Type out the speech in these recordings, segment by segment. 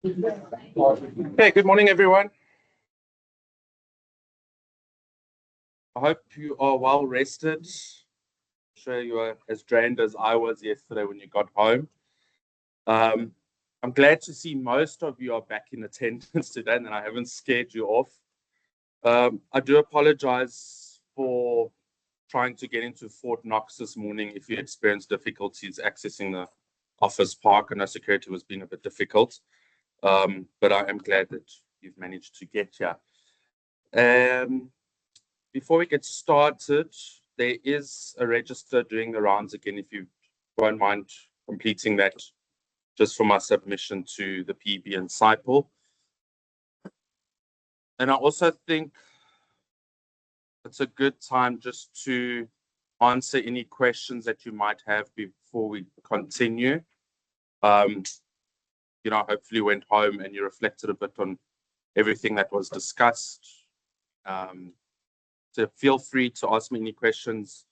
Okay, good morning, everyone. I hope you are well rested. I'm sure you are as drained as I was yesterday when you got home. I'm glad to see most of you are back in attendance today and I haven't scared you off. I do apologize for trying to get into Fort Knox this morning if you experienced difficulties accessing the office park. I know security was being a bit difficult, but I am glad that you've managed to get here. Before we get started, there is a register doing the rounds again, if you won't mind completing that just for my submission to the PB and SIPL. And I also think it's a good time just to answer any questions that you might have before we continue. Hopefully you went home and you reflected a bit on everything that was discussed. So feel free to ask me any questions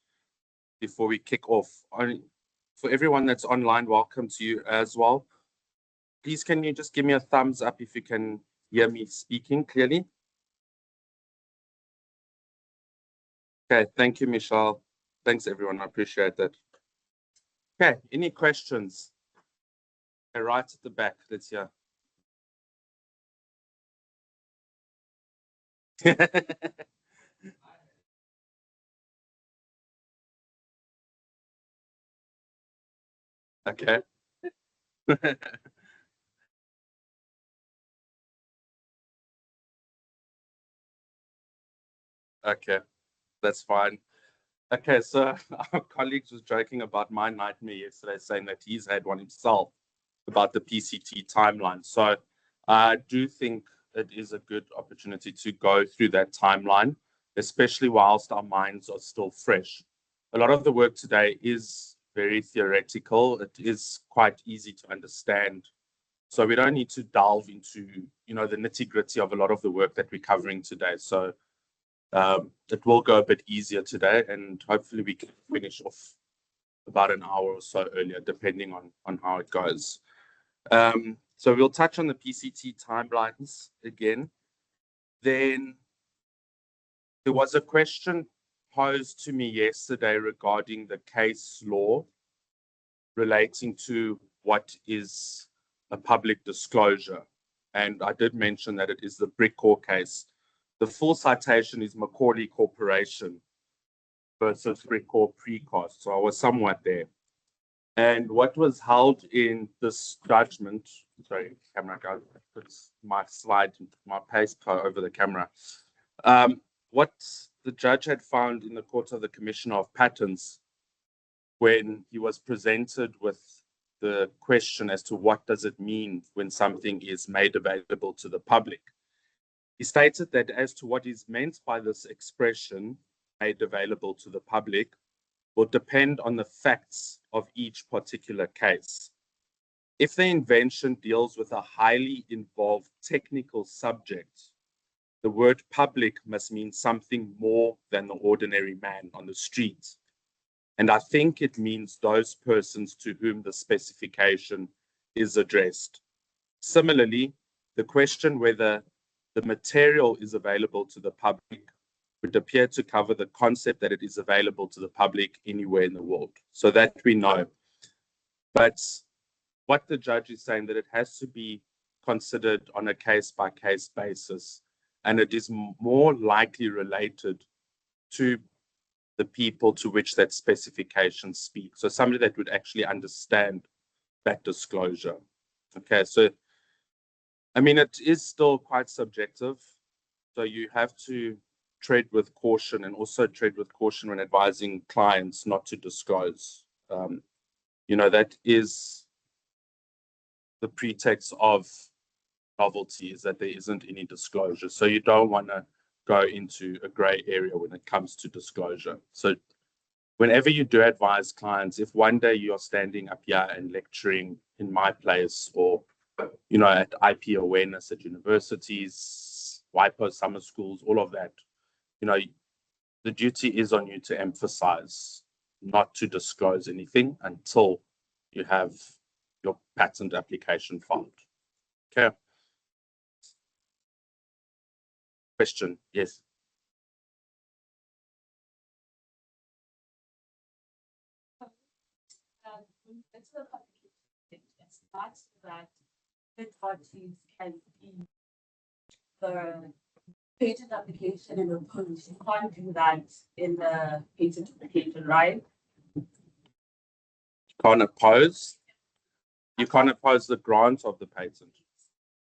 before we kick off. For everyone that's online, welcome to you as well. Please, can you just give me a thumbs up if you can hear me speaking clearly? Okay, thank you, Michelle. Thanks, everyone. I appreciate that. Okay, any questions? Okay, right at the back, let's hear. Okay. Okay, that's fine. Okay, so our colleagues was joking about my nightmare yesterday, saying that he's had one himself about the PCT timeline. So I do think it is a good opportunity to go through that timeline, especially whilst our minds are still fresh. A lot of the work today is very theoretical. It is quite easy to understand. So we don't need to delve into, the nitty-gritty of a lot of the work that we're covering today. So it will go a bit easier today, and hopefully we can finish off about an hour or so earlier, depending on how it goes. So we'll touch on the PCT timelines again. Then there was a question posed to me yesterday regarding the case law relating to what is a public disclosure. And I did mention that it is the Brickcore case. The full citation is Macaulay Corporation versus Brickcore Precast. So I was somewhat there. And what was held in this judgment, sorry, camera guy, puts my slide, my paste over the camera. What the judge had found in the Court of the Commissioner of Patents when he was presented with the question as to what does it mean when something is made available to the public. He stated that as to what is meant by this expression, made available to the public, will depend on the facts of each particular case. If the invention deals with a highly involved technical subject, the word public must mean something more than the ordinary man on the street. And I think it means those persons to whom the specification is addressed. Similarly, the question whether the material is available to the public would appear to cover the concept that it is available to the public anywhere in the world. So that we know. But what the judge is saying that it has to be considered on a case-by-case basis, and it is more likely related to the people to which that specification speaks. So somebody that would actually understand that disclosure. Okay, so it is still quite subjective. So you have to tread with caution, and also tread with caution when advising clients not to disclose. That is the pretext of novelty, is that there isn't any disclosure. So you don't want to go into a gray area when it comes to disclosure. So whenever you do advise clients, if one day you're standing up here and lecturing in my place, or at IP awareness at universities, WIPO summer schools, all of that, the duty is on you to emphasize not to disclose anything until you have your patent application filed. Okay. Question, yes. It's the publication. It's not that third parties can see the patent application and oppose. You can't do that in the patent application, right? Can't oppose. You can't oppose the grant of the patent.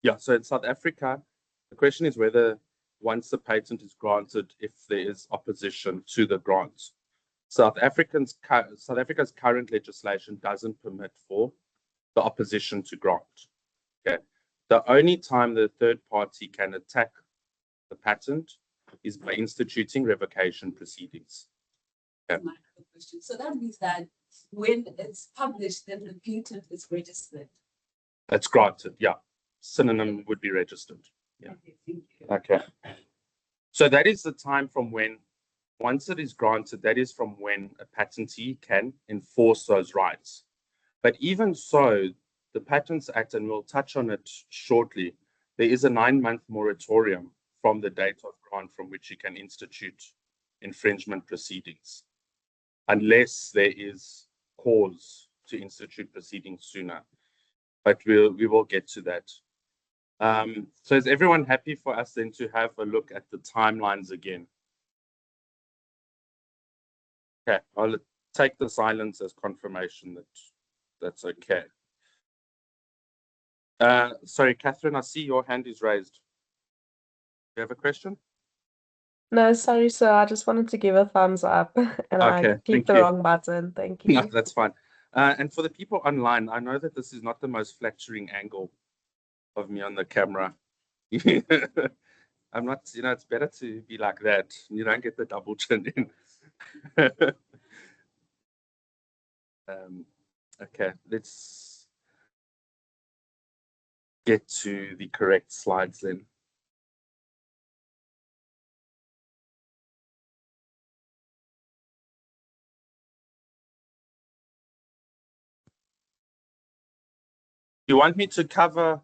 Yeah, so in South Africa, the question is whether once the patent is granted, if there is opposition to the grant. South Africa's current legislation doesn't permit for the opposition to grant. Okay. The only time the third party can attack the patent is by instituting revocation proceedings. Okay. So that means that when it's published, then the patent is registered. That's granted, yeah. Synonym would be registered. Yeah. Okay. So that is the time from when, once it is granted, that is from when a patentee can enforce those rights. But even so, the Patents Act, and we'll touch on it shortly, there is a 9-month moratorium from the date of grant from which you can institute infringement proceedings, unless there is cause to institute proceedings sooner. But we will get to that. So is everyone happy for us then to have a look at the timelines again? Okay, I'll take the silence as confirmation that that's okay. Sorry, Catherine, I see your hand is raised. Do you have a question? No, sorry, sir. I just wanted to give a thumbs up and Okay, I clicked the wrong button. Thank you. No, that's fine. And for the people online, I know that this is not the most flattering angle of me on the camera. I'm not, it's better to be like that. You don't get the double chin in. Okay, let's get to the correct slides then. You want me to cover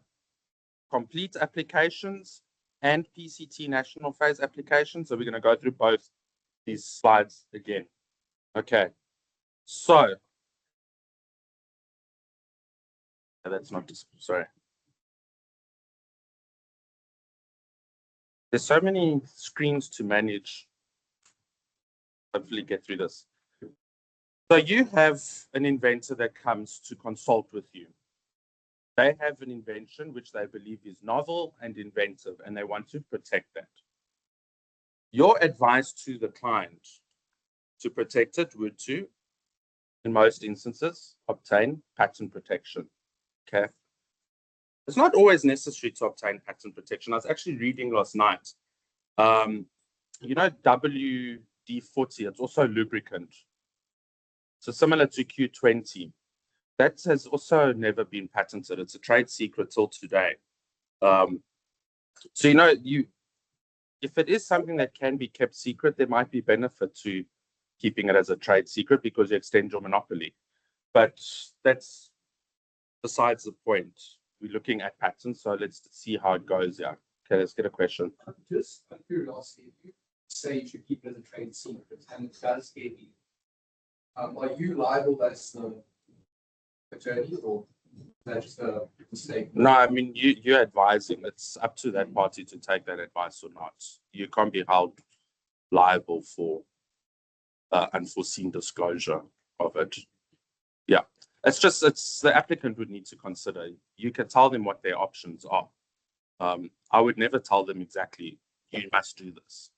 complete applications and PCT national phase applications? So we're going to go through both these slides again. Okay, so that's not just, sorry. There's so many screens to manage. Hopefully get through this. So you have an inventor that comes to consult with you. They have an invention which they believe is novel and inventive, and they want to protect that. Your advice to the client to protect it would to, in most instances, obtain patent protection. Okay. It's not always necessary to obtain patent protection. I was actually reading last night. WD-40, it's also a lubricant. So similar to Q20. That has also never been patented. It's a trade secret till today. So, if it is something that can be kept secret, there might be benefit to keeping it as a trade secret because you extend your monopoly. But that's besides the point. We're looking at patents, so let's see how it goes. Yeah. Okay, let's get a question. Just a curiosity, if you say you should keep it as a trade secret and it does get you, are you liable as the attorney, or is that just a mistake? No, I mean, you're advising. It's up to that party to take that advice or not. You can't be held liable for unforeseen disclosure of it. Yeah, it's the applicant would need to consider. You can tell them what their options are. I would never tell them exactly, you must do this.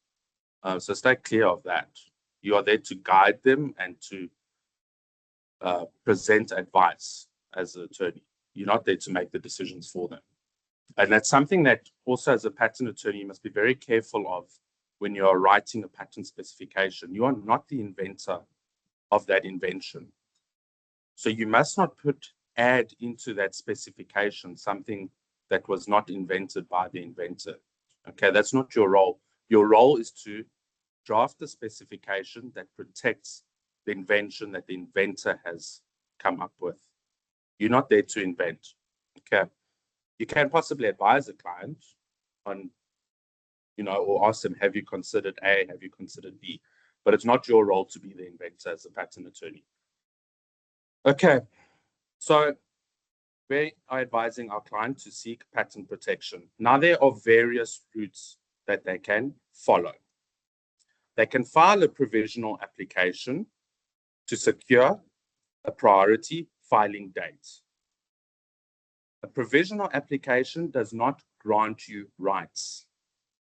So stay clear of that. You are there to guide them and to present advice as an attorney. You're not there to make the decisions for them. And that's something that also as a patent attorney, you must be very careful of when you are writing a patent specification. You are not the inventor of that invention. So you must not add into that specification something that was not invented by the inventor. Okay, that's not your role. Your role is to draft the specification that protects the invention that the inventor has come up with. You're not there to invent. Okay, you can possibly advise a client on or ask them, have you considered A, have you considered B? But it's not your role to be the inventor as a patent attorney. Okay, so we are advising our client to seek patent protection. Now, there are various routes that they can follow. They can file a provisional application to secure a priority filing date. A provisional application does not grant you rights.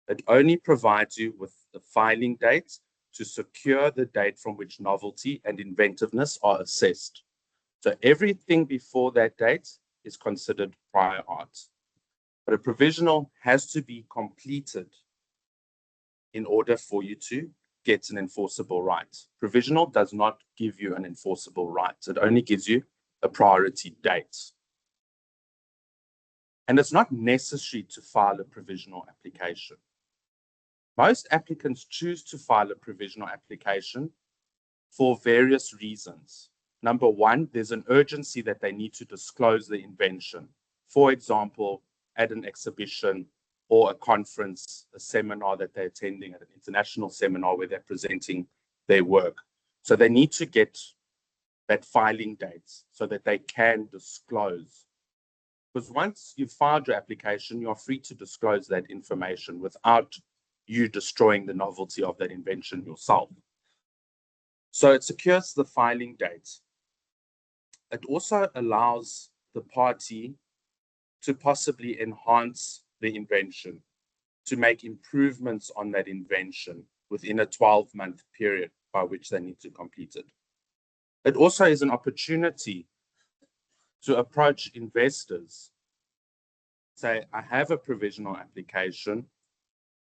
It only provides you with the filing date to secure the date from which novelty and inventiveness are assessed. So everything before that date is considered prior art. But a provisional has to be completed in order for you to get an enforceable right. Provisional does not give you an enforceable right. It only gives you a priority date. And it's not necessary to file a provisional application. Most applicants choose to file a provisional application for various reasons. Number one, there's an urgency that they need to disclose the invention. For example, at an exhibition or a conference, a seminar that they're attending, at an international seminar where they're presenting their work. So they need to get that filing date so that they can disclose. Because once you've filed your application, you're free to disclose that information without you destroying the novelty of that invention yourself. So it secures the filing date. It also allows the party to possibly enhance the invention, to make improvements on that invention within a 12-month period by which they need to complete it. It also is an opportunity to approach investors, say, I have a provisional application.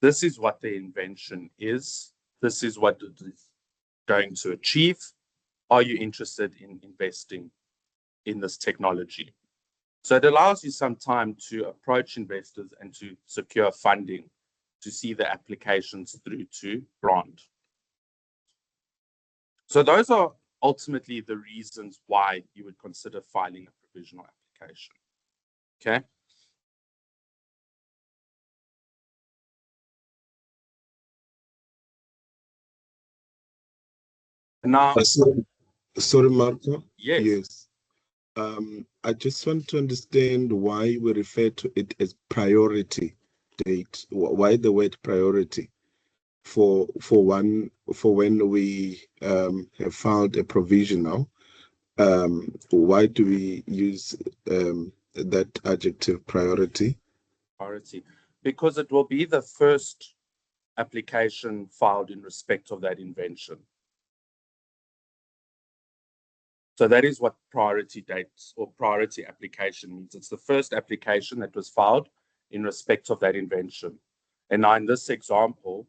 This is what the invention is. This is what it is going to achieve. Are you interested in investing in this technology? So it allows you some time to approach investors and to secure funding to see the applications through to grant. So those are ultimately the reasons why you would consider filing a provisional application. Okay. Now, sorry, Marco. yes. Yes. I just want to understand why we refer to it as priority date. Why the word priority for when we have filed a provisional? Why do we use that adjective priority? Priority, because it will be the first application filed in respect of that invention. So that is what priority dates or priority application means. It's the first application that was filed in respect of that invention. And now in this example,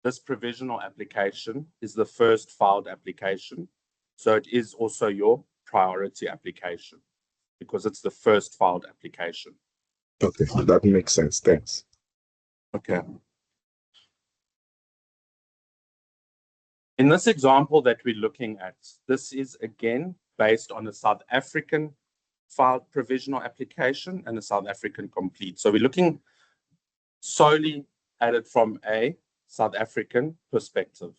this provisional application is the first filed application. So it is also your priority application because it's the first filed application. Okay, that makes sense. Thanks. Okay. In this example that we're looking at, this is again based on a South African filed provisional application and a South African complete. So we're looking solely at it from a South African perspective.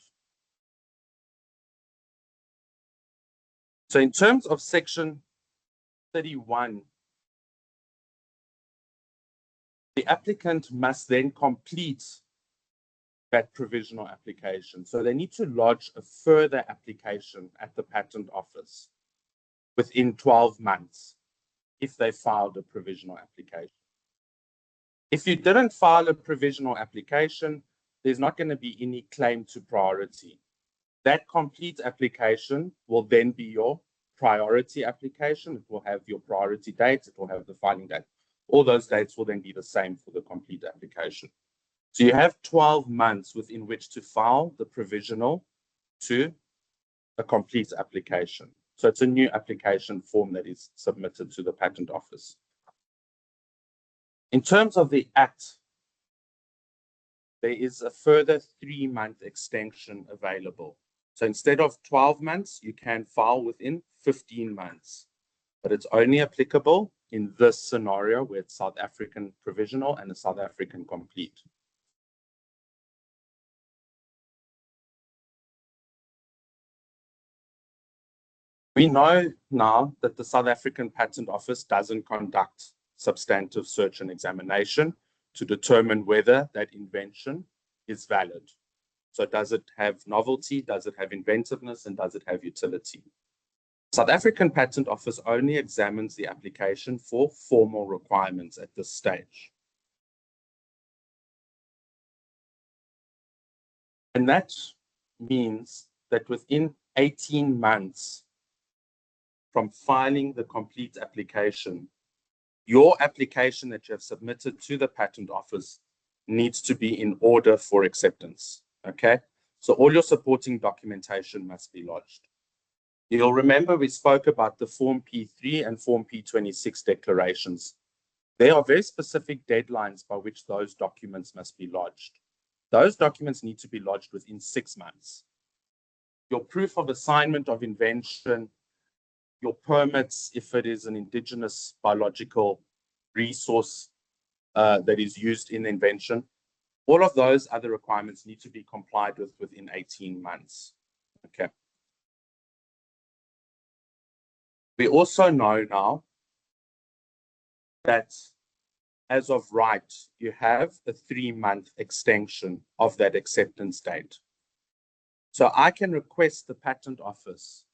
So in terms of section 31, the applicant must then complete that provisional application. So they need to lodge a further application at the patent office within 12 months if they filed a provisional application. If you didn't file a provisional application, there's not going to be any claim to priority. That complete application will then be your priority application. It will have your priority date. It will have the filing date. All those dates will then be the same for the complete application. So you have 12 months within which to file the provisional to a complete application. So it's a new application form that is submitted to the patent office. In terms of the Act, there is a further 3-month extension available. So instead of 12 months, you can file within 15 months. But it's only applicable in this scenario where it's South African provisional and a South African complete. We know now that the South African Patent Office doesn't conduct substantive search and examination to determine whether that invention is valid. So does it have novelty, does it have inventiveness, and does it have utility? South African Patent Office only examines the application for formal requirements at this stage. And that means that within 18 months from filing the complete application, your application that you have submitted to the Patent Office needs to be in order for acceptance, okay? So all your supporting documentation must be lodged. You'll remember we spoke about the Form P3 and Form P26 declarations. There are very specific deadlines by which those documents must be lodged. Those documents need to be lodged within 6 months. Your proof of assignment of invention, your permits, if it is an indigenous biological resource that is used in the invention, all of those other requirements need to be complied with within 18 months. Okay. We also know now that as of right, you have a 3-month extension of that acceptance date. So I can request the Patent Office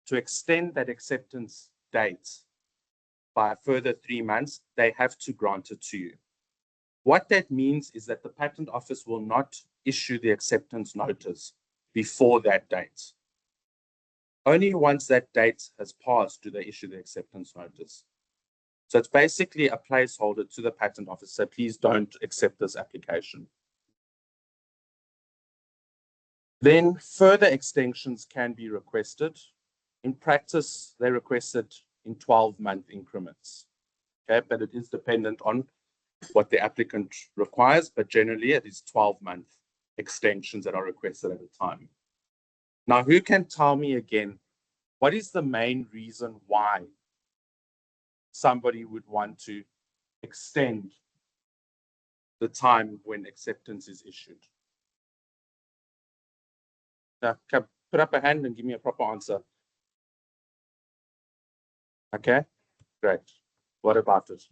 to extend that acceptance date by a further 3 months. They have to grant it to you. What that means is that the Patent Office will not issue the acceptance notice before that date. Only once that date has passed do they issue the acceptance notice. So it's basically a placeholder to the Patent Office. So please don't accept this application. Then further extensions can be requested. In practice, they're requested in 12-month increments. Okay, but it is dependent on what the applicant requires, but generally it is 12-month extensions that are requested at a time. Now, who can tell me again, what is the main reason why somebody would want to extend the time when acceptance is issued? Now, put up a hand and give me a proper answer. Okay, great. What about it?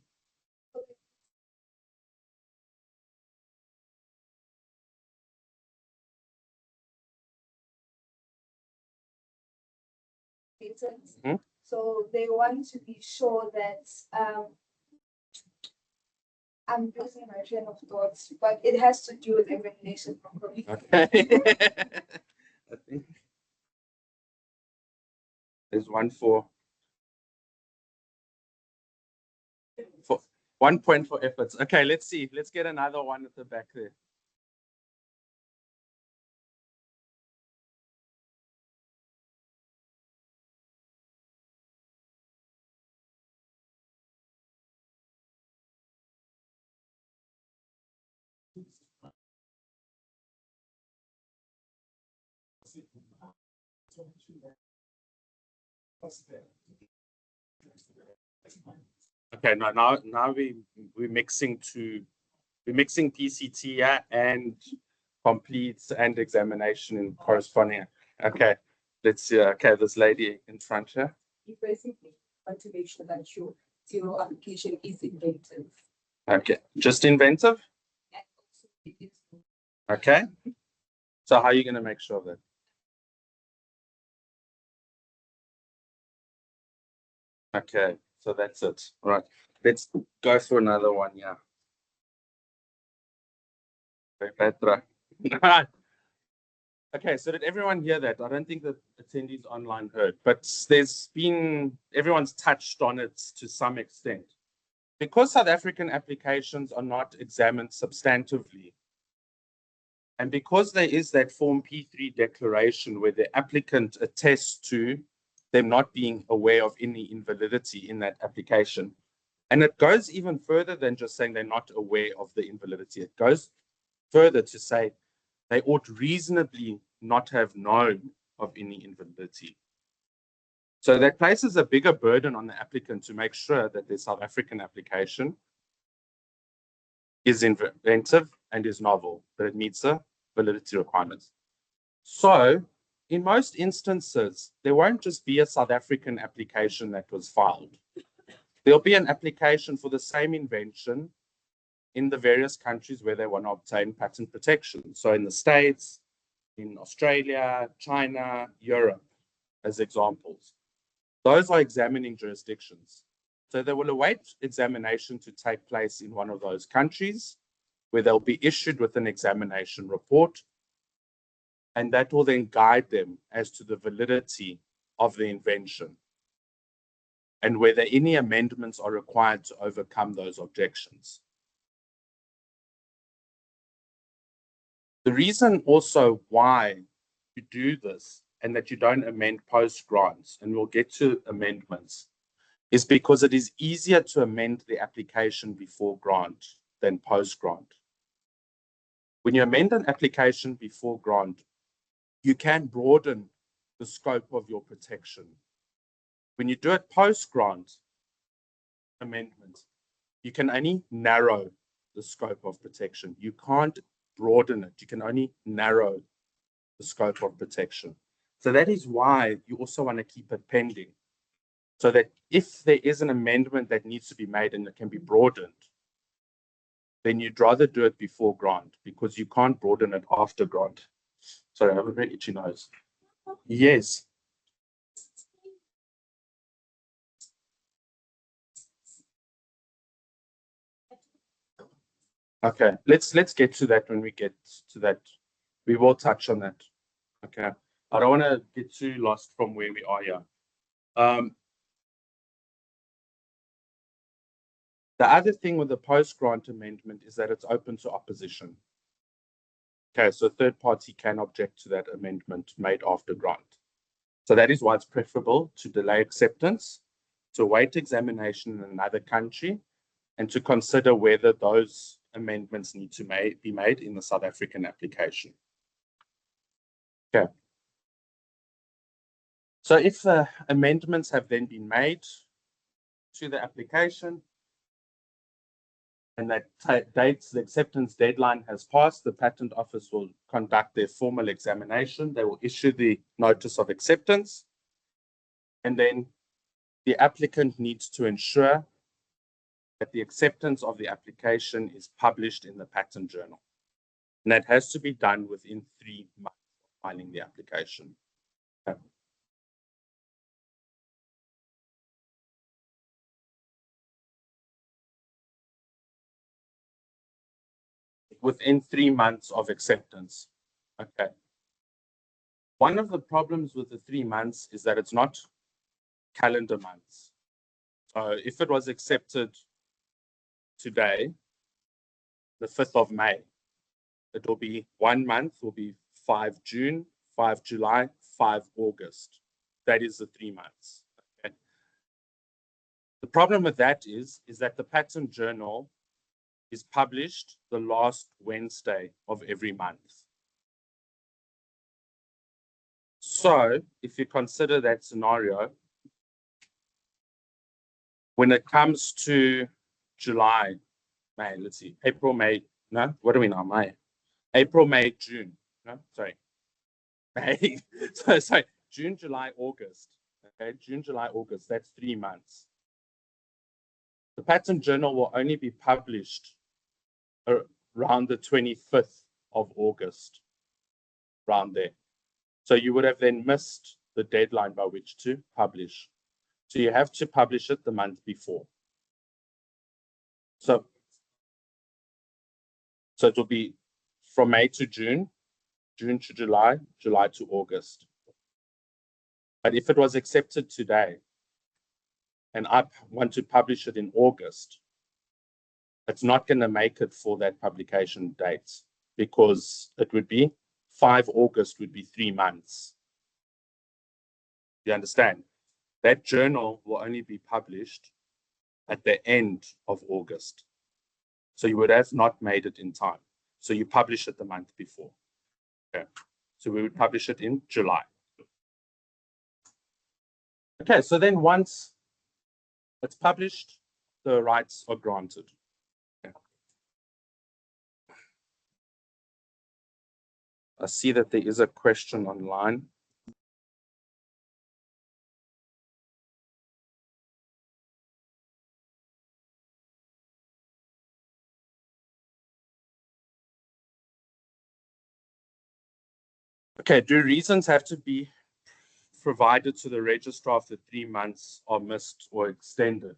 Mhm. So they want to be sure that I'm losing my train of thoughts, but it has to do with examination properly. Okay. I think there's one for 1 point for efforts. Okay, let's see. Let's get another one at the back there. Okay, now we're mixing PCT and complete and examination in corresponding. Okay, let's see. Okay, this lady in front here. You basically want to make sure that your application is inventive. Okay, just inventive. And also it is Okay. So how are you going to make sure of that? Okay, so that's it. All right, let's go for another one. Yeah. Petra. Okay, so did everyone hear that? I don't think the attendees online heard, but everyone's touched on it to some extent. Because South African applications are not examined substantively, and because there is that Form P3 declaration where the applicant attests to them not being aware of any invalidity in that application, and it goes even further than just saying they're not aware of the invalidity. It goes further to say they ought reasonably not have known of any invalidity. So that places a bigger burden on the applicant to make sure that the South African application is inventive and is novel, that it meets the validity requirements. So in most instances, there won't just be a South African application that was filed. There'll be an application for the same invention in the various countries where they want to obtain patent protection. So in the States, in Australia, China, Europe, as examples. Those are examining jurisdictions. So they will await examination to take place in one of those countries, where they'll be issued with an examination report, and that will then guide them as to the validity of the invention and whether any amendments are required to overcome those objections. The reason also why you do this and that you don't amend post-grants, and we'll get to amendments, is because it is easier to amend the application before grant than post-grant. When you amend an application before grant, you can broaden the scope of your protection. When you do it post-grant amendment, you can only narrow the scope of protection. You can't broaden it. You can only narrow the scope of protection. So that is why you also want to keep it pending, so that if there is an amendment that needs to be made and it can be broadened, then you'd rather do it before grant, because you can't broaden it after grant. Sorry, I have a very itchy nose. Yes. Okay, let's get to that when we get to that. We will touch on that. Okay, I don't want to get too lost from where we are here. The other thing with the post-grant amendment is that it's open to opposition. Okay, so a third party can object to that amendment made after grant. So that is why it's preferable to delay acceptance, to await examination in another country, and to consider whether those amendments need to be made in the South African application. Okay. So if amendments have then been made to the application, and that dates, the acceptance deadline has passed, the Patent Office will conduct their formal examination. They will issue the notice of acceptance. And then the applicant needs to ensure that the acceptance of the application is published in the Patent Journal. And that has to be done within 3 months of filing the application. Okay. Within 3 months of acceptance. Okay. One of the problems with the 3 months is that it's not calendar months. So if it was accepted today, the 5th of May, it will be 1 month, will be 5 June, 5 July, 5 August. That is the 3 months. Okay. The problem with that is that the Patent Journal is published the last Wednesday of every month. So if you consider that scenario, when it comes to July, May, let's see, April, May, no, what are we now, May? April, May, June, no, sorry, May, sorry, June, July, August, okay, June, July, August, that's 3 months. The Patent Journal will only be published around the 25th of August, around there. So you would have then missed the deadline by which to publish. So you have to publish it the month before. So it will be from May to June, June to July, July to August. But if it was accepted today, and I want to publish it in August, it's not going to make it for that publication date, because it would be 5 August would be 3 months. You understand? That journal will only be published at the end of August. So you would have not made it in time. So you publish it the month before. Okay. So we would publish it in July. Okay, so then once it's published, the rights are granted. Okay. I see that there is a question online. Okay, do reasons have to be provided to the registrar if the 3 months are missed or extended?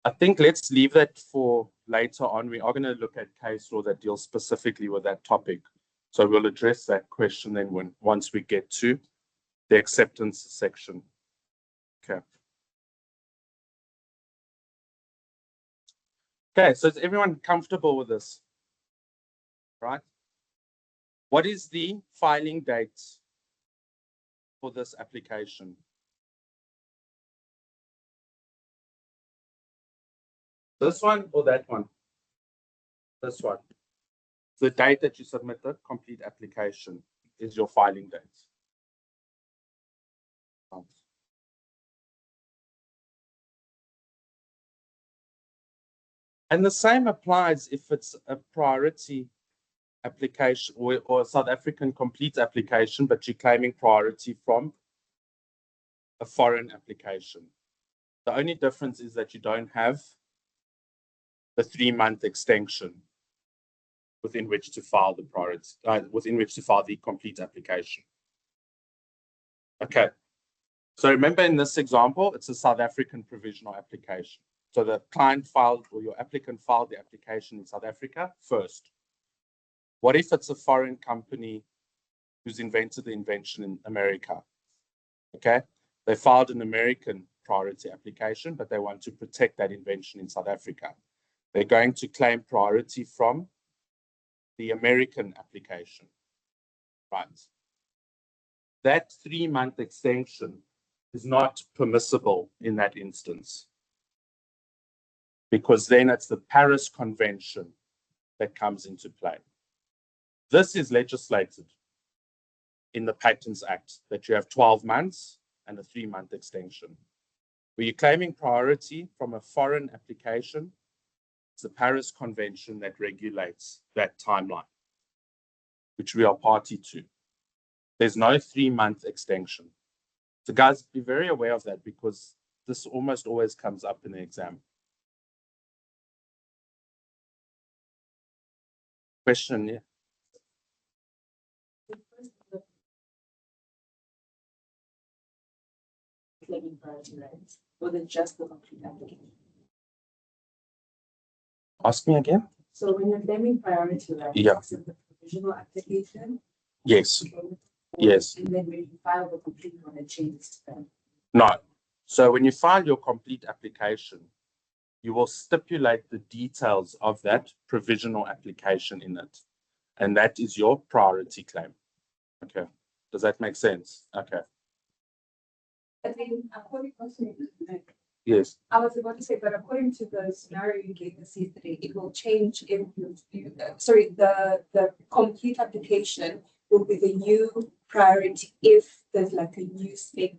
I think let's leave that for later on. We are going to look at case law that deals specifically with that topic. So we'll address that question then once we get to the acceptance section. Okay. Okay, so is everyone comfortable with this? Right? What is the filing date for this application? This one or that one? This one. The date that you submit the complete application is your filing date. And the same applies if it's a priority application or a South African complete application, but you're claiming priority from a foreign application. The only difference is that you don't have the 3-month extension within which to file the priority, within which to file the complete application. Okay. So remember in this example, it's a South African provisional application. So the client filed or your applicant filed the application in South Africa first. What if it's a foreign company who's invented the invention in America? Okay. They filed an American priority application, but they want to protect that invention in South Africa. They're going to claim priority from the American application, right? That 3-month extension is not permissible in that instance, because then it's the Paris Convention that comes into play. This is legislated in the Patents Act, that you have 12 months and a 3-month extension. Where you're claiming priority from a foreign application, it's the Paris Convention that regulates that timeline, which we are party to. There's no 3-month extension. So guys, be very aware of that, because this almost always comes up in the exam. Question, yeah. Claiming priority rights, or than just the complete application? Ask me again. So when you're claiming priority rights, Yeah. is it the provisional application? Yes. Yes. And then when you file the complete one, it changes to that. No. So when you file your complete application, you will stipulate the details of that provisional application in it. And that is your priority claim. Okay. Does that make sense? Okay. I think according to, Yes. I was about to say, but according to the scenario you gave us yesterday, it will change if the complete application will be the new priority if there's like a new spec,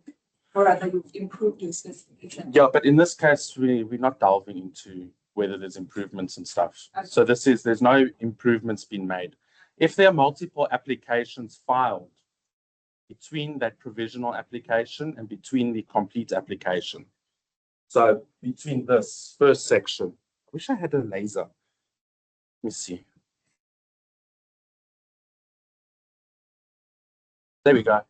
or rather you've improved your specification. Yeah, but in this case, we're not delving into whether there's improvements and stuff. Okay. So there's no improvements been made. If there are multiple applications filed between that provisional application and between the complete application, so between this first section, I wish I had a laser. Let me see. There we go.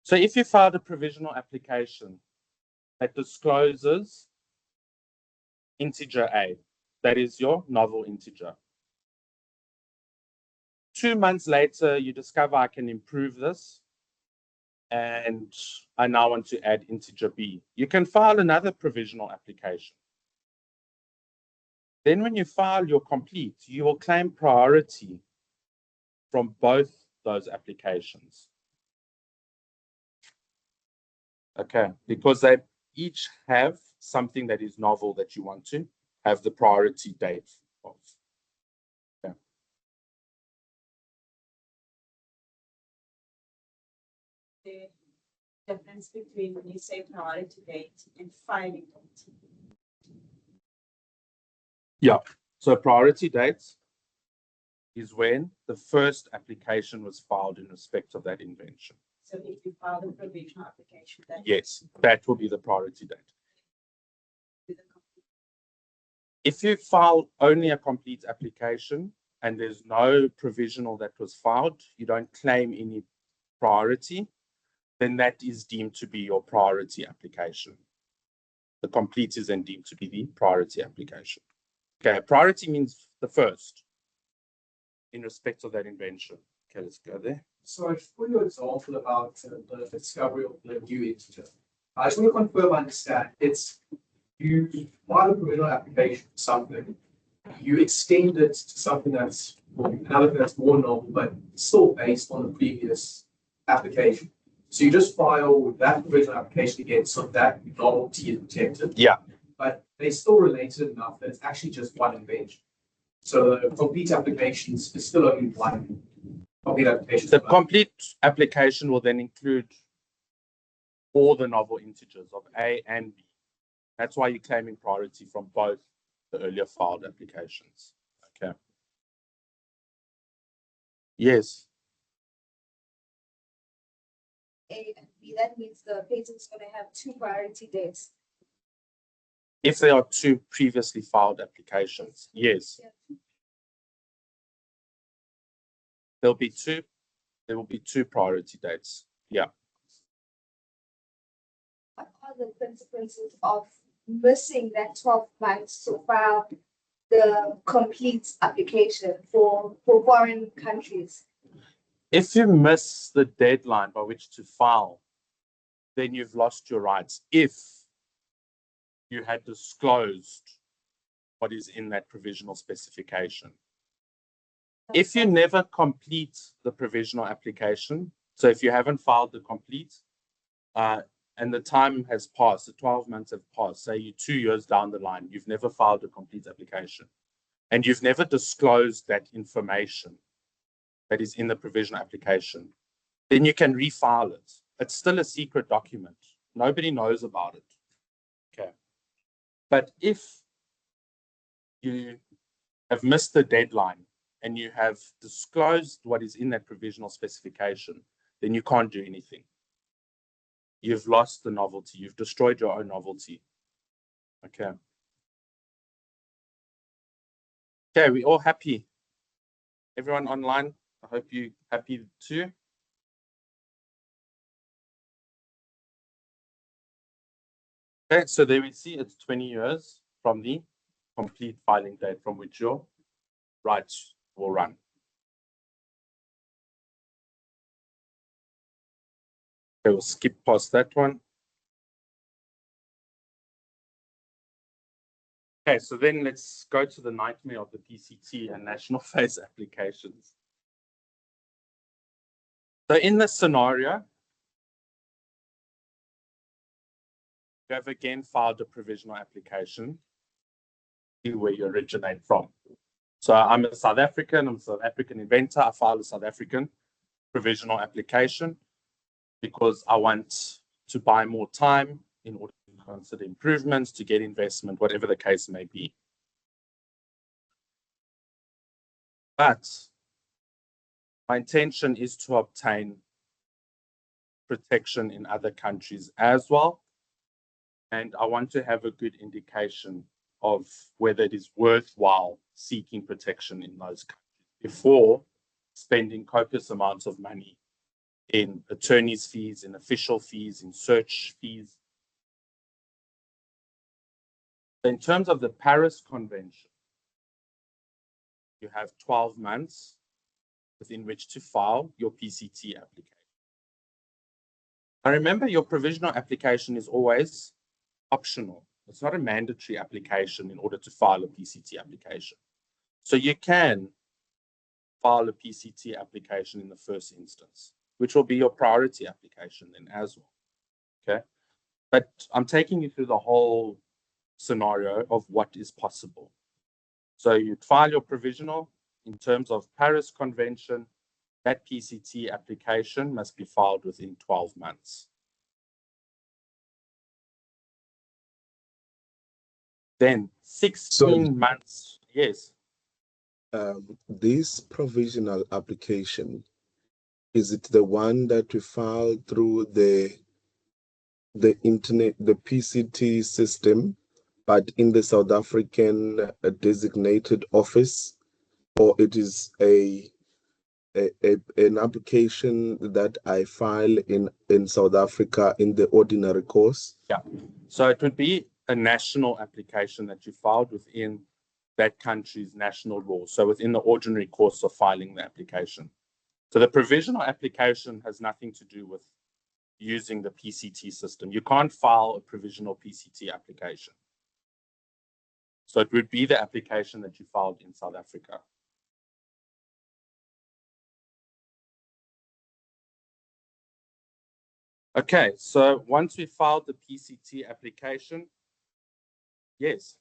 So if you filed a provisional application that discloses integer A, that is your novel integer. 2 months later, you discover I can improve this, and I now want to add integer B. You can file another provisional application. Then when you file your complete, you will claim priority from both those applications. Okay, because they each have something that is novel that you want to have the priority date of. Okay. The difference between when you say priority date and filing date. Yeah, so priority dates is when the first application was filed in respect of that invention. So if you file the provisional application, that Yes, that will be the priority date. is the complete. If you file only a complete application, and there's no provisional that was filed, you don't claim any priority, then that is deemed to be your priority application. The complete is then deemed to be the priority application. Okay, priority means the first in respect of that invention. Okay, let's go there. So for your example about the discovery of the new integer, I just want to confirm I understand. It's you file a provisional application for something, you extend it to something that's more novel, but still based on the previous application. So you just file that provisional application again, so that novelty is protected. Yeah. But they still related enough that it's actually just one invention. So the complete applications is still only one complete application. The complete application will then include all the novel integers of A and B. That's why you're claiming priority from both the earlier filed applications. Okay. Yes. A and B, that means the patent's going to have 2 priority dates. If there are 2 previously filed applications, yes. There'll be 2. There will be 2 priority dates. Yeah. What are the consequences of missing that 12 months to file the complete application for foreign countries? If you miss the deadline by which to file, then you've lost your rights. If you had disclosed what is in that provisional specification. If you never complete the provisional application, so if you haven't filed the complete, and the time has passed, the 12 months have passed, say you're 2 years down the line, you've never filed a complete application, and you've never disclosed that information that is in the provisional application, then you can refile it. It's still a secret document. Nobody knows about it. Okay. But if you have missed the deadline and you have disclosed what is in that provisional specification, then you can't do anything. You've lost the novelty. You've destroyed your own novelty. Okay. Okay, we all happy? Everyone online? I hope you're happy too. Okay, so there we see it's 20 years from the complete filing date from which your rights will run. Okay, we'll skip past that one. Okay, so then let's go to the nightmare of the PCT and national phase applications. So in this scenario, you have again filed a provisional application where you originate from. So I'm a South African, I'm a South African inventor. I filed a South African provisional application because I want to buy more time in order to consider improvements, to get investment, whatever the case may be. But my intention is to obtain protection in other countries as well. And I want to have a good indication of whether it is worthwhile seeking protection in those countries before spending copious amounts of money in attorney's fees, in official fees, in search fees. In terms of the Paris Convention, you have 12 months within which to file your PCT application. Now remember, your provisional application is always optional. It's not a mandatory application in order to file a PCT application. So you can file a PCT application in the first instance, which will be your priority application then as well. Okay. But I'm taking you through the whole scenario of what is possible. So you'd file your provisional in terms of Paris Convention. That PCT application must be filed within 12 months. Then 16 months, yes. This provisional application, is it the one that we file through the internet, the PCT system, but in the South African designated office? or it is an application that I file in South Africa in the ordinary course? So it would be a national application that you filed within that country's national law. So within the ordinary course of filing the application. So the provisional application has nothing to do with using the PCT system. You can't file a provisional PCT application. So it would be the application that you filed in South Africa. Okay, so once we filed the PCT application, yes.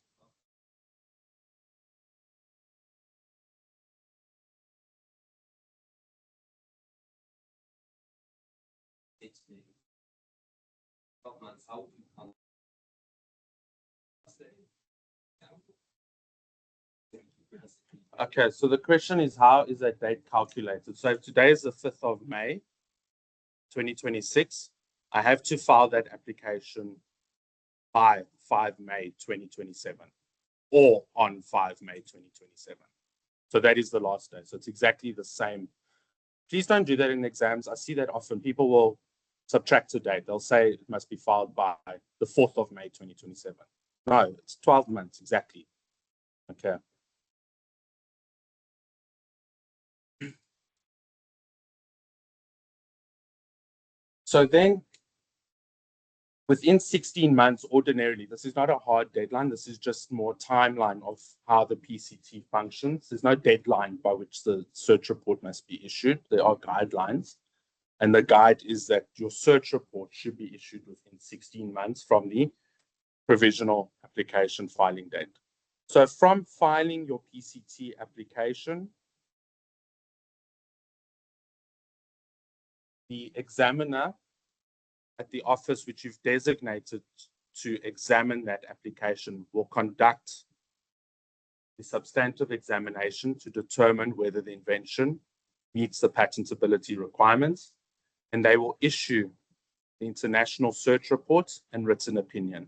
Okay, so the question is, how is that date calculated? So if today is the 5th of May, 2026, I have to file that application by 5 May 2027 or on 5 May 2027. So that is the last day. So it's exactly the same. Please don't do that in exams. I see that often. People will subtract a date. They'll say it must be filed by the 4th of May 2027. No, it's 12 months exactly. Okay. So then within 16 months, ordinarily, this is not a hard deadline. This is just more timeline of how the PCT functions. There's no deadline by which the search report must be issued. There are guidelines. And the guide is that your search report should be issued within 16 months from the provisional application filing date. So from filing your PCT application, the examiner at the office which you've designated to examine that application will conduct the substantive examination to determine whether the invention meets the patentability requirements, and they will issue the international search report and written opinion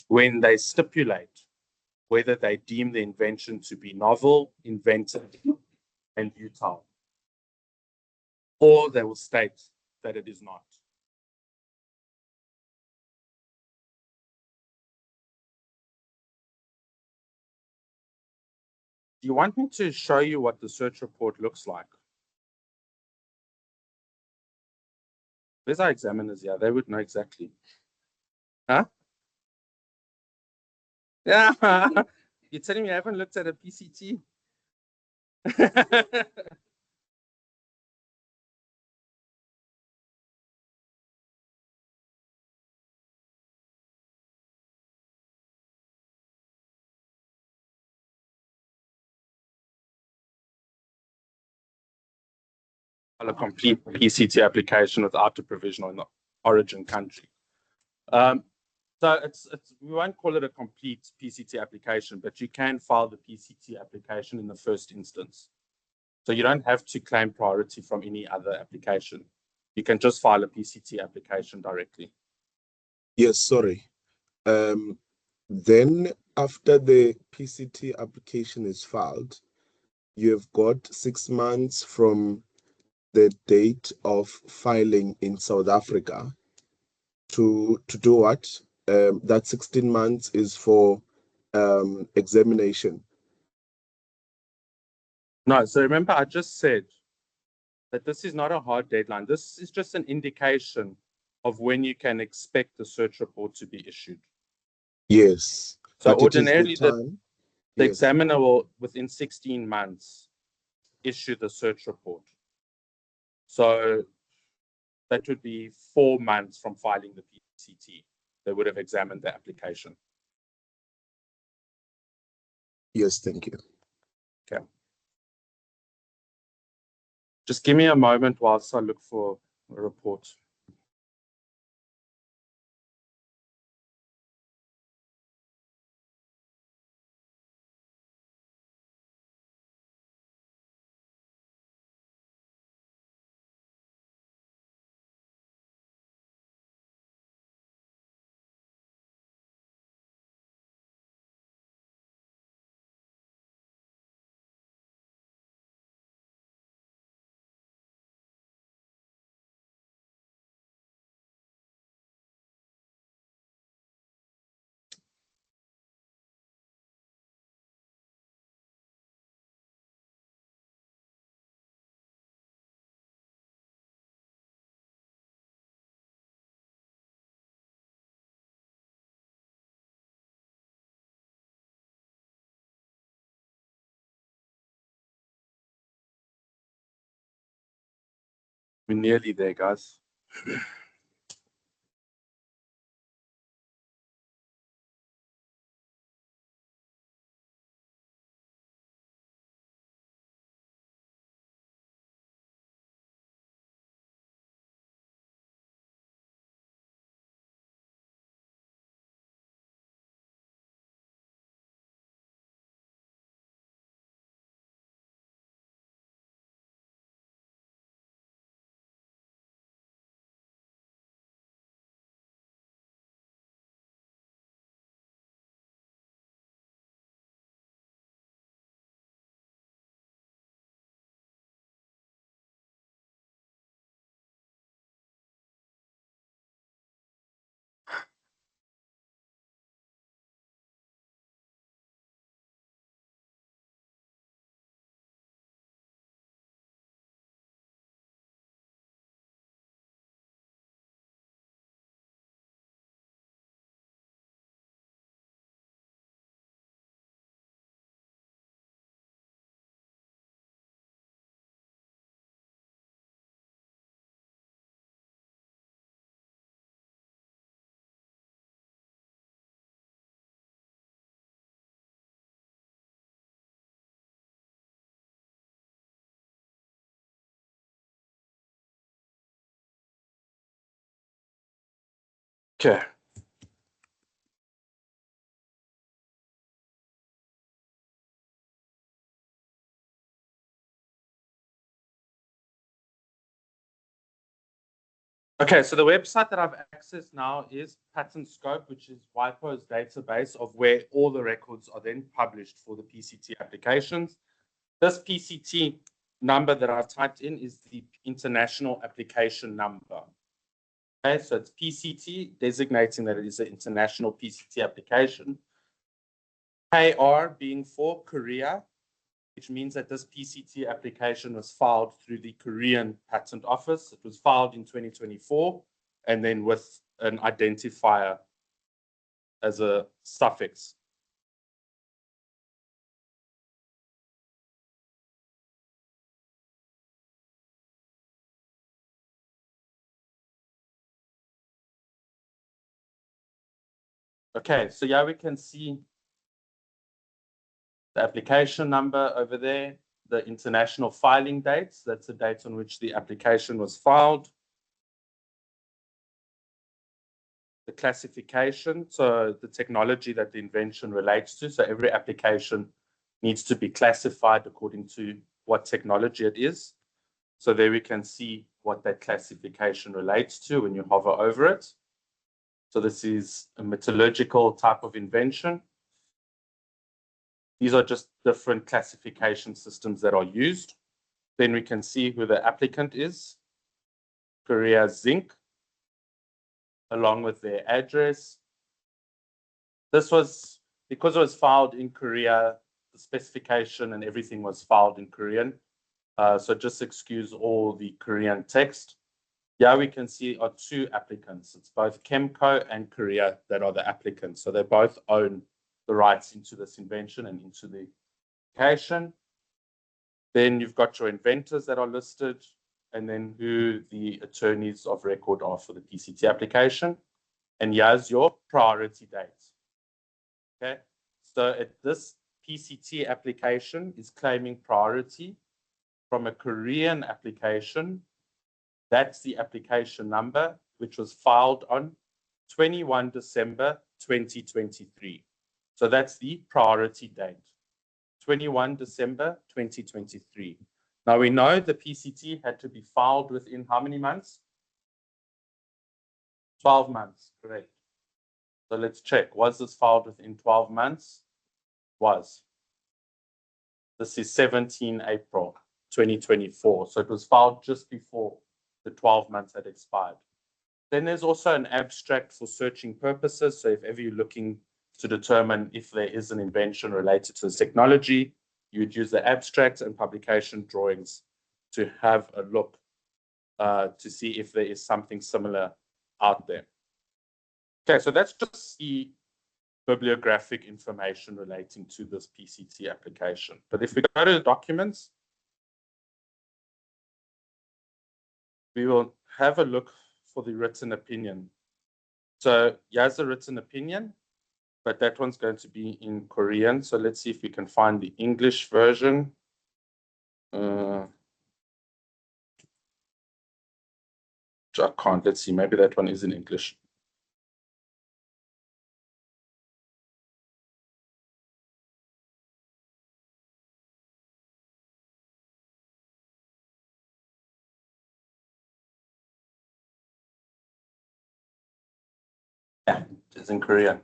when they stipulate whether they deem the invention to be novel, inventive, and utile, or they will state that it is not. Do you want me to show you what the search report looks like? Where's our examiners here? They would know exactly. Huh? Yeah. You're telling me I haven't looked at a PCT? A complete PCT application without a provisional in the origin country. So we won't call it a complete PCT application, but you can file the PCT application in the first instance. So you don't have to claim priority from any other application. You can just file a PCT application directly. Yes, sorry. Then after the PCT application is filed, you have got 6 months from the date of filing in South Africa to do what? That 16 months is for examination. No, so remember I just said that this is not a hard deadline. This is just an indication of when you can expect the search report to be issued. Yes. So but it is ordinarily the Yes. examiner will, within 16 months, issue the search report. So that would be 4 months from filing the PCT. They would have examined the application. Yes, thank you. Okay. Just give me a moment whilst I look for a report. We're nearly there, guys. Okay. Okay, so the website that I've accessed now is Patent Scope, which is WIPO's database of where all the records are then published for the PCT applications. This PCT number that I've typed in is the international application number. Okay, so it's PCT, designating that it is an international PCT application. KR being for Korea, which means that this PCT application was filed through the Korean Patent Office. It was filed in 2024, and then with an identifier as a suffix. Okay, so yeah, we can see the application number over there, the international filing dates, that's the date on which the application was filed. The classification, so the technology that the invention relates to. So every application needs to be classified according to what technology it is. So there we can see what that classification relates to when you hover over it. So this is a metallurgical type of invention. These are just different classification systems that are used. Then we can see who the applicant is, Korea Zinc, along with their address. This was, because it was filed in Korea, the specification and everything was filed in Korean. So just excuse all the Korean text. Yeah, we can see are two applicants. It's both Chemco and Korea that are the applicants. So they both own the rights into this invention and into the application. Then you've got your inventors that are listed, and then who the attorneys of record are for the PCT application. And here's your priority date. Okay, so this PCT application is claiming priority from a Korean application. That's the application number, which was filed on 21 December 2023. So that's the priority date, 21 December 2023. Now we know the PCT had to be filed within how many months? 12 months, correct. So let's check. Was this filed within 12 months? Was. This is 17 April 2024. So it was filed just before the 12 months had expired. Then there's also an abstract for searching purposes. So if ever you're looking to determine if there is an invention related to this technology, you would use the abstract and publication drawings to have a look to see if there is something similar out there. Okay, so that's just the bibliographic information relating to this PCT application. But if we go to the documents, we will have a look for the written opinion. So here's the written opinion, but that one's going to be in Korean. So let's see if we can find the English version. I can't. Let's see. Maybe that one is in English. Yeah, it's in Korean.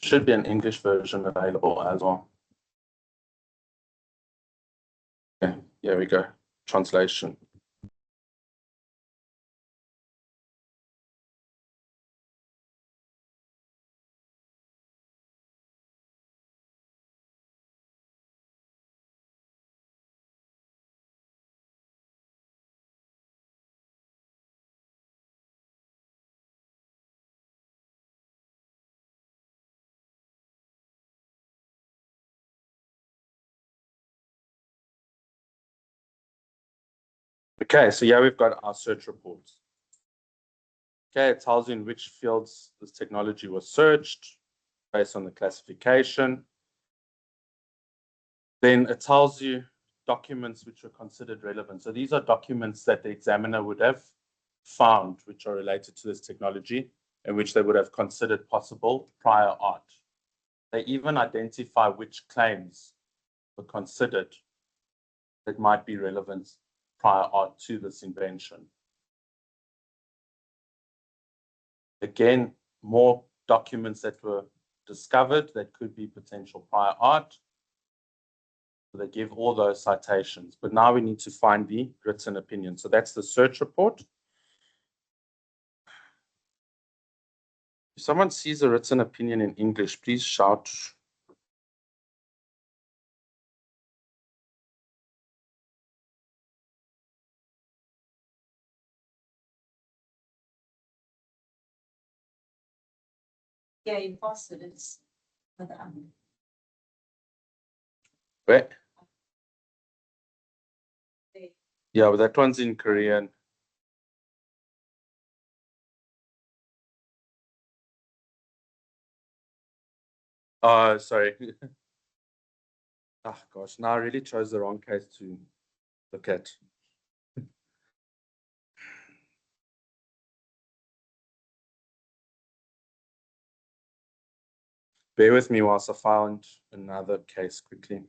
Should be an English version available as well. Okay, here we go. Translation. Okay, so here we've got our search reports. Okay, it tells you in which fields this technology was searched based on the classification. Then it tells you documents which were considered relevant. So these are documents that the examiner would have found which are related to this technology and which they would have considered possible prior art. They even identify which claims were considered that might be relevant prior art to this invention. Again, more documents that were discovered that could be potential prior art. So they give all those citations, but now we need to find the written opinion. So that's the search report. If someone sees a written opinion in English, please shout. Yeah, in Boston, it's for the Where? they- Yeah, but that one's in Korean. Oh, sorry. Oh, gosh, now I really chose the wrong case to look at. Bear with me whilst I found another case quickly.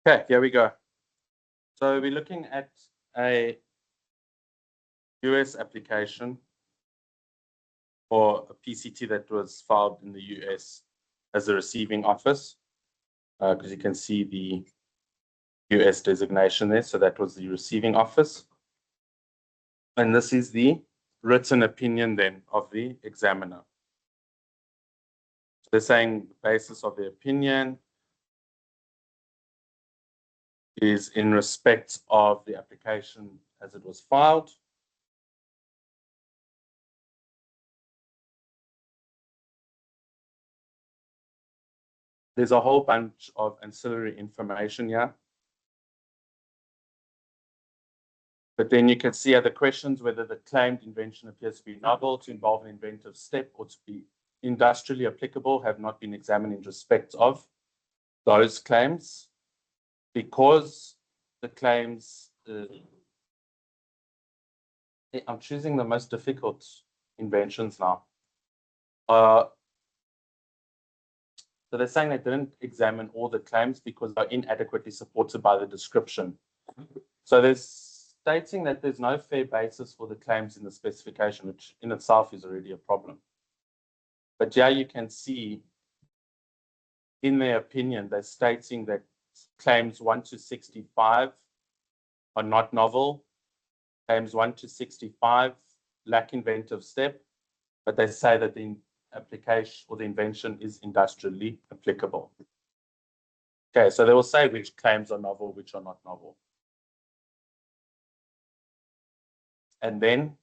Okay, here we go. So we're looking at a US application or a PCT that was filed in the US as a receiving office, because you can see the US designation there. So that was the receiving office. And this is the written opinion then of the examiner. So they're saying the basis of the opinion, is in respect of the application as it was filed. There's a whole bunch of ancillary information here. But then you can see other questions, whether the claimed invention appears to be novel, to involve an inventive step, or to be industrially applicable, have not been examined in respect of those claims. Because the claims, I'm choosing the most difficult inventions now. So they're saying they didn't examine all the claims because they're inadequately supported by the description. So they're stating that there's no fair basis for the claims in the specification, which in itself is already a problem. But yeah, you can see in their opinion, they're stating that claims 1 to 65 are not novel. Claims 1 to 65 lack inventive step, but they say that the application or the invention is industrially applicable. Okay, so they will say which claims are novel, which are not novel. And then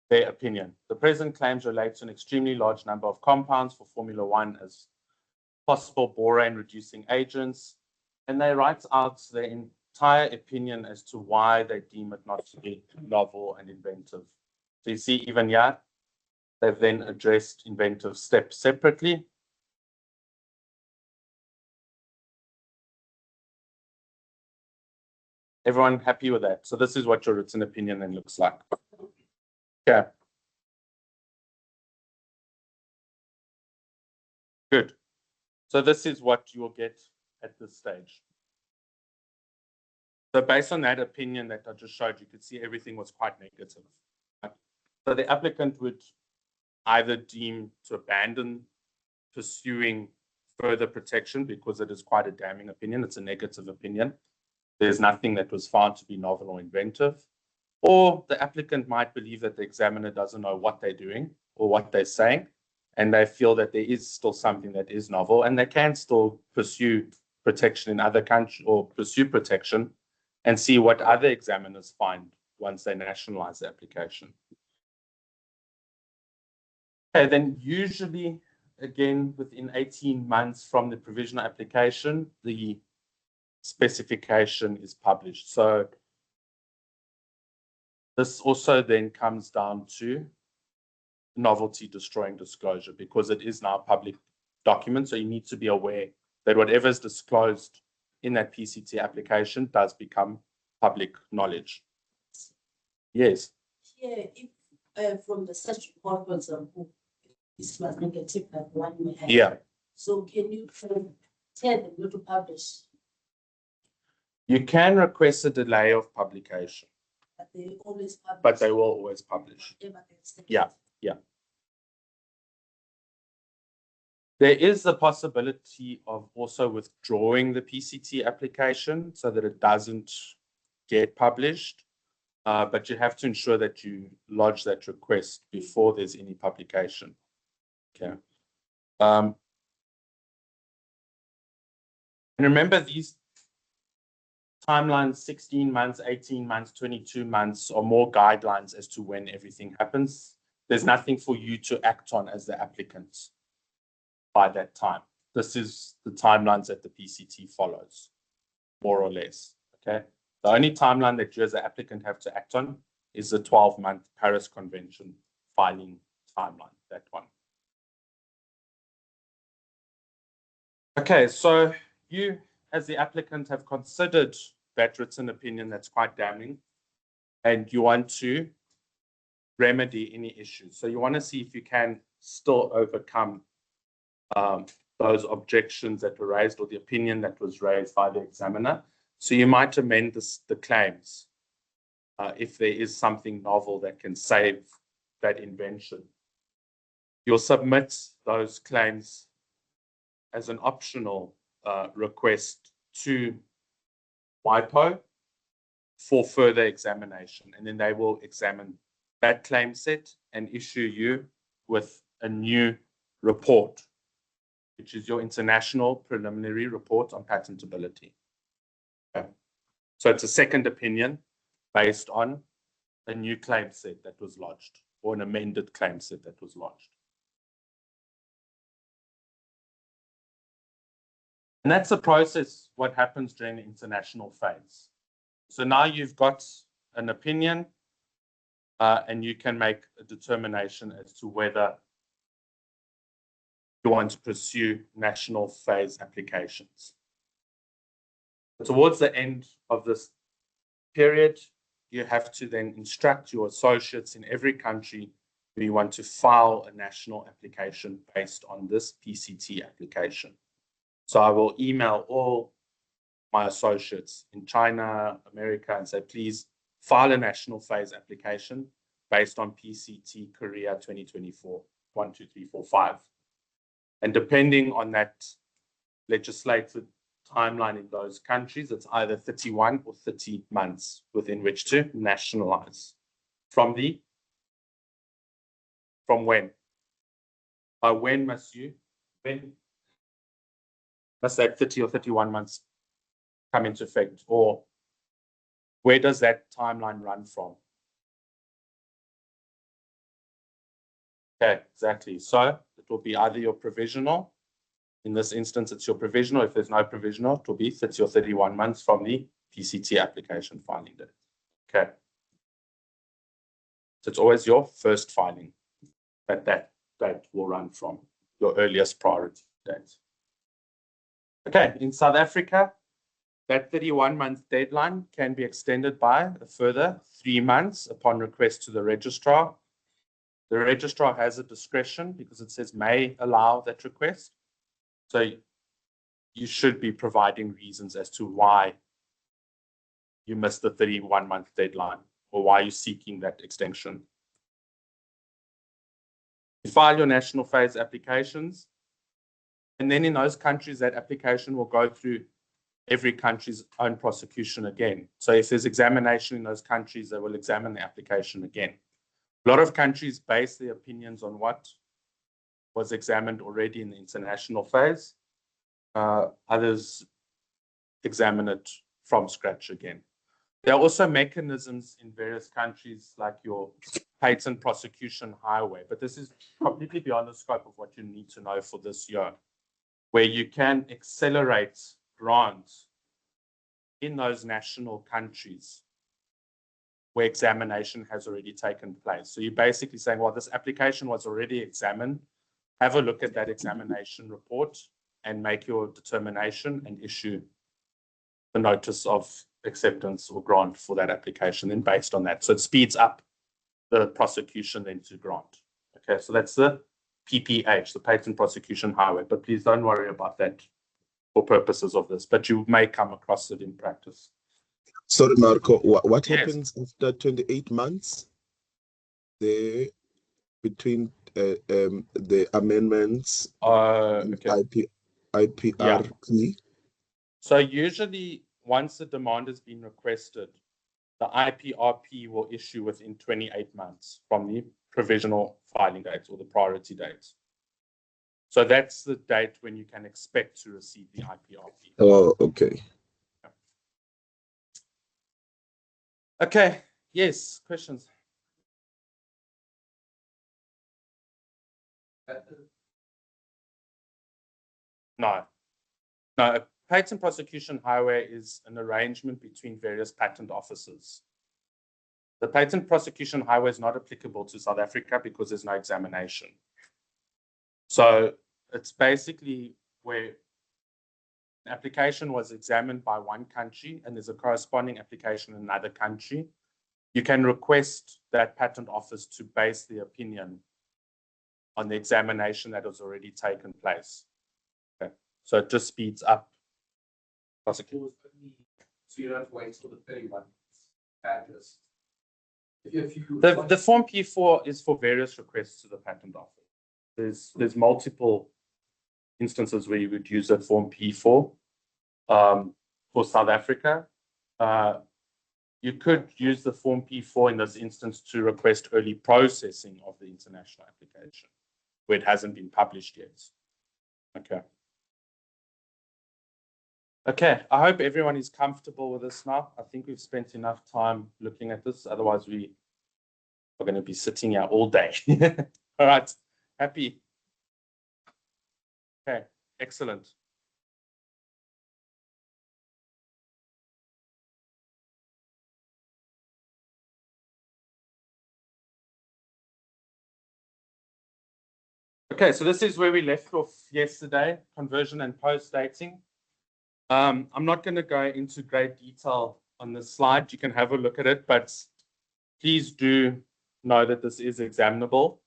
their opinion. The present claims relate to an extremely large number of compounds for Formula One as possible borane reducing agents. And they write out their entire opinion as to why they deem it not to be novel and inventive. So you see, even here, they've then addressed inventive steps separately. Everyone happy with that? So this is what your written opinion then looks like. Okay. Good. So this is what you will get at this stage. So based on that opinion that I just showed, you could see everything was quite negative. So the applicant would either deem to abandon pursuing further protection because it is quite a damning opinion. It's a negative opinion. There's nothing that was found to be novel or inventive. Or the applicant might believe that the examiner doesn't know what they're doing or what they're saying, and they feel that there is still something that is novel, and they can still pursue protection in other countries or pursue protection and see what other examiners find once they nationalize the application. Okay, then usually, again, within 18 months from the provisional application, the specification is published. So this also then comes down to novelty destroying disclosure, because it is now a public document. So you need to be aware that whatever is disclosed in that PCT application does become public knowledge. Yes. Yeah, if from the search report, for example, this was negative like one we had. Yeah. So can you tell them not to publish? You can request a delay of publication, But they always publish. but they will always publish. Whatever they say. Yeah. There is the possibility of also withdrawing the PCT application so that it doesn't get published, but you have to ensure that you lodge that request before there's any publication. Okay. And remember, these timelines, 16 months, 18 months, 22 months, are more guidelines as to when everything happens. There's nothing for you to act on as the applicant by that time. This is the timelines that the PCT follows, more or less. Okay. The only timeline that you as an applicant have to act on is the 12-month Paris Convention filing timeline, that one. Okay, so you as the applicant have considered that written opinion that's quite damning, and you want to remedy any issues. So you want to see if you can still overcome those objections that were raised or the opinion that was raised by the examiner. So you might amend the claims if there is something novel that can save that invention. You'll submit those claims as an optional request to WIPO for further examination, and then they will examine that claim set and issue you with a new report which is your International Preliminary Report on Patentability. Okay. So it's a second opinion based on a new claim set that was lodged or an amended claim set that was lodged. And that's the process, what happens during the international phase. So now you've got an opinion and you can make a determination as to whether you want to pursue national phase applications. Towards the end of this period, you have to then instruct your associates in every country where you want to file a national application based on this PCT application. So I will email all my associates in China, America, and say, please file a national phase application based on PCT Korea 2024, 1, 2, 3, 4, 5. And depending on that legislative timeline in those countries, it's either 31 or 30 months within which to nationalize. From when? When must that 30 or 31 months come into effect? Or where does that timeline run from? Okay, exactly. So it will be either your provisional. In this instance, it's your provisional. If there's no provisional, it will be 30 or 31 months from the PCT application filing date. Okay. So it's always your first filing that date will run from, your earliest priority date. Okay, in South Africa, that 31-month deadline can be extended by a further 3 months upon request to the registrar. The registrar has a discretion because it says may allow that request. So you should be providing reasons as to why you missed the 31-month deadline or why you're seeking that extension. You file your national phase applications, and then in those countries, that application will go through every country's own prosecution again. So if there's examination in those countries, they will examine the application again. A lot of countries base their opinions on what was examined already in the international phase. Others examine it from scratch again. There are also mechanisms in various countries like your patent prosecution highway, but this is completely beyond the scope of what you need to know for this year, where you can accelerate grants in those national countries where examination has already taken place. So you're basically saying, well, this application was already examined. Have a look at that examination report and make your determination and issue the notice of acceptance or grant for that application then based on that. So it speeds up the prosecution then to grant. Okay, so that's the PPH, the Patent Prosecution Highway, but please don't worry about that for purposes of this, but you may come across it in practice. Sorry, Marco, what Yes. happens after 28 months? Between the amendments, Okay. IPRP? So usually once the demand has been requested, the IPRP will issue within 28 months from the provisional filing date or the priority date. So that's the date when you can expect to receive the IPRP. Oh, okay. Okay, yes, questions? No. A patent prosecution highway is an arrangement between various patent offices. The patent prosecution highway is not applicable to South Africa because there's no examination. So it's basically where an application was examined by one country and there's a corresponding application in another country. You can request that patent office to base the opinion on the examination that has already taken place. Okay. So it just speeds up prosecution. So you don't have to wait till the 31 months. The Form P4 is for various requests to the patent office. There's multiple instances where you would use a Form P4 for South Africa. You could use the Form P4 in this instance to request early processing of the international application where it hasn't been published yet. Okay. Okay, I hope everyone is comfortable with this now. I think we've spent enough time looking at this. Otherwise, we are going to be sitting here all day. All right, happy? Okay, excellent. Okay, so this is where we left off yesterday, conversion and post-dating. I'm not going to go into great detail on this slide. You can have a look at it, but please do know that this is examinable.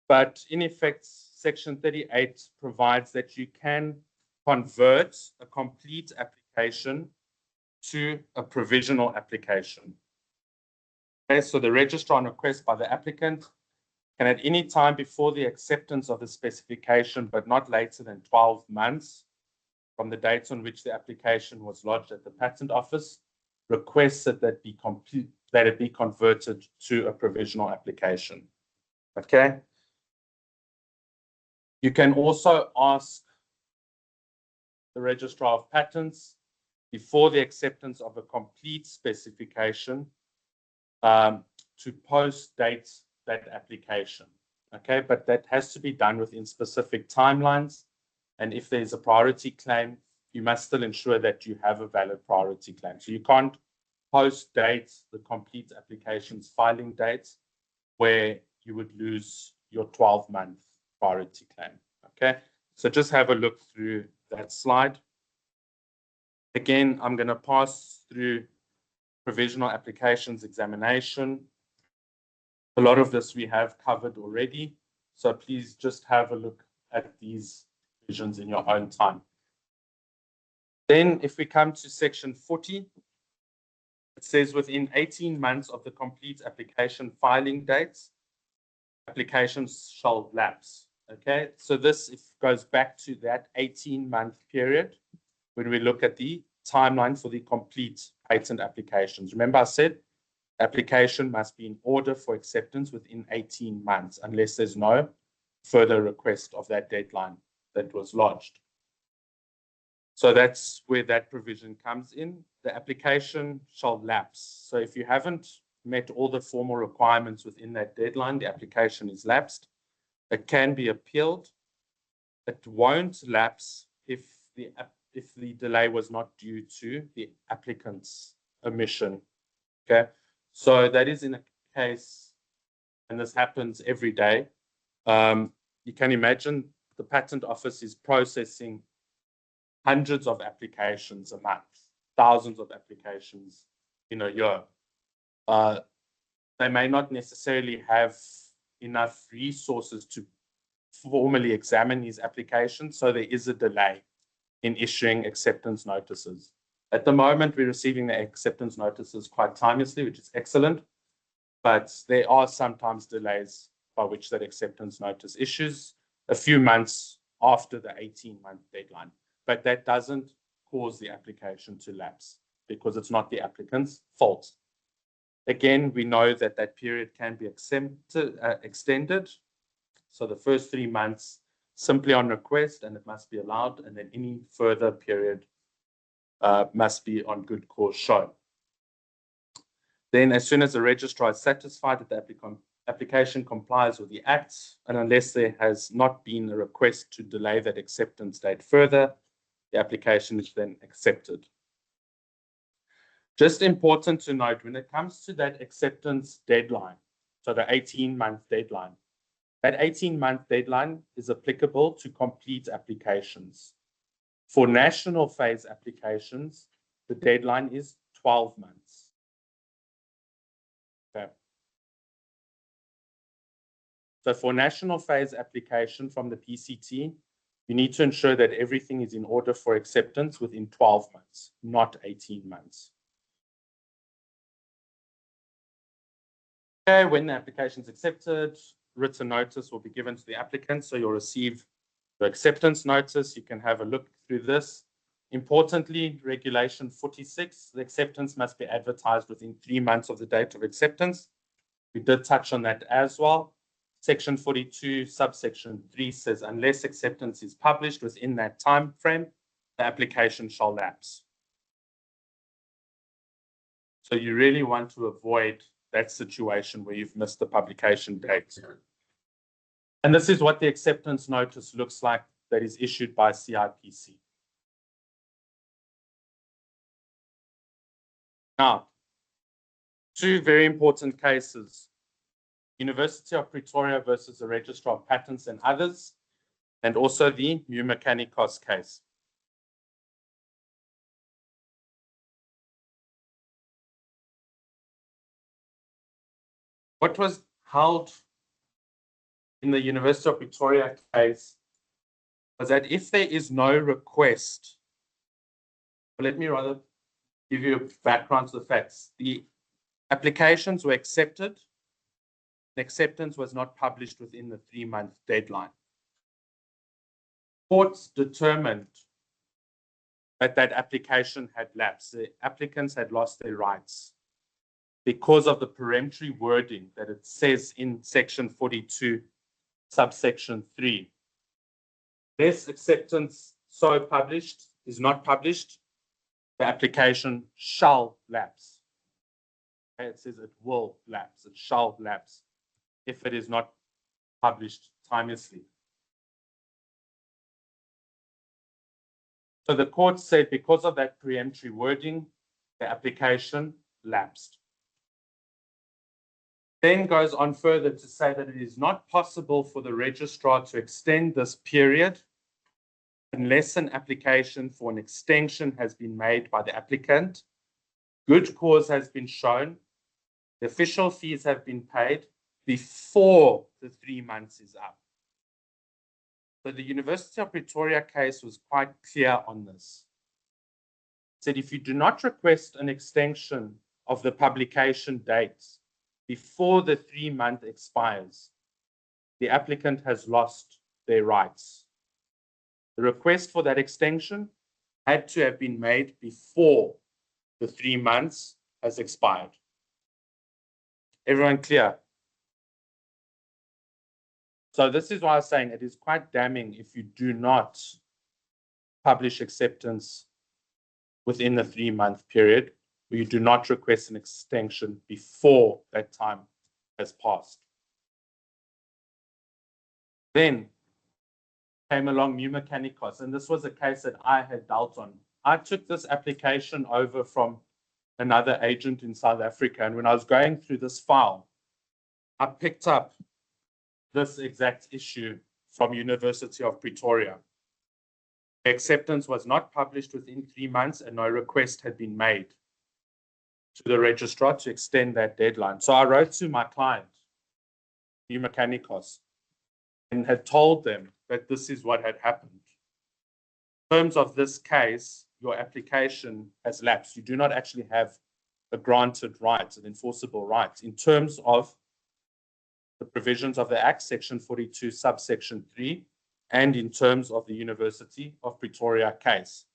But in effect, Section 38 provides that you can convert a complete application to a provisional application. Okay, so the registrar on request by the applicant can at any time before the acceptance of the specification, but not later than 12 months from the date on which the application was lodged at the Patent Office, request that it be converted to a provisional application. Okay. You can also ask the Registrar of Patents before the acceptance of a complete specification to post-date that application. Okay, but that has to be done within specific timelines. And if there's a priority claim, you must still ensure that you have a valid priority claim. So you can't post-date the complete application's filing date where you would lose your 12-month priority claim. Okay, so just have a look through that slide. Again, I'm going to pass through provisional applications examination. A lot of this we have covered already, so please just have a look at these provisions in your own time. Then if we come to section 40, it says within 18 months of the complete application filing dates, applications shall lapse. Okay, so this goes back to that 18-month period when we look at the timeline for the complete patent applications. Remember I said application must be in order for acceptance within 18 months unless there's no further request of that deadline that was lodged. So that's where that provision comes in. The application shall lapse. So if you haven't met all the formal requirements within that deadline, the application is lapsed. It can be appealed. It won't lapse if the delay was not due to the applicant's omission. Okay, so that is in a case, and this happens every day. You can imagine the Patent Office is processing hundreds of applications a month, thousands of applications in a year. They may not necessarily have enough resources to formally examine these applications, so there is a delay in issuing acceptance notices. At the moment, we're receiving the acceptance notices quite timelessly, which is excellent, but there are sometimes delays by which that acceptance notice issues a few months after the 18-month deadline. But that doesn't cause the application to lapse because it's not the applicant's fault. Again, we know that that period can be extended. So the first 3 months simply on request, and it must be allowed, and then any further period must be on good cause shown. Then as soon as the registrar is satisfied that the application complies with the Act, and unless there has not been a request to delay that acceptance date further, the application is then accepted. Just important to note, when it comes to that acceptance deadline, so the 18-month deadline, that 18-month deadline is applicable to complete applications. For national phase applications, the deadline is 12 months. Okay. So for national phase application from the PCT, you need to ensure that everything is in order for acceptance within 12 months, not 18 months. Okay, when the application is accepted, written notice will be given to the applicant. So you'll receive the acceptance notice. You can have a look through this. Importantly, Regulation 46, the acceptance must be advertised within 3 months of the date of acceptance. We did touch on that as well. Section 42, subsection 3 says, unless acceptance is published within that time frame, the application shall lapse. So you really want to avoid that situation where you've missed the publication date. And this is what the acceptance notice looks like that is issued by CIPC. Now, two very important cases, University of Pretoria versus the Registrar of Patents and others, and also the New Mechanicos case. What was held in the University of Pretoria case was that if there is no request, let me rather give you a background to the facts. The applications were accepted. The acceptance was not published within the 3-month deadline. Courts determined that that application had lapsed. The applicants had lost their rights because of the peremptory wording that it says in section 42, subsection 3. This acceptance so published is not published, the application shall lapse. Okay, it says it will lapse, it shall lapse if it is not published timeously. So the court said because of that peremptory wording, the application lapsed. Then goes on further to say that it is not possible for the registrar to extend this period unless an application for an extension has been made by the applicant, good cause has been shown, the official fees have been paid before the 3 months is up. So the University of Pretoria case was quite clear on this. It said if you do not request an extension of the publication dates before the 3-month expires, the applicant has lost their rights. The request for that extension had to have been made before the 3 months has expired. Everyone clear? So this is why I was saying it is quite damning if you do not publish acceptance within the 3-month period, or you do not request an extension before that time has passed. Then came along New Mechanicos, and this was a case that I had dealt on. I took this application over from another agent in South Africa, and when I was going through this file, I picked up this exact issue from University of Pretoria. The acceptance was not published within 3 months and no request had been made to the registrar to extend that deadline. So I wrote to my client, New Mechanicos, and had told them that this is what had happened. In terms of this case, your application has lapsed. You do not actually have a granted right, an enforceable right. In terms of the provisions of the Act, Section 42, subsection 3, and in terms of the University of Pretoria case.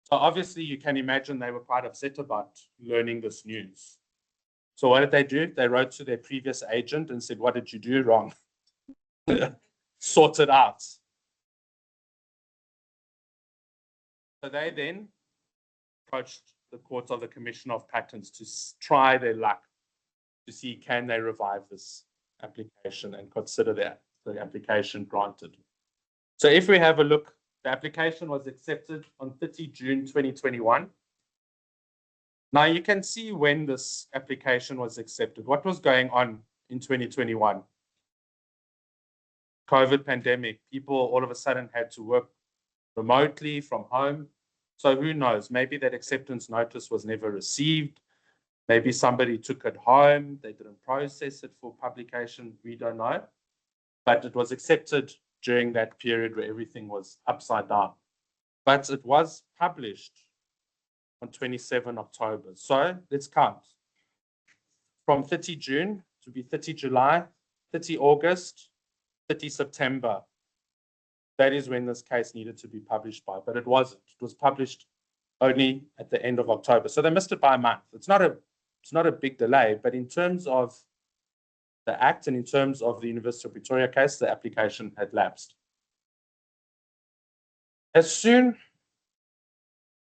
So obviously you can imagine they were quite upset about learning this news. So what did they do? They wrote to their previous agent and said, what did you do wrong? Sort it out. So they then approached the Court of the Commission of Patents to try their luck to see can they revive this application and consider the application granted. So if we have a look, the application was accepted on 30 June 2021. Now you can see when this application was accepted. What was going on in 2021? COVID pandemic. People all of a sudden had to work remotely from home. So who knows? Maybe that acceptance notice was never received. Maybe somebody took it home, they didn't process it for publication, we don't know. But it was accepted during that period where everything was upside down. But it was published on 27 October. So let's count. From 30 June to be 30 July, 30 August, 30 September. That is when this case needed to be published by, but it wasn't. It was published only at the end of October. So they missed it by a month. It's not a big delay, but in terms of the Act, and in terms of the University of Pretoria case, the application had lapsed. As soon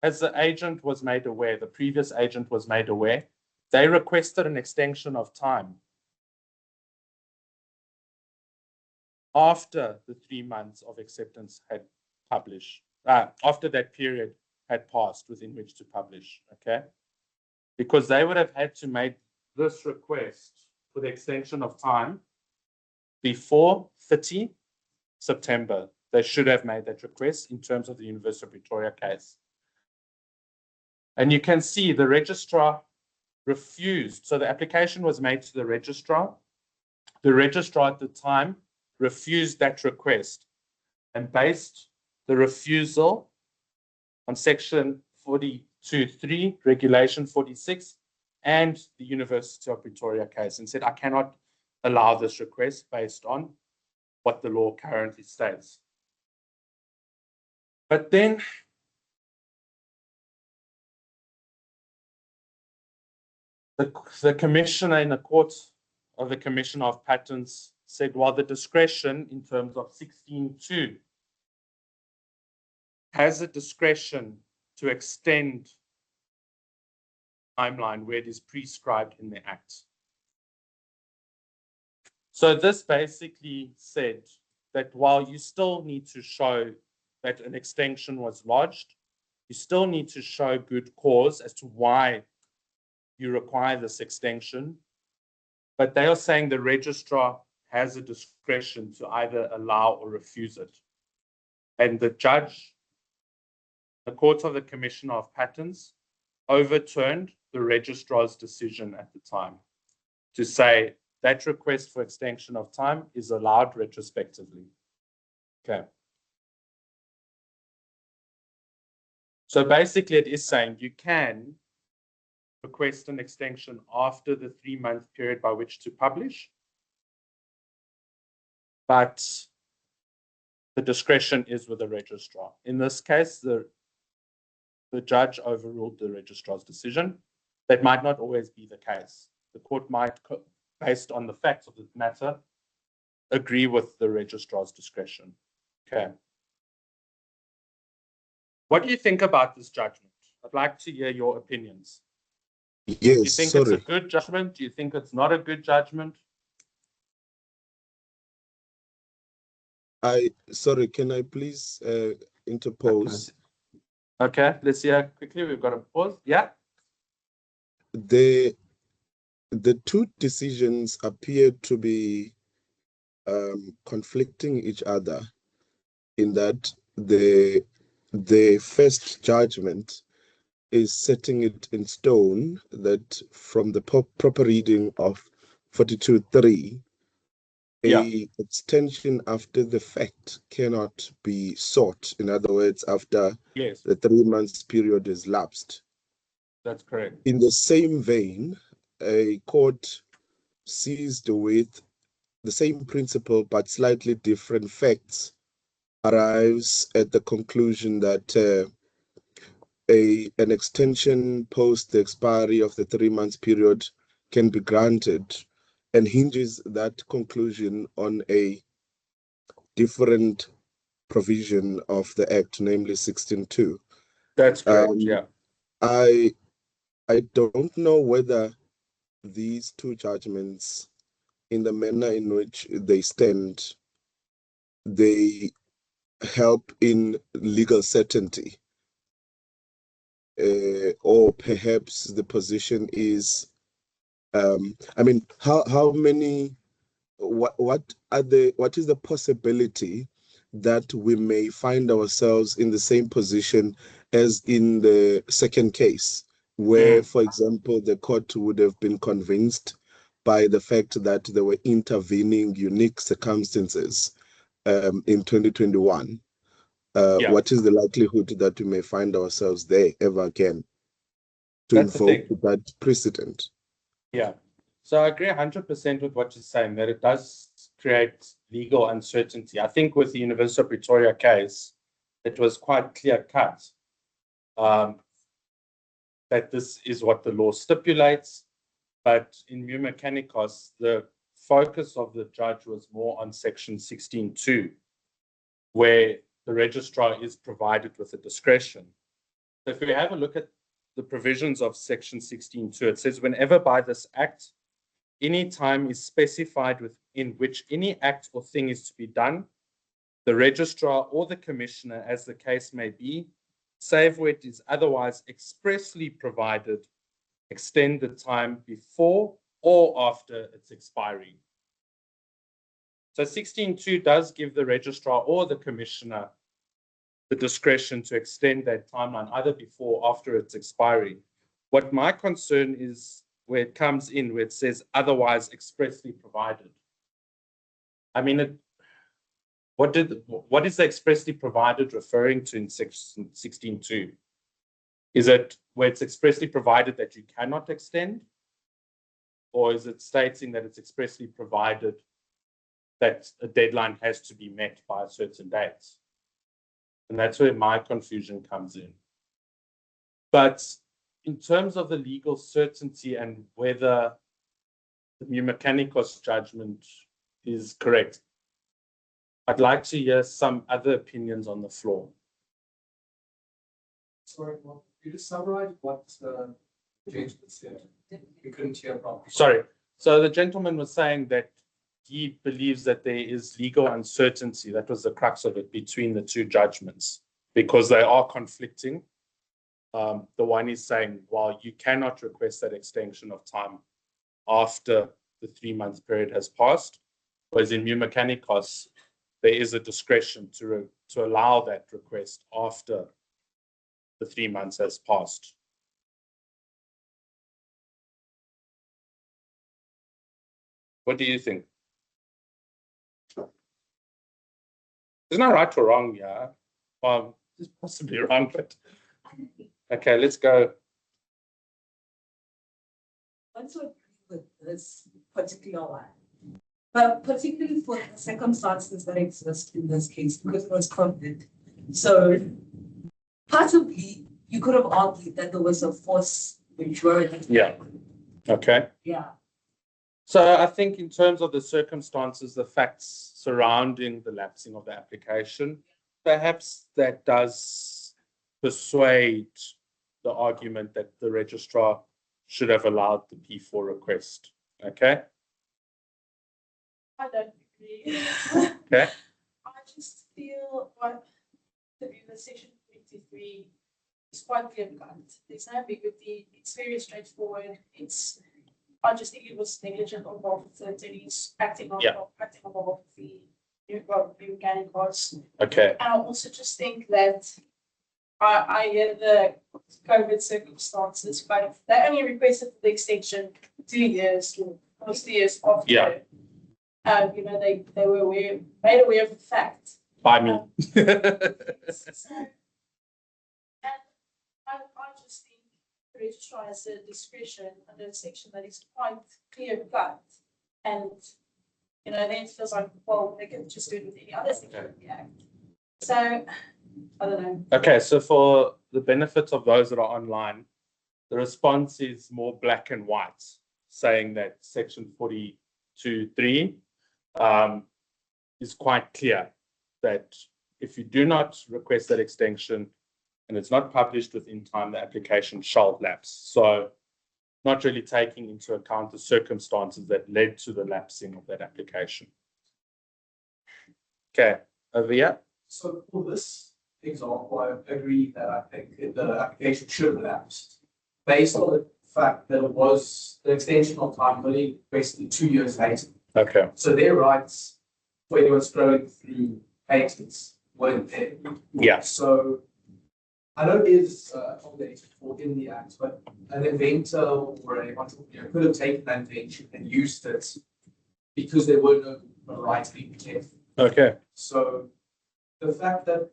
as the agent was made aware, the previous agent was made aware, they requested an extension of time after the 3 months of acceptance had published, after that period had passed within which to publish, okay? Because they would have had to make this request for the extension of time before 30 September. They should have made that request in terms of the University of Pretoria case. And you can see the registrar refused. So the application was made to the registrar. The registrar at the time refused that request and based the refusal on section 42.3, regulation 46, and the University of Pretoria case, and said, I cannot allow this request based on what the law currently states. But then the commissioner in the court of the Commissioner of Patents said, well, the discretion in terms of 16.2 has a discretion to extend timeline where it is prescribed in the Act. So this basically said that while you still need to show that an extension was lodged, you still need to show good cause as to why you require this extension. But they are saying the registrar has a discretion to either allow or refuse it. And the judge, the Court of the Commissioner of Patents, overturned the registrar's decision at the time to say that request for extension of time is allowed retrospectively. Okay. So basically it is saying you can request an extension after the 3-month period by which to publish, but the discretion is with the registrar. In this case, the judge overruled the registrar's decision. That might not always be the case. The court might, based on the facts of the matter, agree with the registrar's discretion. Okay. What do you think about this judgment? I'd like to hear your opinions. Yes, Do you think sorry. it's a good judgment? Do you think it's not a good judgment? Sorry, can I please interpose? Okay, let's hear quickly. We've got a pause. Yeah. The two decisions appear to be conflicting each other in that the first judgment is setting it in stone that from the proper reading of 42.3, a extension after the fact cannot be sought. In other words, after Yes, the 3 months period is lapsed. that's correct. In the same vein, a court seized with the same principle but slightly different facts arrives at the conclusion that an extension post the expiry of the 3 months period can be granted, and hinges that conclusion on a different provision of the Act, namely 16.2. That's correct, yeah. I don't know whether these two judgments, in the manner in which they stand, they help in legal certainty, or perhaps the position is, I mean, how many, what is the possibility that we may find ourselves in the same position as in the second case, where, for example, the court would have been convinced by the fact that there were intervening unique circumstances in 2021. What is the likelihood that we may find ourselves there ever again to invoke that precedent? Yeah. So I agree 100% with what you're saying, that it does create legal uncertainty. I think with the University of Pretoria case, it was quite clear cut that this is what the law stipulates. But in Mu Mechanicos, the focus of the judge was more on section 16.2, where the registrar is provided with a discretion. So if we have a look at the provisions of section 16.2, it says, whenever by this act, any time is specified within which any act or thing is to be done, the registrar or the commissioner, as the case may be, save where it is otherwise expressly provided, extend the time before or after its expiry. So 16.2 does give the registrar or the commissioner the discretion to extend that timeline either before or after its expiry. What my concern is where it comes in, where it says otherwise expressly provided. I mean, what is the expressly provided referring to in section 16.2? Is it where it's expressly provided that you cannot extend? Or is it stating that it's expressly provided that a deadline has to be met by a certain date? And that's where my confusion comes in. But in terms of the legal certainty and whether the Mu Mechanicos judgment is correct, I'd like to hear some other opinions on the floor. Sorry, well, you just summarize what the gentleman said. We couldn't hear properly. Sorry. So the gentleman was saying that he believes that there is legal uncertainty. That was the crux of it between the two judgments because they are conflicting. The one is saying, well, you cannot request that extension of time after the 3-month period has passed. Whereas in Mu Mechanicos, there is a discretion to allow that request after the 3 months has passed. What do you think? It's not right or wrong, yeah. Well, it's possibly wrong, but okay, let's go. I want to agree with this particular one, but particularly for the circumstances that exist in this case, because it was COVID. So possibly you could have argued that there was a force majority. Yeah. Okay. Yeah. So I think in terms of the circumstances, the facts surrounding the lapsing of the application, perhaps that does persuade the argument that the registrar should have allowed the P4 request. Okay. I don't agree. Okay. I just feel like the section 23 is quite clear cut. There's no ambiguity. It's very straightforward. I just think it was negligent on both of the attorneys acting on both of the Mechanicos. Okay. And I also just think that I hear the COVID circumstances, but they only requested the extension 2 years, almost 2 years after. Yeah. You know, they were made aware of the fact. By me. So, and I just think the registrar has a discretion under a section that is quite clear cut, and you know, then it feels like, well, they can just do it with any other section of the act. So I don't know. Okay, so for the benefit of those that are online, the response is more black and white, saying that section 42.3 is quite clear that if you do not request that extension and it's not published within time, the application shall lapse. So not really taking into account the circumstances that led to the lapsing of that application. Okay, over here. So for this example, I agree that I think the application should have lapsed based on the fact that it was the extension of time only basically 2 years later. Okay. So their rights for anyone scrolling through patents weren't there. Yeah. So I know it is accommodated for in the act, but an inventor or an entrepreneur could have taken that invention and used it because there were no rights being protected. Okay. So the fact that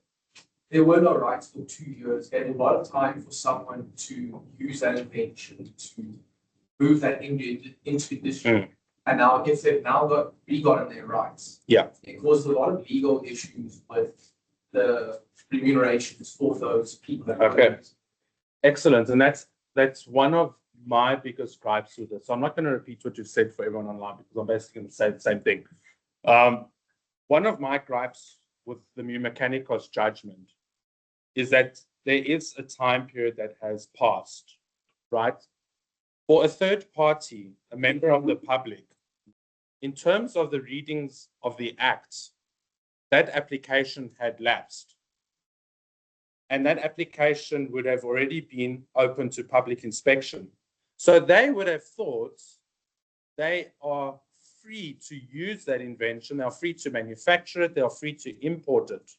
there were no rights for 2 years gave a lot of time for someone to use that invention to move that into industry. And now if they've now gotten their rights, it caused a lot of legal issues with the remunerations for those people that Okay. Excellent. And that's one of my biggest gripes with it. So I'm not going to repeat what you've said for everyone online because I'm basically going to say the same thing. One of my gripes with the Mu Mechanicos judgment is that there is a time period that has passed, right? For a third party, a member of the public, in terms of the readings of the Act, that application had lapsed. And that application would have already been open to public inspection. So they would have thought they are free to use that invention, they are free to manufacture it, they are free to import it.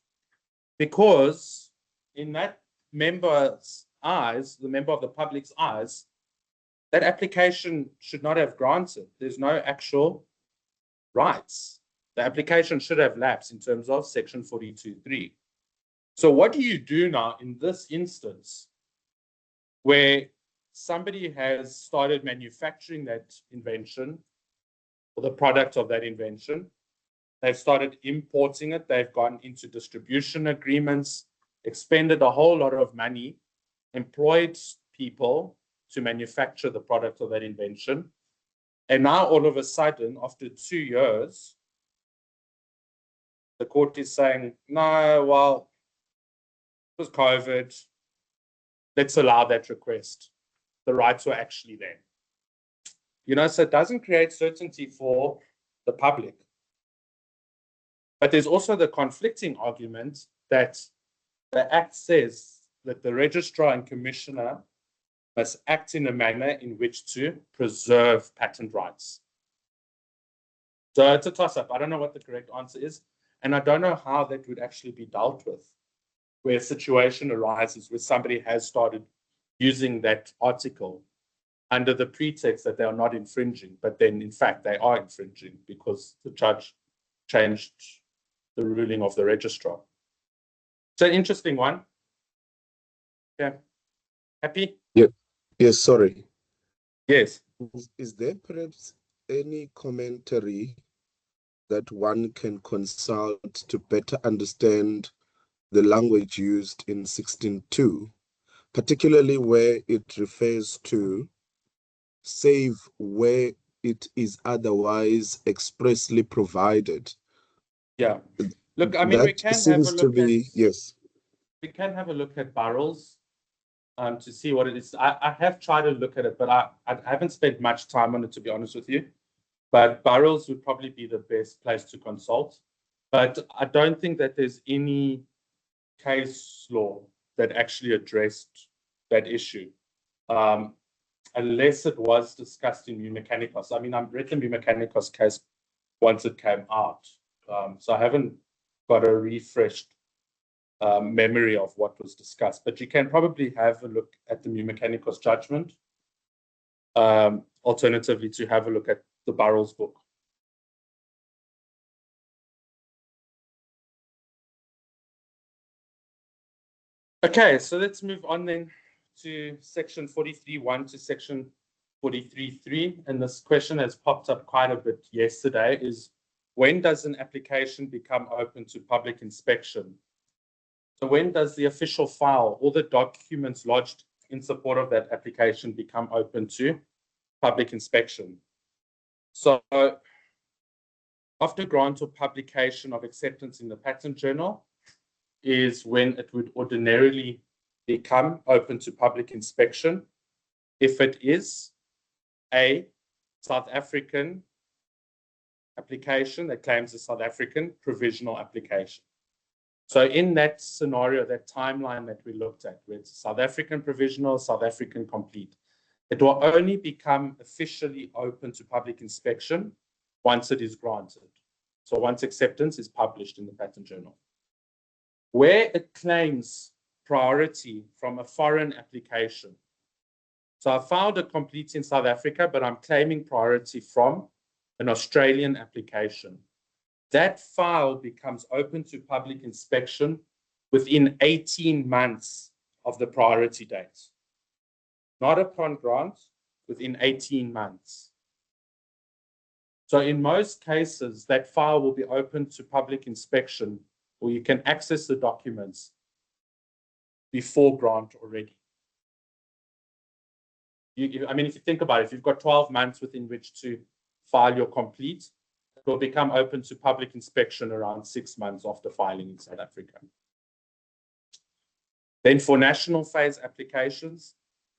Because in that member's eyes, the member of the public's eyes, that application should not have granted. There's no actual rights. The application should have lapsed in terms of section 42.3. So what do you do now in this instance where somebody has started manufacturing that invention or the product of that invention? They've started importing it. They've gone into distribution agreements, expended a whole lot of money, employed people to manufacture the product of that invention. And now all of a sudden, after 2 years, the court is saying, no, well, it was COVID. Let's allow that request. The rights were actually there. You know, so it doesn't create certainty for the public. But there's also the conflicting argument that the Act says that the registrar and commissioner must act in a manner in which to preserve patent rights. So it's a toss-up. I don't know what the correct answer is, and I don't know how that would actually be dealt with, where a situation arises where somebody has started using that article under the pretext that they are not infringing, but then in fact they are infringing because the judge changed the ruling of the registrar. It's an interesting one. Yeah. Happy? Yes, sorry. Yes. Is there perhaps any commentary that one can consult to better understand the language used in 16.2, particularly where it refers to save where it is otherwise expressly provided? Yeah. Look, I mean, that we can have a seems to look be, at, yes. we can have a look at Burrells to see what it is. I have tried to look at it, but I haven't spent much time on it, to be honest with you. But Burrells would probably be the best place to consult. But I don't think that there's any case law that actually addressed that issue, unless it was discussed in Mu Mechanicos. I mean, I've read the Mu Mechanicos case once it came out, so I haven't got a refreshed memory of what was discussed. But you can probably have a look at the Mu Mechanicos judgment. Alternatively, to have a look at the Burrells book. Okay, so let's move on then to section 43.1 to section 43.3. And this question has popped up quite a bit yesterday, is when does an application become open to public inspection? So when does the official file, all the documents lodged in support of that application, become open to public inspection? So after grant or publication of acceptance in the patent journal is when it would ordinarily become open to public inspection if it is a South African application that claims a South African provisional application. So in that scenario, that timeline that we looked at, where it's South African provisional, South African complete, it will only become officially open to public inspection once it is granted. So once acceptance is published in the patent journal. Where it claims priority from a foreign application. So I filed a complete in South Africa, but I'm claiming priority from an Australian application. That file becomes open to public inspection within 18 months of the priority date. Not upon grant, within 18 months. So in most cases, that file will be open to public inspection, or you can access the documents before grant already. I mean, if you think about it, if you've got 12 months within which to file your complete, it will become open to public inspection around 6 months after filing in South Africa. Then for national phase applications,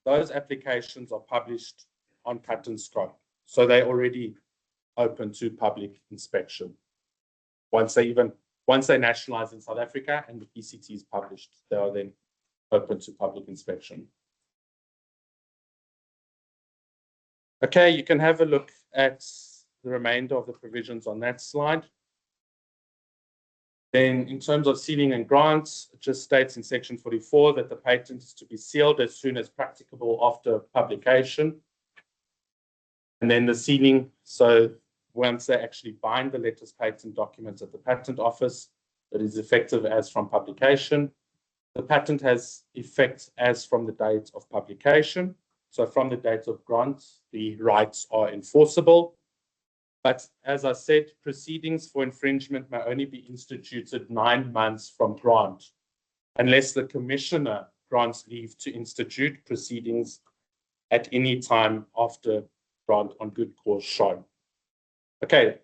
those applications are published on patent scope. So they're already open to public inspection. Once they nationalize in South Africa and the PCT is published, they are then open to public inspection. Okay, you can have a look at the remainder of the provisions on that slide. Then in terms of sealing and grants, it just states in section 44 that the patent is to be sealed as soon as practicable after publication. And then the sealing, so once they actually bind the letters patent documents at the patent office, that is effective as from publication. The patent has effect as from the date of publication. So from the date of grant, the rights are enforceable. But as I said, proceedings for infringement may only be instituted 9 months from grant, unless the commissioner grants leave to institute proceedings at any time after grant on good cause shown. Okay,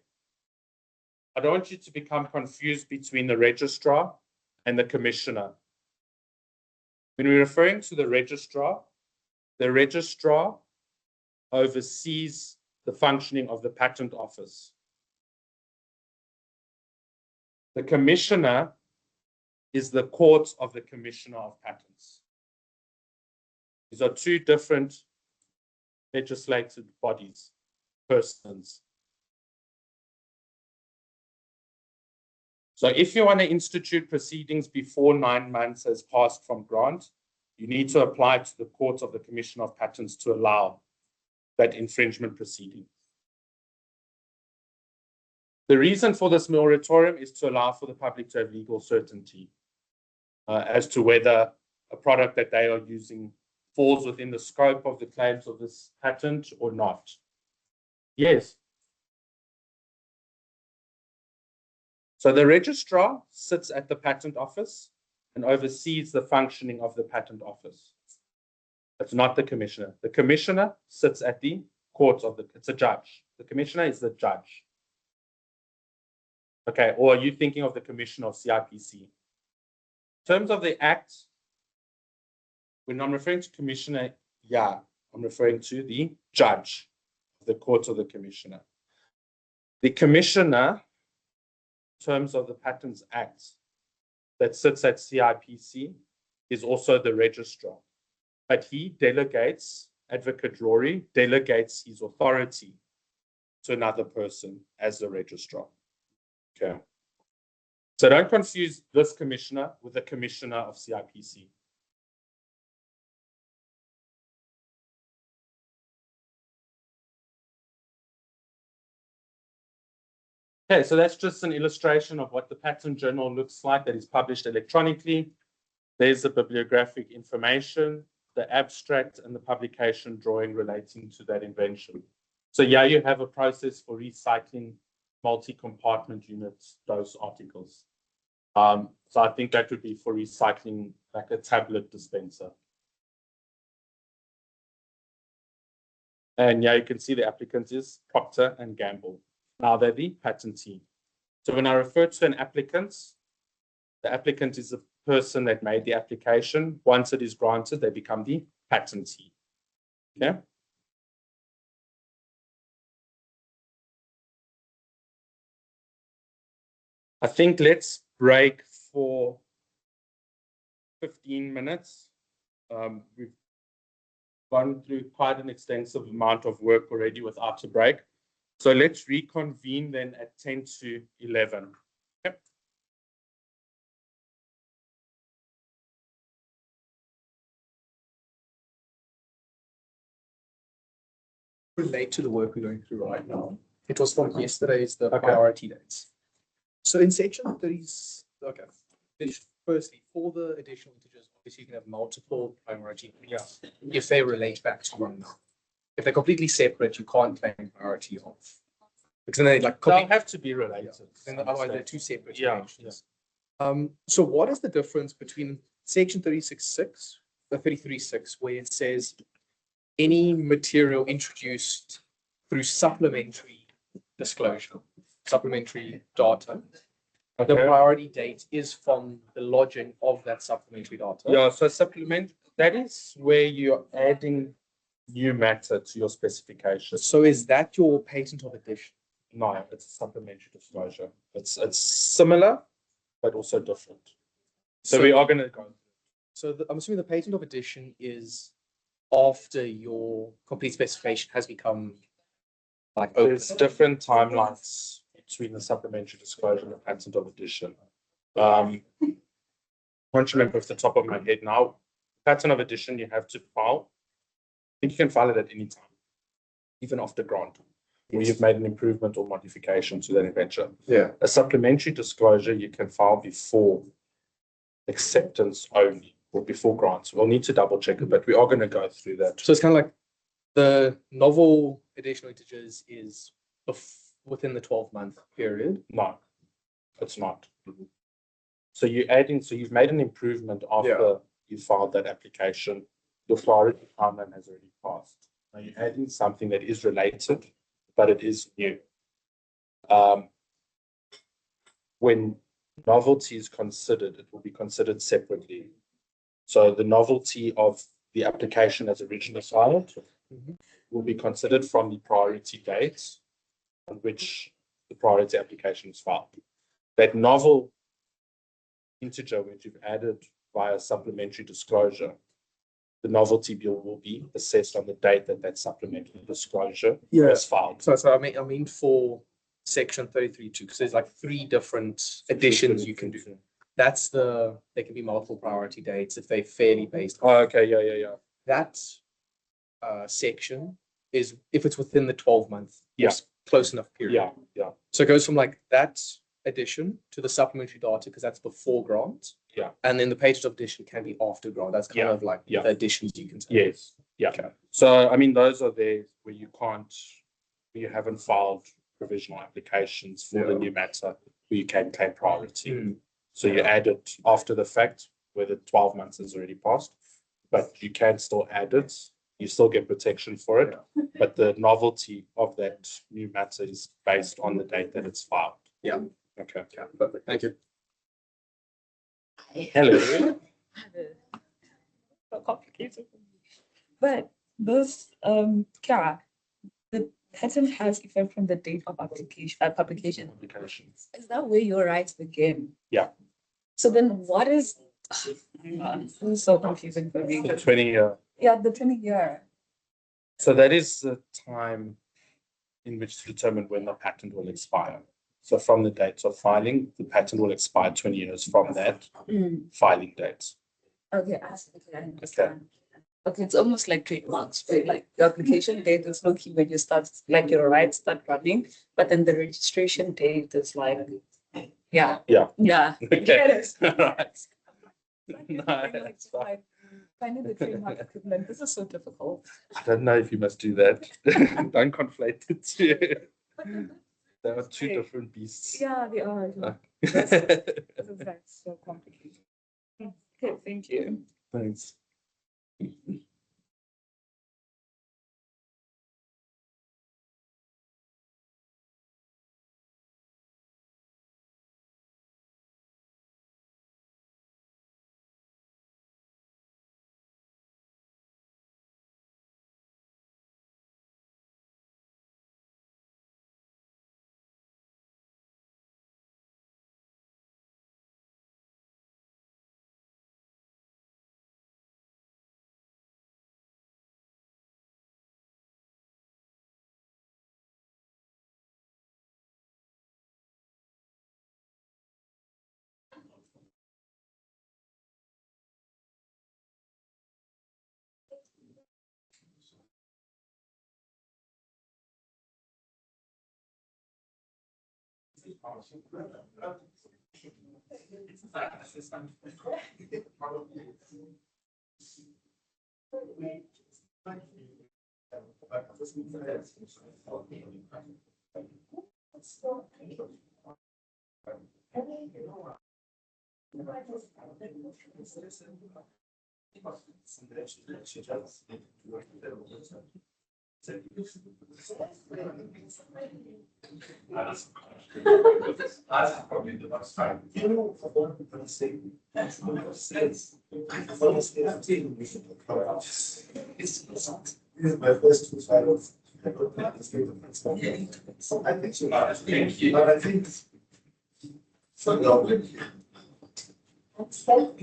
I don't want you to become confused between the registrar and the commissioner. When we're referring to the registrar oversees the functioning of the patent office. The commissioner is the court of the commissioner of patents. These are two different legislative bodies, persons. So if you want to institute proceedings before 9 months has passed from grant, you need to apply to the court of the Commissioner of Patents to allow that infringement proceeding. The reason for this moratorium is to allow for the public to have legal certainty as to whether a product that they are using falls within the scope of the claims of this patent or not. Yes. So the registrar sits at the patent office and oversees the functioning of the patent office. It's not the commissioner. The commissioner sits at the court of it's a judge. The commissioner is the judge. Okay, or are you thinking of the commissioner of CIPC? In terms of the act, when I'm referring to commissioner, yeah, I'm referring to the judge of the court of the commissioner. The commissioner, in terms of the Patents Act, that sits at CIPC is also the registrar. But he delegates, Advocate Rory delegates his authority to another person as the registrar. Okay. So don't confuse this commissioner with the commissioner of CIPC. Okay, so that's just an illustration of what the patent journal looks like that is published electronically. There's the bibliographic information, the abstract, and the publication drawing relating to that invention. So yeah, you have a process for recycling multi-compartment units, those articles. So I think that would be for recycling like a tablet dispenser. And yeah, you can see the applicant is Procter & Gamble. Now they're the patentee. So when I refer to an applicant, the applicant is the person that made the application. Once it is granted, they become the patentee. Okay. I think let's break for 15 minutes. We've gone through quite an extensive amount of work already without a break. So let's reconvene then at 10 to 11. Okay. Relate to the work we're going through right now. It was from yesterday's priority dates. So in section 30, okay. Firstly, for the additional integers, obviously you can have multiple priority if they relate back to one another. If they're completely separate, you can't claim priority of. Because then they they'll have to be related. Then otherwise they're two separate arrangements. So what is the difference between section 36.6, the 33.6, where it says any material introduced through supplementary disclosure, supplementary data. The Okay. priority date is from the lodging of that supplementary data. Yeah, so supplement, that is where you're adding new matter to your specification. So is that your patent of addition? No, it's a supplementary disclosure. It's similar, but also different. So we are going to go. So I'm assuming the patent of addition is after your complete specification has become like open. There's different timelines between the supplementary disclosure and the patent of addition. Can't remember off the top of my head now. Patent of addition, you have to file. I think you can file it at any time, even after grant, where you've made an improvement or modification to that invention. Yeah. A supplementary disclosure you can file before acceptance only or before grants. We'll need to double check it, but we are going to go through that. So it's kind of like the novel additional integers is within the 12-month period. No, it's not. So you're adding, so you've made an improvement after you filed that application. Your priority timeline has already passed. Now you're adding something that is related, but it is new. When novelty is considered, it will be considered separately. So the novelty of the application as originally filed will be considered from the priority date on which the priority application is filed. That novel integer which you've added via supplementary disclosure, the novelty bill will be assessed on the date that that supplementary disclosure was filed. So I mean for section 33.2, because there's like 3 different additions you can do. That's they can be multiple priority dates if they're fairly based. Oh, okay, yeah. That section is if it's within the 12-month, Yeah. close enough period. Yeah. So it goes from like that addition to the supplementary data because that's before grant. Yeah. And then the patent of addition can be after grant. That's kind of like the additions you can say. Yes. Yeah. Okay. So I mean, those are there where where you haven't filed provisional applications for the new matter, where you can claim priority. So you add it after the fact, where the 12 months has already passed, but you can still add it. You still get protection for it, but the novelty of that new matter is based on the date that it's filed. Yeah. Okay. Perfect. Thank you. Hello. So complicated. But those, Kara, the patent has effect from the date of application, publication. Applications. Is that where your rights begin? Yeah. So then what is, this is so confusing for me. The 20-year. Yeah, the 20-year. So that is the time in which to determine when the patent will expire. So from the date of filing, the patent will expire 20 years from that filing date. Okay, I understand. Okay, it's almost like trademarks, right? Like the application date is low key when you start, like your rights start running, but then the registration date is like, yeah. Okay. Get it. Right. No, Like, that's fine. like, finding the trademark equivalent. This is so difficult. I don't know if you must do that. Don't conflate the two. There are two different beasts. Yeah, they are. Thanks. This is like so complicated. Okay, thank you. That's probably the most time. This is my first two finals. I think so. Thank you. But I think. So, no. So.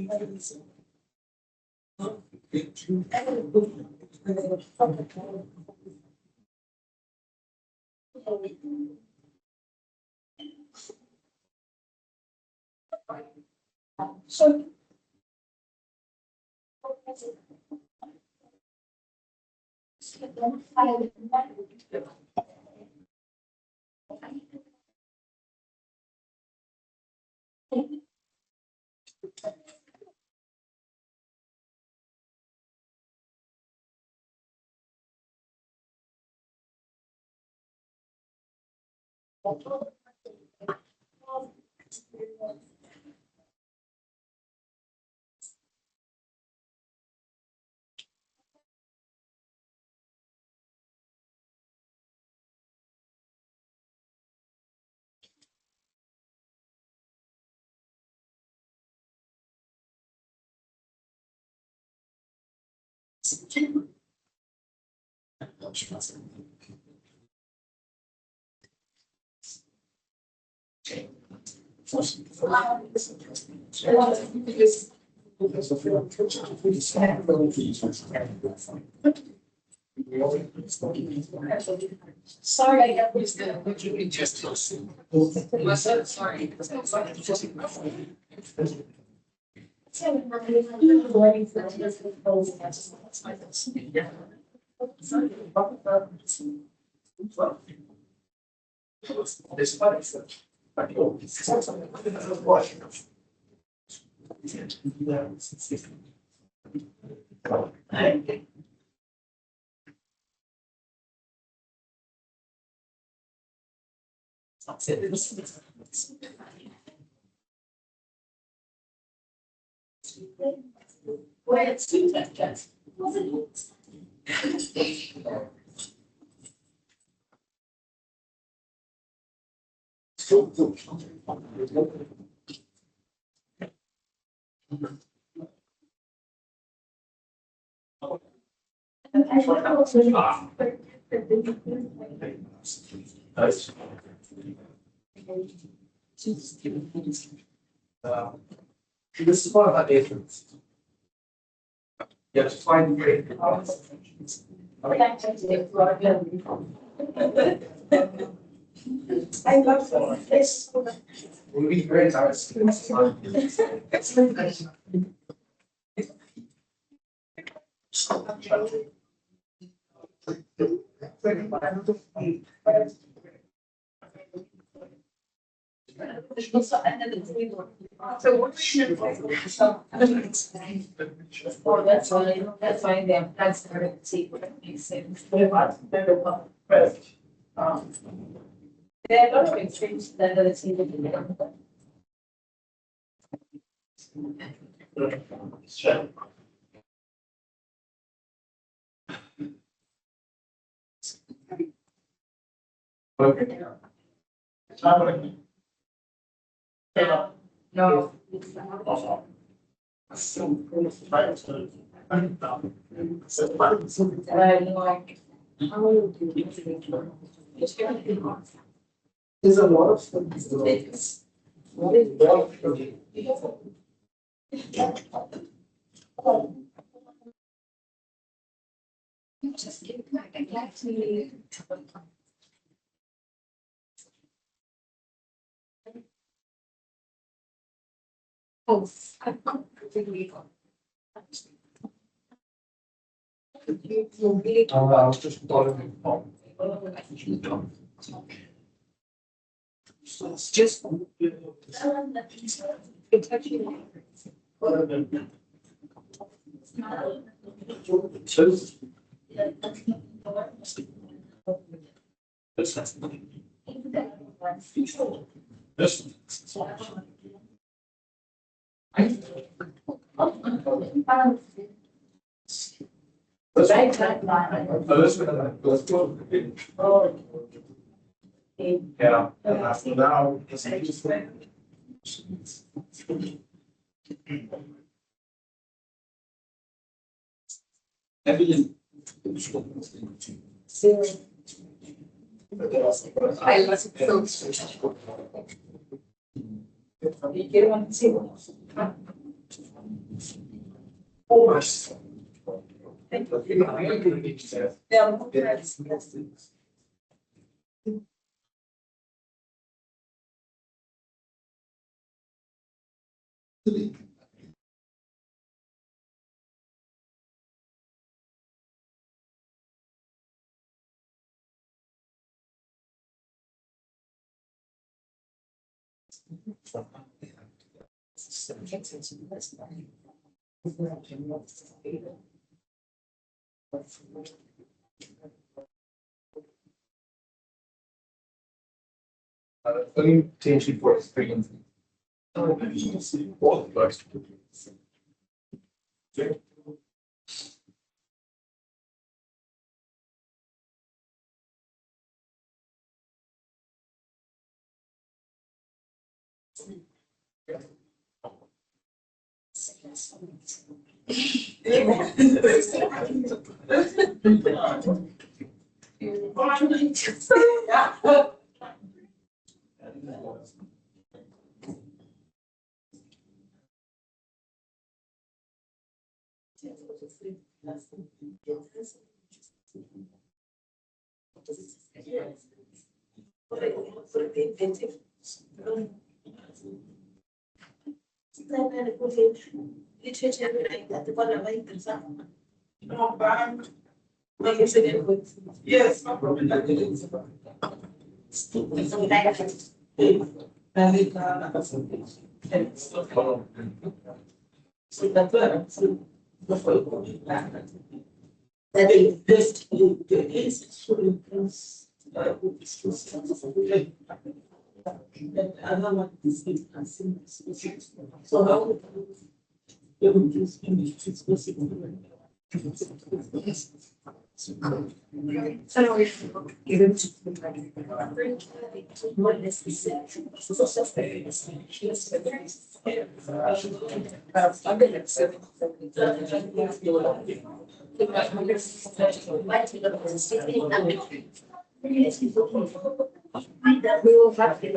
Sorry, I was Where it's too much, just wasn't. This is one of our difference. You have to find great. I love this. We'll be very nice. So what should oh, that's fine, then, that's the see what makes sense. There are a lot of extremes that are seen in the. No. There's a lot of things. Just get back and like to. Oh, I've got really. I was just following on. So it's just. It's actually. Right, right, right. Yeah. Now, it's Evelyn. I love it so. You get one too. Almost. Yeah. Only potentially for experience. All the books. Yes. We will have to.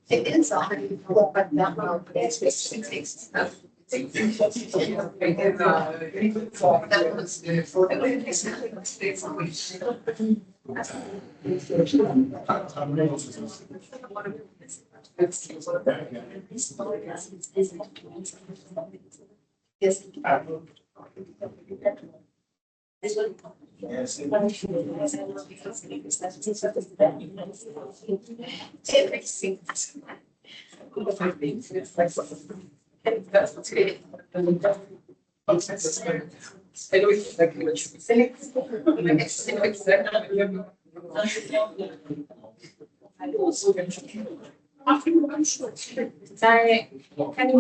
It is already, but now it takes. Yes. Sorry, can you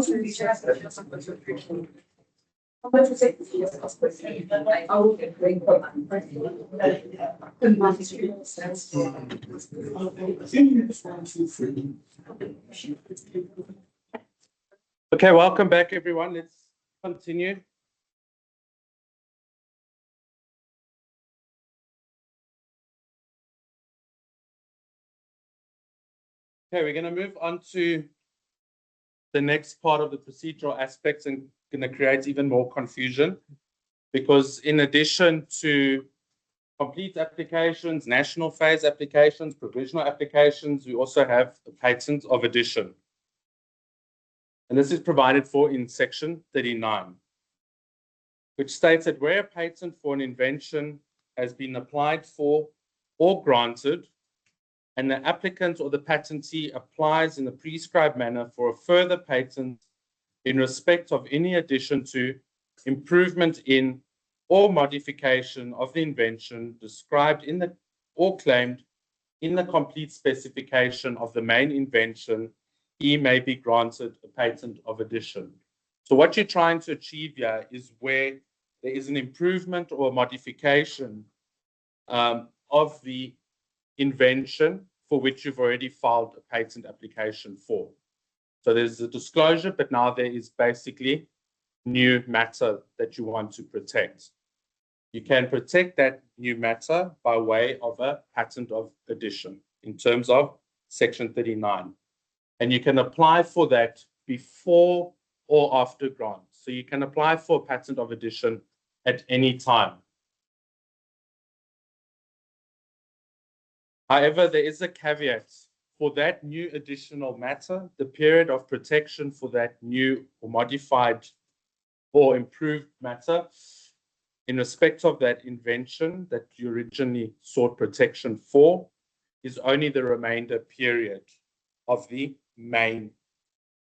Okay, welcome back, everyone. Let's continue. Okay, we're going to move on to the next part of the procedural aspects and going to create even more confusion, because in addition to complete applications, national phase applications, provisional applications, we also have a patent of addition. And this is provided for in section 39, which states that where a patent for an invention has been applied for or granted, and the applicant or the patentee applies in the prescribed manner for a further patent in respect of any addition to, improvement in, or modification of the invention described in the or claimed in the complete specification of the main invention, he may be granted a patent of addition. So what you're trying to achieve here is where there is an improvement or a modification of the invention for which you've already filed a patent application for. So there's a disclosure, but now there is basically new matter that you want to protect. You can protect that new matter by way of a patent of addition in terms of section 39. And you can apply for that before or after grant. So you can apply for a patent of addition at any time. However, there is a caveat. For that new additional matter, the period of protection for that new or modified or improved matter in respect of that invention that you originally sought protection for is only the remainder period of the main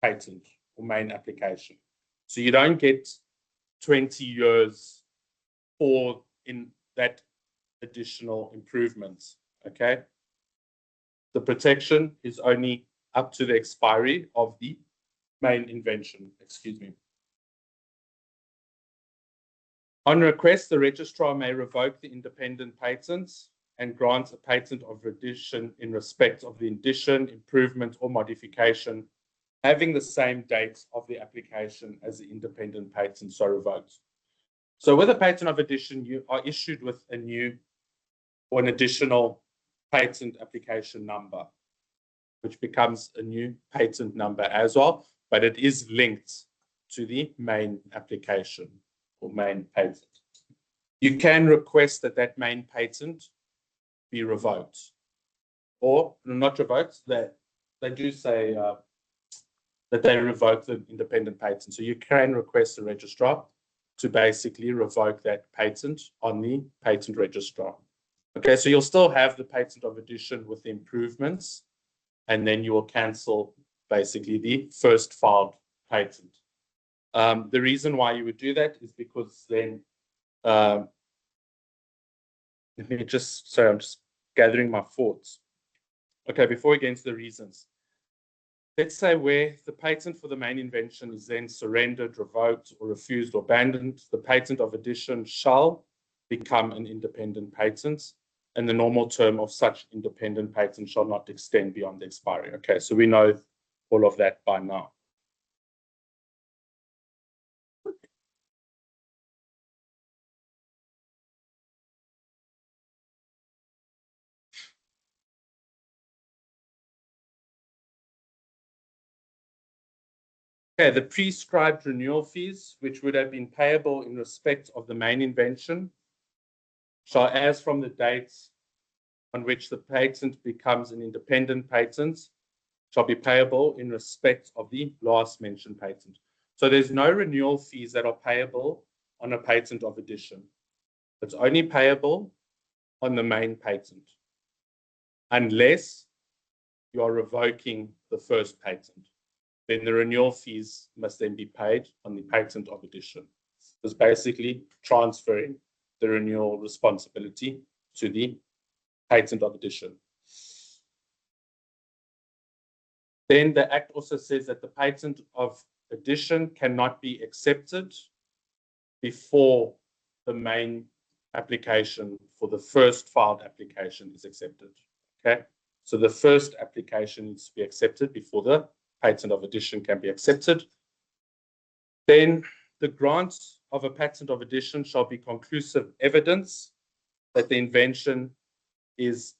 patent or main application. So you don't get 20 years for in that additional improvements, okay? The protection is only up to the expiry of the main invention, excuse me. On request, the registrar may revoke the independent patents and grant a patent of addition in respect of the addition, improvement, or modification having the same date of the application as the independent patent so revoked. So with a patent of addition, you are issued with a new or an additional patent application number, which becomes a new patent number as well, but it is linked to the main application or main patent. you can request that that main patent be revoked, or not revoked. They do say that they revoke the independent patent. So you can request the registrar to basically revoke that patent on the patent registrar. Okay, so you'll still have the patent of addition with the improvements, and then you will cancel basically the first filed patent. The reason why you would do that is because then, let me just, sorry, I'm just gathering my thoughts. Okay, before we get into the reasons, let's say where the patent for the main invention is then surrendered, revoked, or refused or abandoned, the patent of addition shall become an independent patent, and the normal term of such independent patent shall not extend beyond the expiry. Okay, so we know all of that by now. Okay, the prescribed renewal fees, which would have been payable in respect of the main invention, shall, as from the date on which the patent becomes an independent patent, shall be payable in respect of the last mentioned patent. So there's no renewal fees that are payable on a patent of addition. It's only payable on the main patent, unless you are revoking the first patent. Then the renewal fees must then be paid on the patent of addition. It's basically transferring the renewal responsibility to the patent of addition. Then the Act also says that the patent of addition cannot be accepted before the main application for the first filed application is accepted. Okay, so the first application needs to be accepted before the patent of addition can be accepted. Then the grant of a patent of addition shall be conclusive evidence that the invention is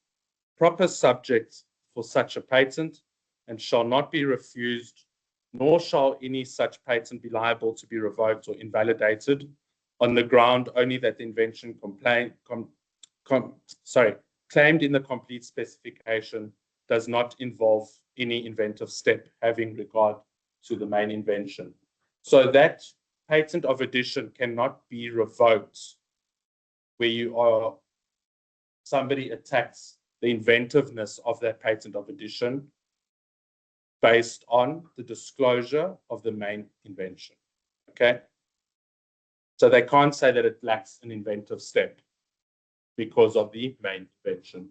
proper subject for such a patent and shall not be refused, nor shall any such patent be liable to be revoked or invalidated on the ground only that the invention claimed in the complete specification does not involve any inventive step having regard to the main invention. So that patent of addition cannot be revoked where somebody attacks the inventiveness of that patent of addition based on the disclosure of the main invention. Okay, so they can't say that it lacks an inventive step because of the main invention.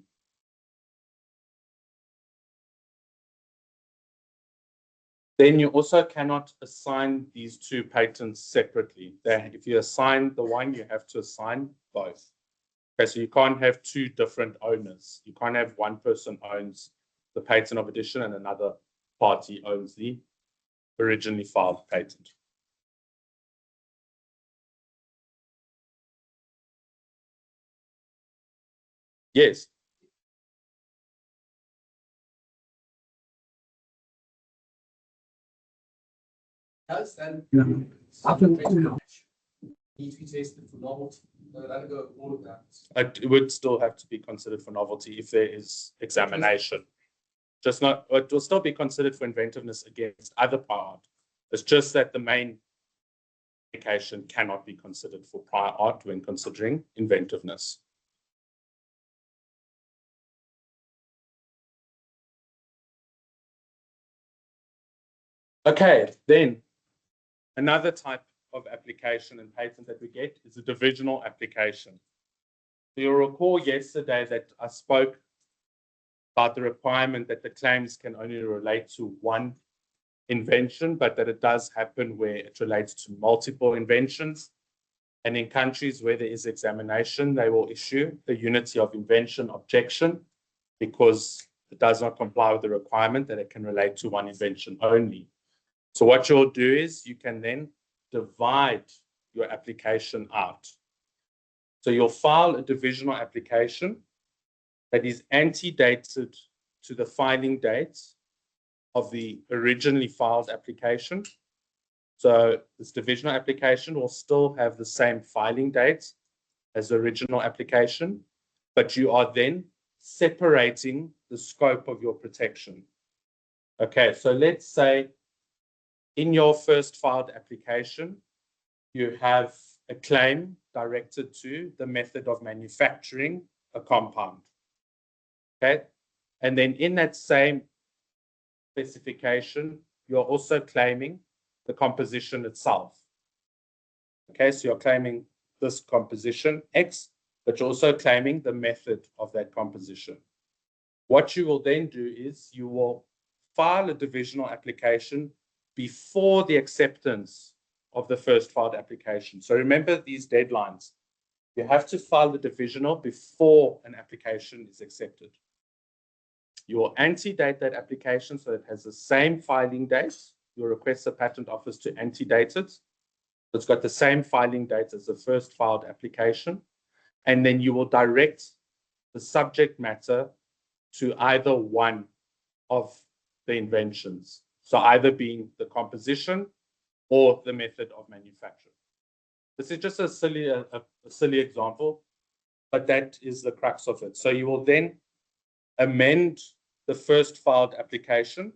Then you also cannot assign these two patents separately. If you assign the one, you have to assign both. Okay, so you can't have two different owners. You can't have one person owns the patent of addition and another party owns the originally filed patent. Yes. Does then need to be tested for novelty? That'll go all of that. It would still have to be considered for novelty if there is examination. Just not, it will still be considered for inventiveness against other prior art. It's just that the main application cannot be considered for prior art when considering inventiveness. Okay, then another type of application and patent that we get is a divisional application. So you'll recall yesterday that I spoke about the requirement that the claims can only relate to one invention, but that it does happen where it relates to multiple inventions. And in countries where there is examination, they will issue the unity of invention objection because it does not comply with the requirement that it can relate to one invention only. So what you'll do is you can then divide your application out. So you'll file a divisional application that is antedated to the filing date of the originally filed application. So this divisional application will still have the same filing date as the original application, but you are then separating the scope of your protection. Okay, so let's say in your first filed application, you have a claim directed to the method of manufacturing a compound. Okay, and then in that same specification, you're also claiming the composition itself. Okay, so you're claiming this composition X, but you're also claiming the method of that composition. What you will then do is you will file a divisional application before the acceptance of the first filed application. So remember these deadlines. You have to file the divisional before an application is accepted. You will antedate that application so it has the same filing date. You'll request the Patent Office to antedate it. It's got the same filing date as the first filed application. And then you will direct the subject matter to either one of the inventions. So either being the composition or the method of manufacture. This is just a silly example, but that is the crux of it. So you will then amend the first filed application.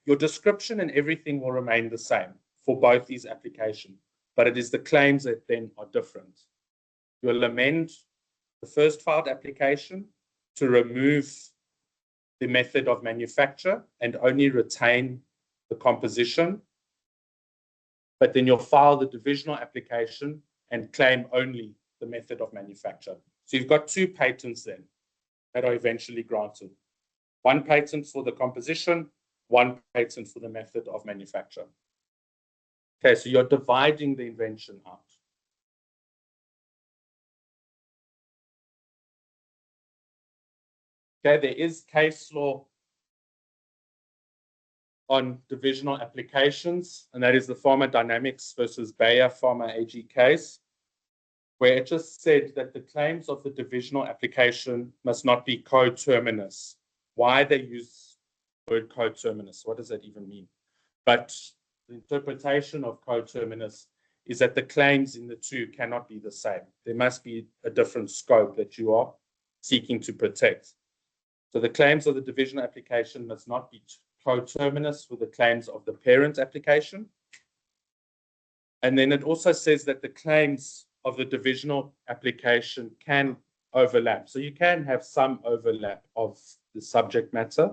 Your description and everything will remain the same for both these applications, but it is the claims that then are different. You'll amend the first filed application to remove the method of manufacture and only retain the composition, but then you'll file the divisional application and claim only the method of manufacture. So you've got two patents then that are eventually granted. One patent for the composition, one patent for the method of manufacture. Okay, so you're dividing the invention out. Okay, there is case law on divisional applications, and that is the Pharmadynamics versus Bayer Pharma AG case, where it just said that the claims of the divisional application must not be coterminous. Why they use the word coterminous? What does that even mean? But the interpretation of coterminous is that the claims in the two cannot be the same. There must be a different scope that you are seeking to protect. So the claims of the divisional application must not be coterminous with the claims of the parent application. And then it also says that the claims of the divisional application can overlap. So you can have some overlap of the subject matter.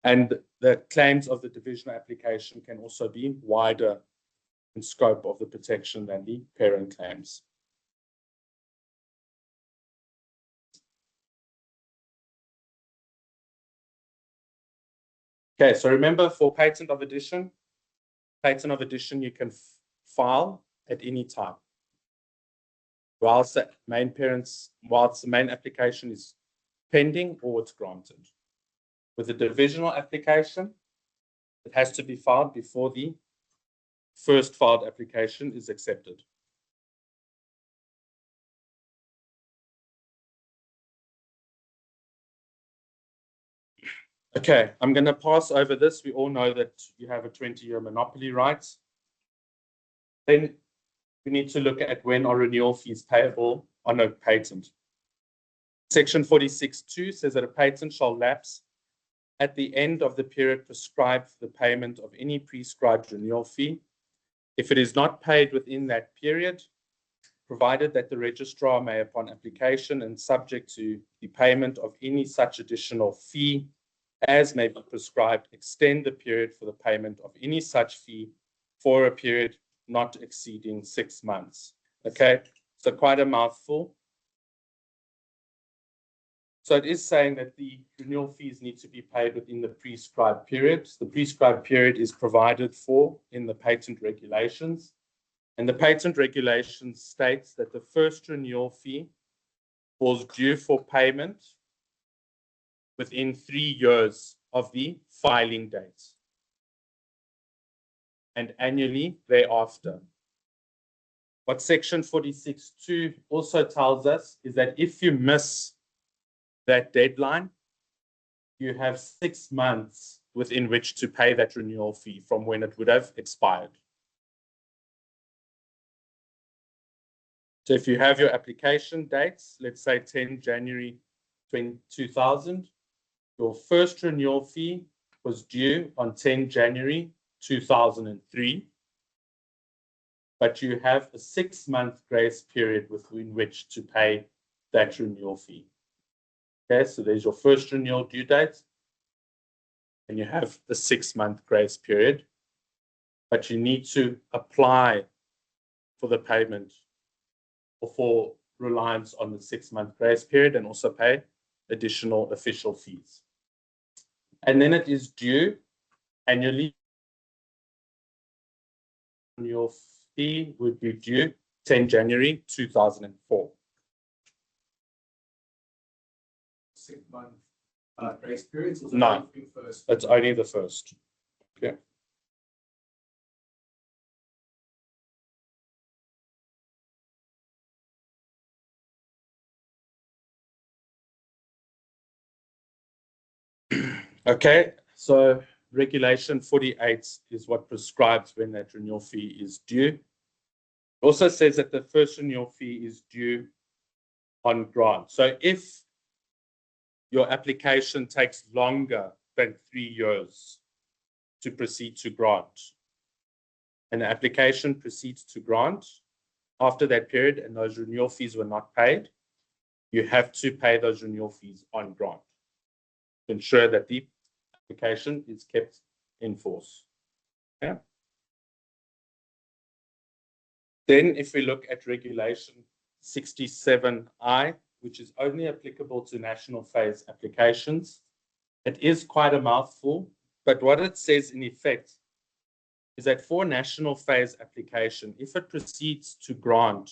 And the claims of the divisional application can also be wider in scope of the protection than the parent claims. Okay, so remember for patent of addition you can file at any time. Whilst the main application is pending or it's granted. With a divisional application, it has to be filed before the first filed application is accepted. Okay, I'm going to pass over this. We all know that you have a 20-year monopoly right. Then we need to look at when are renewal fees payable on a patent. Section 46(2) says that a patent shall lapse at the end of the period prescribed for the payment of any prescribed renewal fee. If it is not paid within that period, provided that the registrar may, upon application and subject to the payment of any such additional fee as may be prescribed, extend the period for the payment of any such fee for a period not exceeding 6 months. Okay, so quite a mouthful. So it is saying that the renewal fees need to be paid within the prescribed period. The prescribed period is provided for in the patent regulations. And the patent regulations states that the first renewal fee falls due for payment within 3 years of the filing date and annually thereafter. What section 46(2) also tells us is that if you miss that deadline, you have 6 months within which to pay that renewal fee from when it would have expired. So if you have your application dates, let's say 10 January 2000, your first renewal fee was due on 10 January 2003, but you have a 6-month grace period within which to pay that renewal fee. Okay, so there's your first renewal due date, and you have the 6-month grace period, but you need to apply for the payment or for reliance on the 6-month grace period and also pay additional official fees. And then it is due annually. Your fee would be due 10 January 2004. 6-month grace periods? Or No. First? It's only the first. Okay. Okay, so regulation 48 is what prescribes when that renewal fee is due. It also says that the first renewal fee is due on grant. So if your application takes longer than 3 years to proceed to grant, and the application proceeds to grant after that period and those renewal fees were not paid, you have to pay those renewal fees on grant to ensure that the application is kept in force. Okay. Then if we look at regulation 67I, which is only applicable to national phase applications, it is quite a mouthful, but what it says in effect is that for national phase application, if it proceeds to grant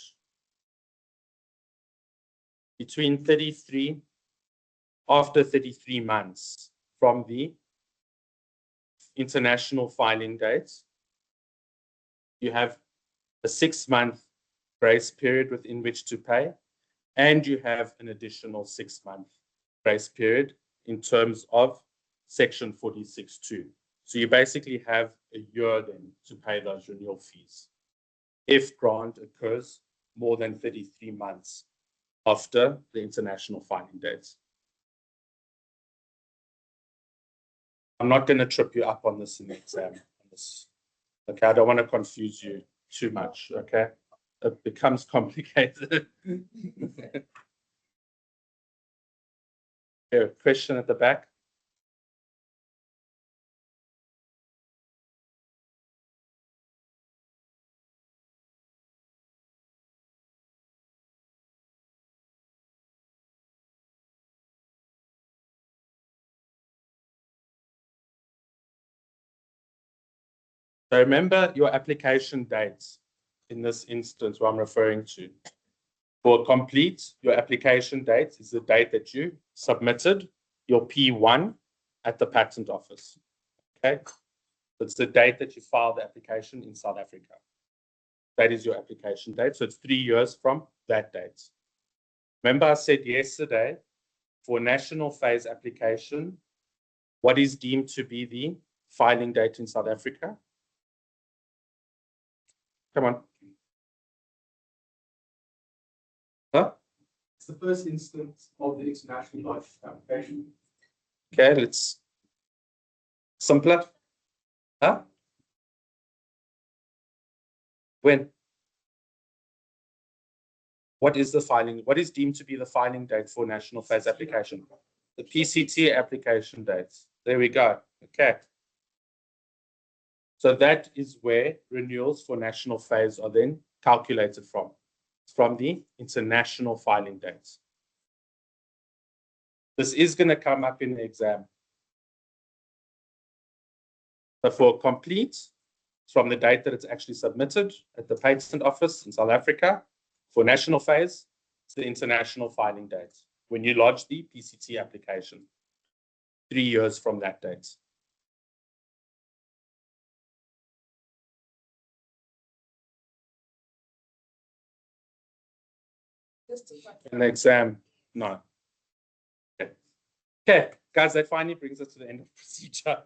between 33, after 33 months from the international filing date, you have a 6-month grace period within which to pay, and you have an additional 6-month grace period in terms of section 46(2). So you basically have a year then to pay those renewal fees if grant occurs more than 33 months after the international filing dates. I'm not going to trip you up on this in the exam. Okay, I don't want to confuse you too much. Okay, it becomes complicated. Here, question at the back. So remember your application dates in this instance, what I'm referring to. For complete, your application date is the date that you submitted your P1 at the patent office. Okay, it's the date that you filed the application in South Africa. That is your application date. So it's 3 years from that date. Remember I said yesterday, for national phase application, what is deemed to be the filing date in South Africa? Come on. Huh? It's the first instance of the international life application. Okay, let's simpler. Huh? When? What is the filing? What is deemed to be the filing date for national phase application? The PCT application dates. There we go. Okay. So that is where renewals for national phase are then calculated from the international filing dates. This is going to come up in the exam. So for complete, it's from the date that it's actually submitted at the patent office in South Africa. For national phase, it's the international filing date when you lodge the PCT application, 3 years from that date. In the exam, no. Okay. Okay, guys, that finally brings us to the end of procedure.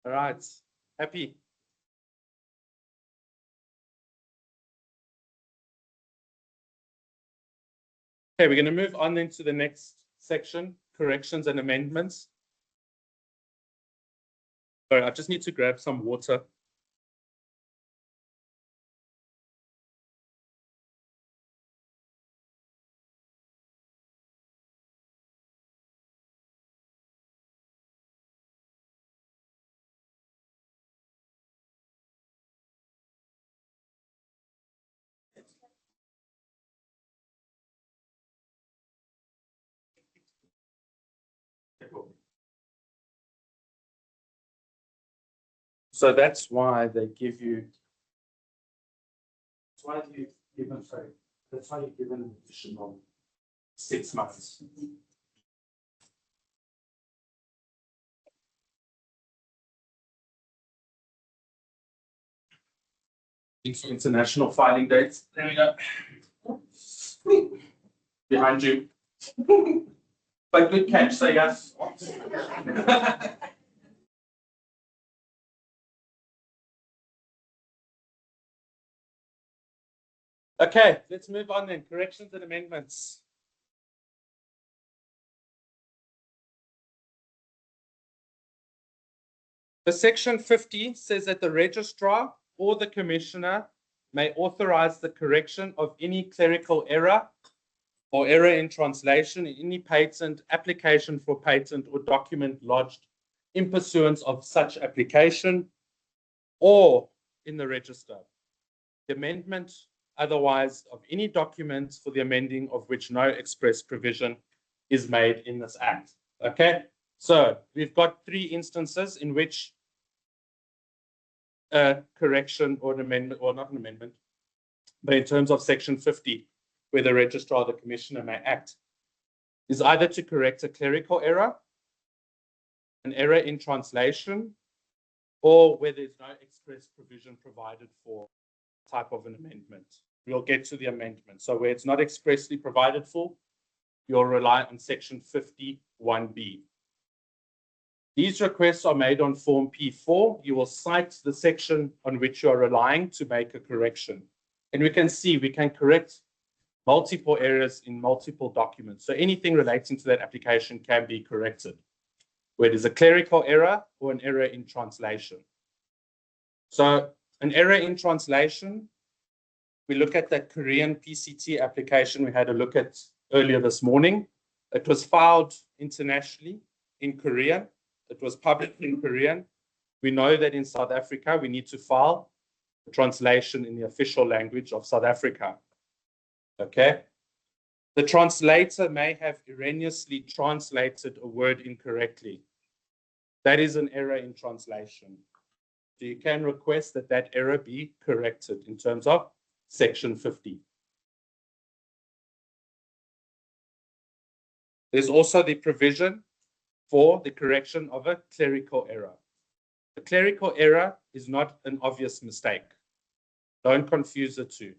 All right, happy? Okay, we're going to move on then to the next section, corrections and amendments. Sorry, I just need to grab some water. So that's why they give you. That's why you give them. Sorry, that's why you give them an additional 6 months. International filing dates. There we go. Behind you. But good catch. Say yes. Okay, let's move on then. Corrections and amendments. The section 50 says that the registrar or the commissioner may authorize the correction of any clerical error or error in translation in any patent, application for patent, or document lodged in pursuance of such application or in the register. The amendment otherwise of any document for the amending of which no express provision is made in this act. Okay, so we've got 3 instances in which a correction or an amendment, or not an amendment, but in terms of section 50, where the registrar or the commissioner may act, is either to correct a clerical error, an error in translation, or where there's no express provision provided for type of an amendment. We'll get to the amendment. So where it's not expressly provided for, you'll rely on section 51B. These requests are made on form P4. You will cite the section on which you are relying to make a correction. And we can see we can correct multiple errors in multiple documents. So anything relating to that application can be corrected, where there's a clerical error or an error in translation. So an error in translation, we look at that Korean PCT application we had a look at earlier this morning. It was filed internationally in Korean. It was published in Korean. We know that in South Africa, we need to file a translation in the official language of South Africa. Okay. The translator may have erroneously translated a word incorrectly. That is an error in translation. So you can request that that error be corrected in terms of section 50. There's also the provision for the correction of a clerical error. A clerical error is not an obvious mistake. Don't confuse the two.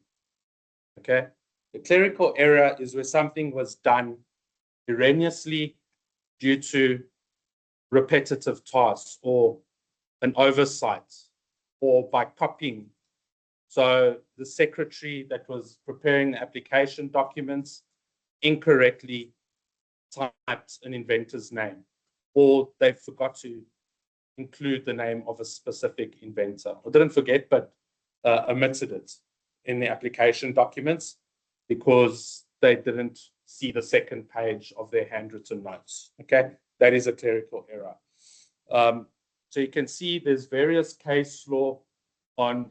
Okay? The clerical error is where something was done erroneously due to repetitive tasks or an oversight or by copying. So the secretary that was preparing the application documents incorrectly typed an inventor's name, or they forgot to include the name of a specific inventor, or didn't forget, but omitted it in the application documents because they didn't see the second page of their handwritten notes. Okay, that is a clerical error. So you can see there's various case law on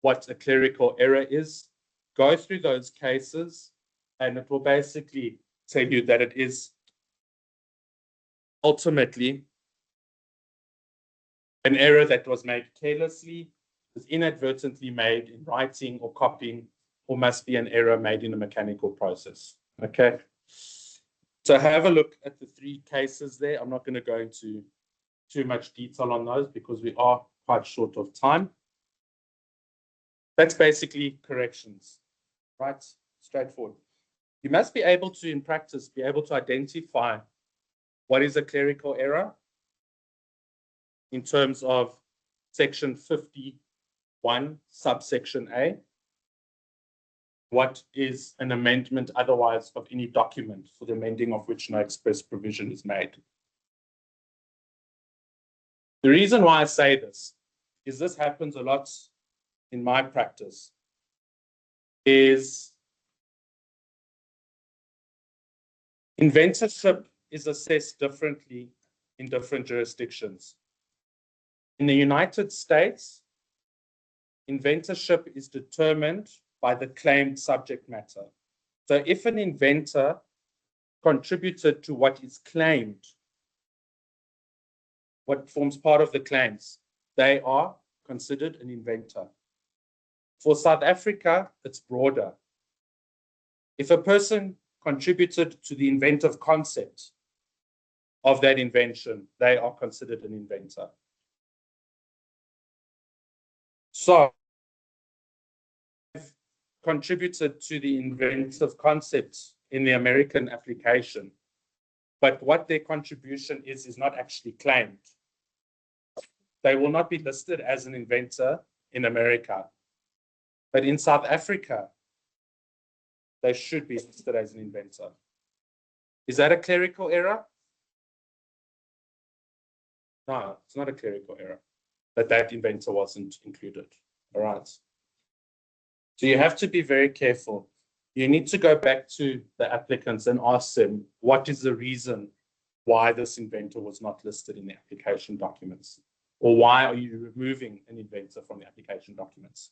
what a clerical error is. Go through those cases and it will basically tell you that it is ultimately an error that was made carelessly, was inadvertently made in writing or copying, or must be an error made in a mechanical process. Okay. So have a look at the 3 cases there. I'm not going to go into too much detail on those because we are quite short of time. That's basically corrections, right? Straightforward. You must be able to, in practice, be able to identify what is a clerical error in terms of section 51, subsection A. what is an amendment otherwise of any document for the amending of which no express provision is made. The reason why I say this is this happens a lot in my practice, is inventorship is assessed differently in different jurisdictions. In the United States, inventorship is determined by the claimed subject matter. So if an inventor contributed to what is claimed, what forms part of the claims, they are considered an inventor. For South Africa, it's broader. If a person contributed to the inventive concept of that invention, they are considered an inventor. So, contributed to the inventive concept in the American application, but what their contribution is not actually claimed. They will not be listed as an inventor in America, but in South Africa, they should be listed as an inventor. Is that a clerical error? No, it's not a clerical error, but that inventor wasn't included. All right. So you have to be very careful. You need to go back to the applicants and ask them, what is the reason why this inventor was not listed in the application documents? Or why are you removing an inventor from the application documents?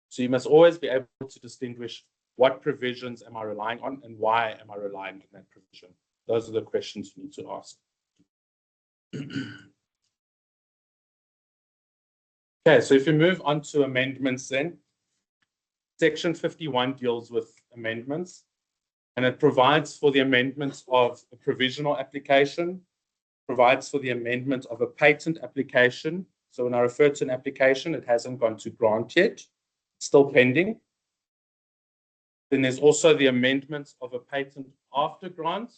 So you must always be able to distinguish what provisions am I relying on and why am I relying on that provision? Those are the questions you need to ask. Okay, so if you move on to amendments then, Section 51 deals with amendments, and it provides for the amendments of a provisional application, provides for the amendment of a patent application. So when I refer to an application, it hasn't gone to grant yet, it's still pending. Then there's also the amendment of a patent after grant.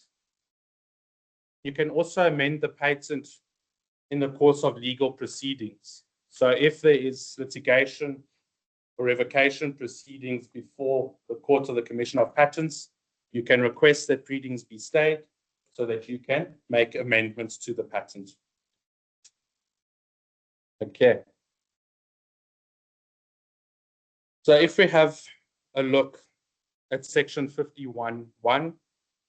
You can also amend the patent in the course of legal proceedings. So if there is litigation or revocation proceedings before the Court of the Commission of Patents, you can request that proceedings be stayed so that you can make amendments to the patent. Okay. So if we have a look at Section 51(1),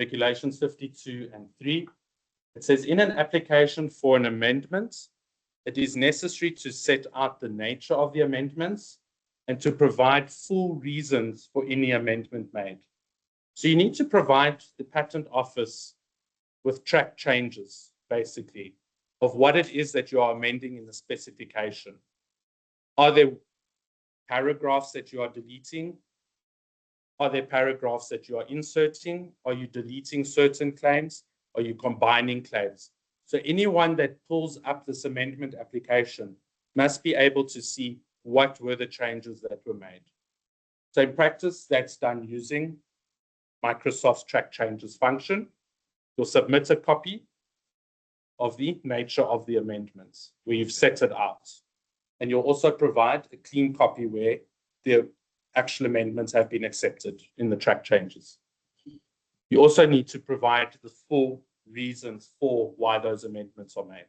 Regulations 52 and 3, it says, in an application for an amendment, it is necessary to set out the nature of the amendments and to provide full reasons for any amendment made. So you need to provide the Patent Office with track changes, basically, of what it is that you are amending in the specification. Are there paragraphs that you are deleting? Are there paragraphs that you are inserting? Are you deleting certain claims? Are you combining claims? So anyone that pulls up this amendment application must be able to see what were the changes that were made. So in practice, that's done using Microsoft's track changes function. You'll submit a copy of the nature of the amendments where you've set it out. And you'll also provide a clean copy where the actual amendments have been accepted in the track changes. You also need to provide the full reasons for why those amendments are made.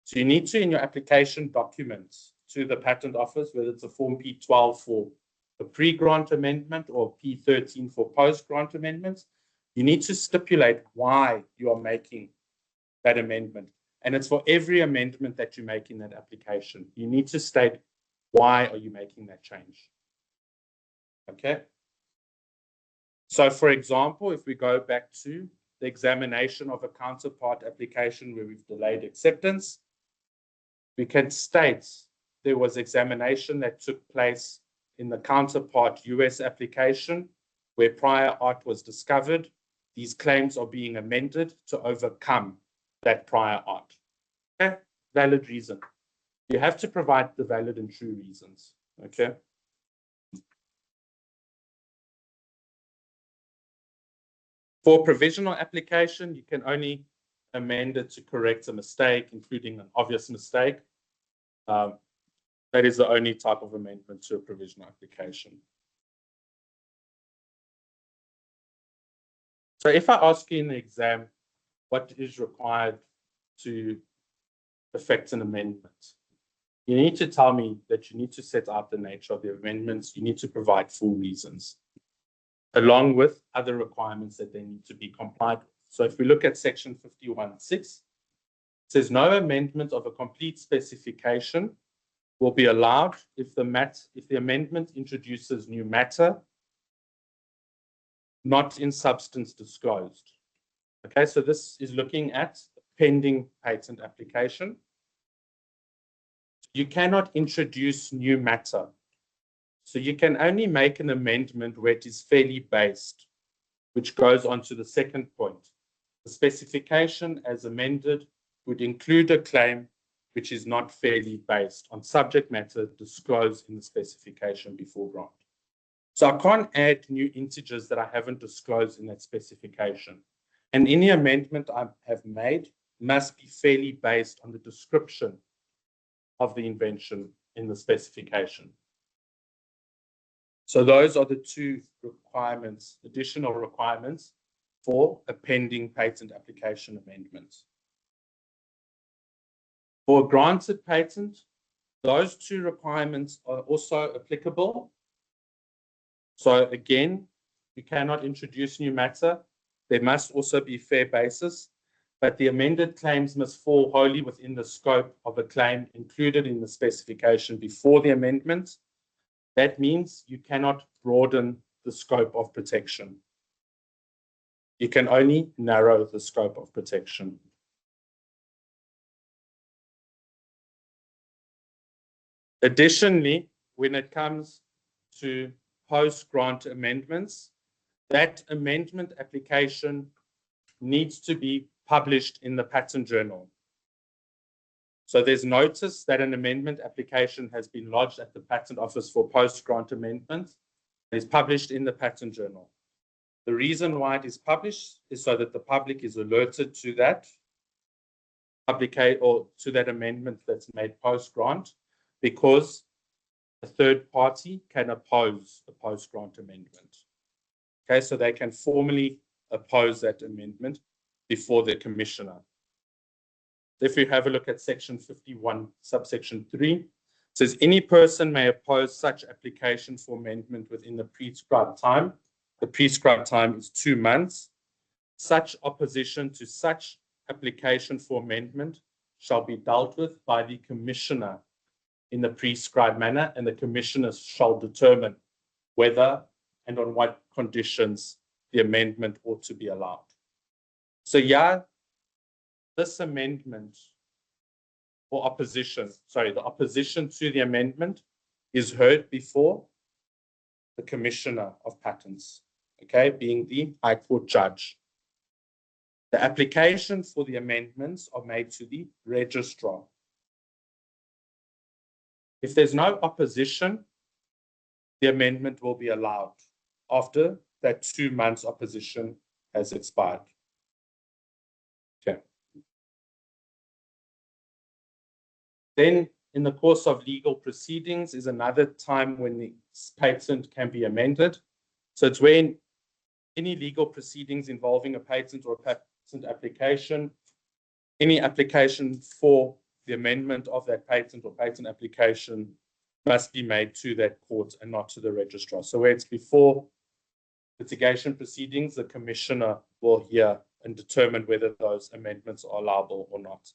So you need to, in your application documents to the Patent Office, whether it's a Form P12 for a pre-grant amendment or P13 for post-grant amendments, you need to stipulate why you are making that amendment. And it's for every amendment that you make in that application. You need to state why are you making that change. Okay. So for example, if we go back to the examination of a counterpart application where we've delayed acceptance, we can state there was examination that took place in the counterpart US application where prior art was discovered. These claims are being amended to overcome that prior art. Okay, valid reason. You have to provide the valid and true reasons. Okay. For provisional application, you can only amend it to correct a mistake, including an obvious mistake. That is the only type of amendment to a provisional application. So if I ask you in the exam, what is required to effect an amendment? You need to tell me that you need to set out the nature of the amendments. You need to provide full reasons, along with other requirements that they need to be complied with. So if we look at section 51.6, it says no amendment of a complete specification will be allowed if the amendment introduces new matter not in substance disclosed. Okay, so this is looking at pending patent application. You cannot introduce new matter. So you can only make an amendment where it is fairly based, which goes on to the second point. The specification as amended would include a claim which is not fairly based on subject matter disclosed in the specification before grant. So I can't add new integers that I haven't disclosed in that specification. And any amendment I have made must be fairly based on the description of the invention in the specification. So those are the two requirements, additional requirements for a pending patent application amendment. For a granted patent, those two requirements are also applicable. So again, you cannot introduce new matter. There must also be fair basis, but the amended claims must fall wholly within the scope of a claim included in the specification before the amendment. That means you cannot broaden the scope of protection. You can only narrow the scope of protection. Additionally, when it comes to post-grant amendments, that amendment application needs to be published in the patent journal. So there's notice that an amendment application has been lodged at the Patent Office for post-grant amendment. It is published in the patent journal. The reason why it is published is so that the public is alerted to that amendment that's made post-grant, because a third party can oppose a post-grant amendment. Okay, so they can formally oppose that amendment before the commissioner. If you have a look at section 51, subsection 3, it says any person may oppose such application for amendment within the prescribed time. The prescribed time is 2 months. Such opposition to such application for amendment shall be dealt with by the commissioner in the prescribed manner, and the commissioner shall determine whether and on what conditions the amendment ought to be allowed. So yeah, this amendment or opposition, the opposition to the amendment is heard before the Commissioner of Patents, okay, being the High Court judge. The application for the amendments are made to the registrar. If there's no opposition, the amendment will be allowed after that 2 months opposition has expired. Okay. Then in the course of legal proceedings is another time when the patent can be amended. So it's when any legal proceedings involving a patent or a patent application, any application for the amendment of that patent or patent application must be made to that court and not to the registrar. So where it's before litigation proceedings, the commissioner will hear and determine whether those amendments are allowable or not.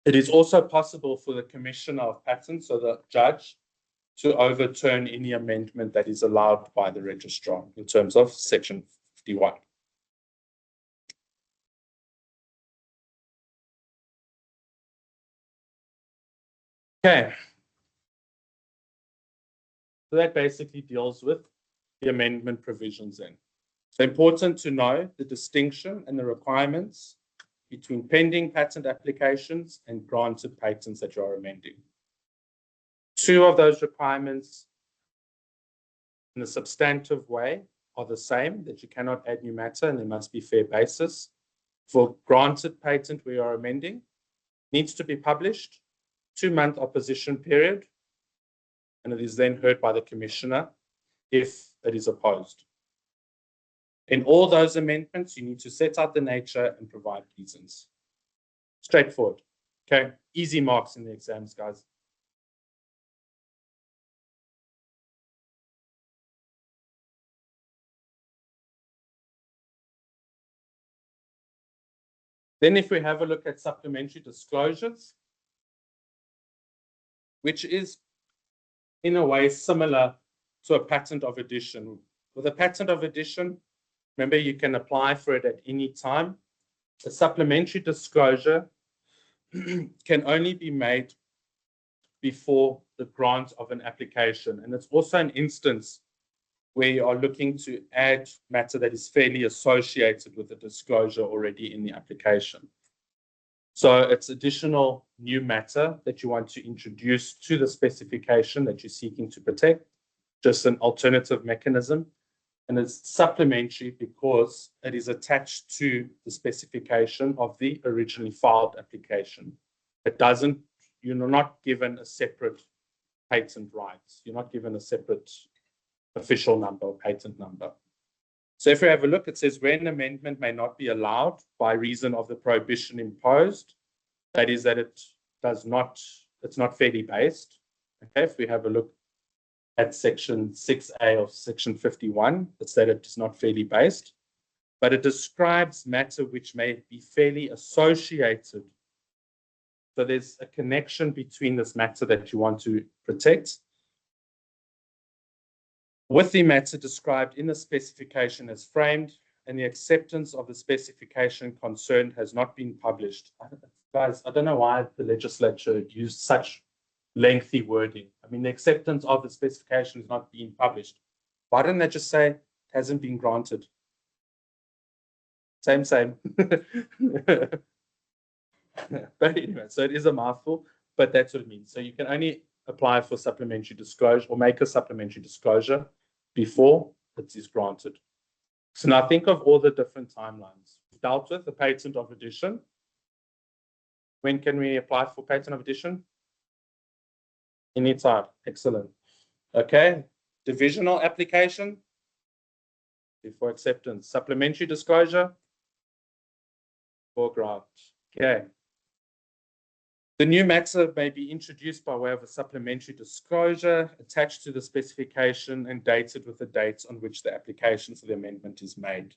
It is also possible for the Commissioner of Patents, so the judge, to overturn any amendment that is allowed by the registrar in terms of section 51. Okay. So that basically deals with the amendment provisions then. So important to know the distinction and the requirements between pending patent applications and granted patents that you are amending. 2 of those requirements in a substantive way are the same, that you cannot add new matter and there must be fair basis. For granted patent we are amending, needs to be published, 2-month opposition period, and it is then heard by the commissioner if it is opposed. In all those amendments, you need to set out the nature and provide reasons. Straightforward. Okay, easy marks in the exams, guys. Then if we have a look at supplementary disclosures, which is in a way similar to a patent of addition. With a patent of addition, remember you can apply for it at any time. A supplementary disclosure can only be made before the grant of an application. And it's also an instance where you are looking to add matter that is fairly associated with the disclosure already in the application. So it's additional new matter that you want to introduce to the specification that you're seeking to protect, just an alternative mechanism. And it's supplementary because it is attached to the specification of the originally filed application. It doesn't, you're not given a separate patent rights. You're not given a separate official number or patent number. So if we have a look, it says where an amendment may not be allowed by reason of the prohibition imposed, that is that it's not fairly based. Okay, if we have a look at section 6A of section 51, it's that it is not fairly based, but it describes matter which may be fairly associated. So there's a connection between this matter that you want to protect with the matter described in the specification as framed, and the acceptance of the specification concerned has not been published. Guys, I don't know why the legislature used such lengthy wording. I mean, the acceptance of the specification is not being published. Why didn't they just say it hasn't been granted? Same. But anyway, so it is a mouthful, but that's what it means. So you can only apply for supplementary disclosure or make a supplementary disclosure before it is granted. So now think of all the different timelines. We've dealt with the patent of addition. When can we apply for patent of addition? Anytime. Excellent. Okay. Divisional application before acceptance. Supplementary disclosure before grant. Okay. The new matter may be introduced by way of a supplementary disclosure attached to the specification and dated with the dates on which the application for the amendment is made,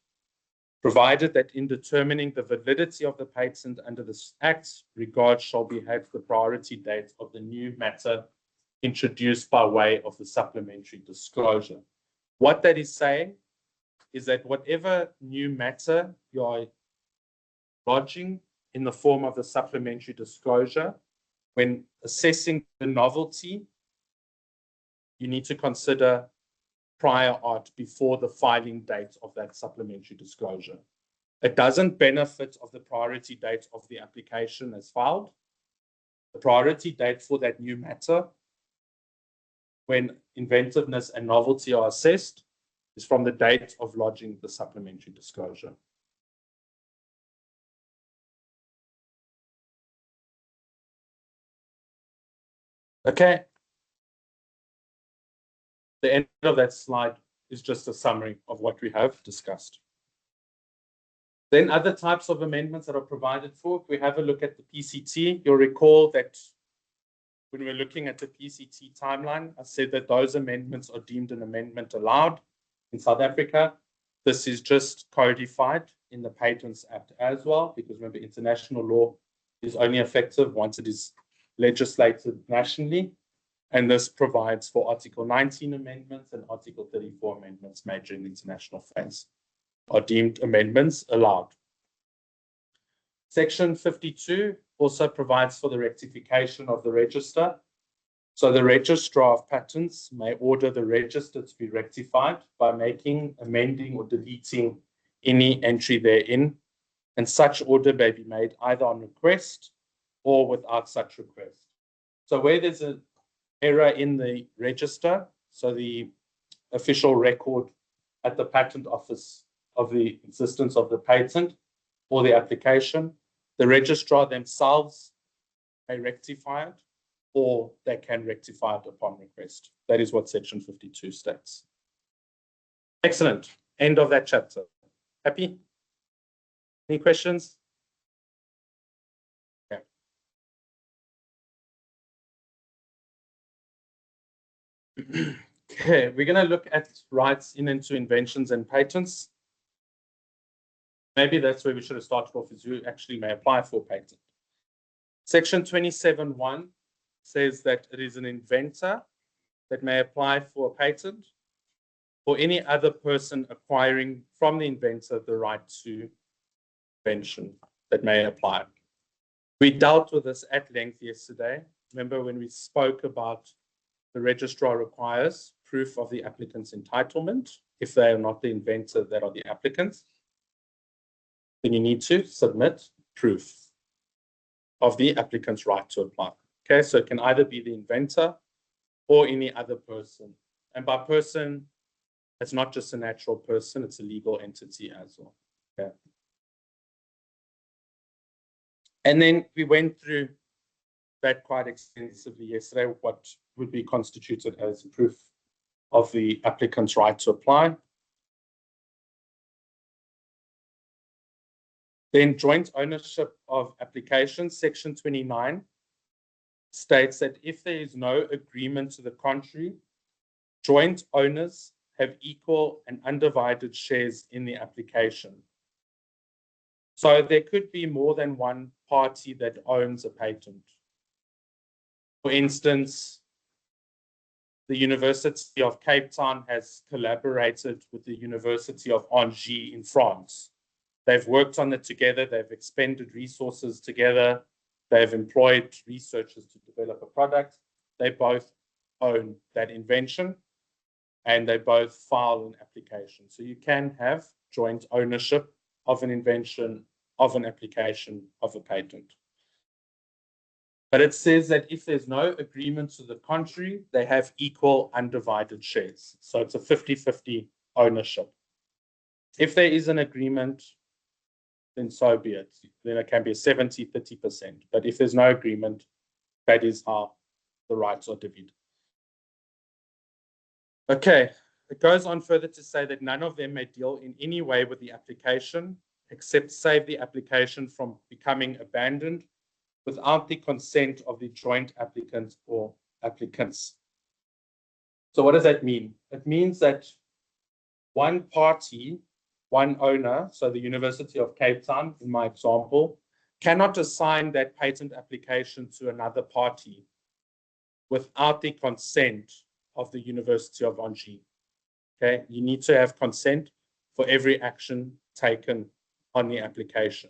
provided that in determining the validity of the patent under this Act, regard shall be had to the priority date of the new matter introduced by way of the supplementary disclosure. What that is saying is that whatever new matter you are lodging in the form of the supplementary disclosure, when assessing the novelty, you need to consider prior art before the filing date of that supplementary disclosure. It doesn't benefit of the priority date of the application as filed. The priority date for that new matter, when inventiveness and novelty are assessed, is from the date of lodging the supplementary disclosure. Okay. The end of that slide is just a summary of what we have discussed. Then other types of amendments that are provided for, if we have a look at the PCT, you'll recall that when we're looking at the PCT timeline, I said that those amendments are deemed an amendment allowed in South Africa. This is just codified in the Patents Act as well, because remember, international law is only effective once it is legislated nationally. And this provides for Article 19 amendments and Article 34 amendments made during the international phase are deemed amendments allowed. Section 52 also provides for the rectification of the register. So the registrar of patents may order the register to be rectified by making, amending, or deleting any entry therein. And such order may be made either on request or without such request. So where there's an error in the register, so the official record at the patent office of the existence of the patent or the application, the registrar themselves may rectify it, or they can rectify it upon request. That is what section 52 states. Excellent. End of that chapter. Happy? Any questions? Okay. Okay, we're going to look at rights in and to inventions and patents. Maybe that's where we should have started off, is who actually may apply for a patent. Section 27(1) says that it is an inventor that may apply for a patent, or any other person acquiring from the inventor the right to invention that may apply. We dealt with this at length yesterday. Remember when we spoke about the registrar requires proof of the applicant's entitlement. If they are not the inventor that are the applicants, then you need to submit proof of the applicant's right to apply. Okay, so it can either be the inventor or any other person. And by person, it's not just a natural person, it's a legal entity as well. Okay. And then we went through that quite extensively yesterday, what would be constituted as proof of the applicant's right to apply. Then joint ownership of applications, section 29 states that if there is no agreement to the contrary, joint owners have equal and undivided shares in the application. So there could be more than one party that owns a patent. For instance, the University of Cape Town has collaborated with the University of Angers in France. They've worked on it together, they've expended resources together, they've employed researchers to develop a product. They both own that invention and they both file an application. So you can have joint ownership of an invention, of an application, of a patent. But it says that if there's no agreement to the contrary, they have equal undivided shares. So it's a 50-50 ownership. If there is an agreement, then so be it. Then it can be a 70-30%. But if there's no agreement, that is how the rights are divided. Okay, it goes on further to say that none of them may deal in any way with the application, except save the application from becoming abandoned without the consent of the joint applicant or applicants. So what does that mean? It means that one party, one owner, so the University of Cape Town, in my example, cannot assign that patent application to another party without the consent of the University of Angers. Okay, you need to have consent for every action taken on the application.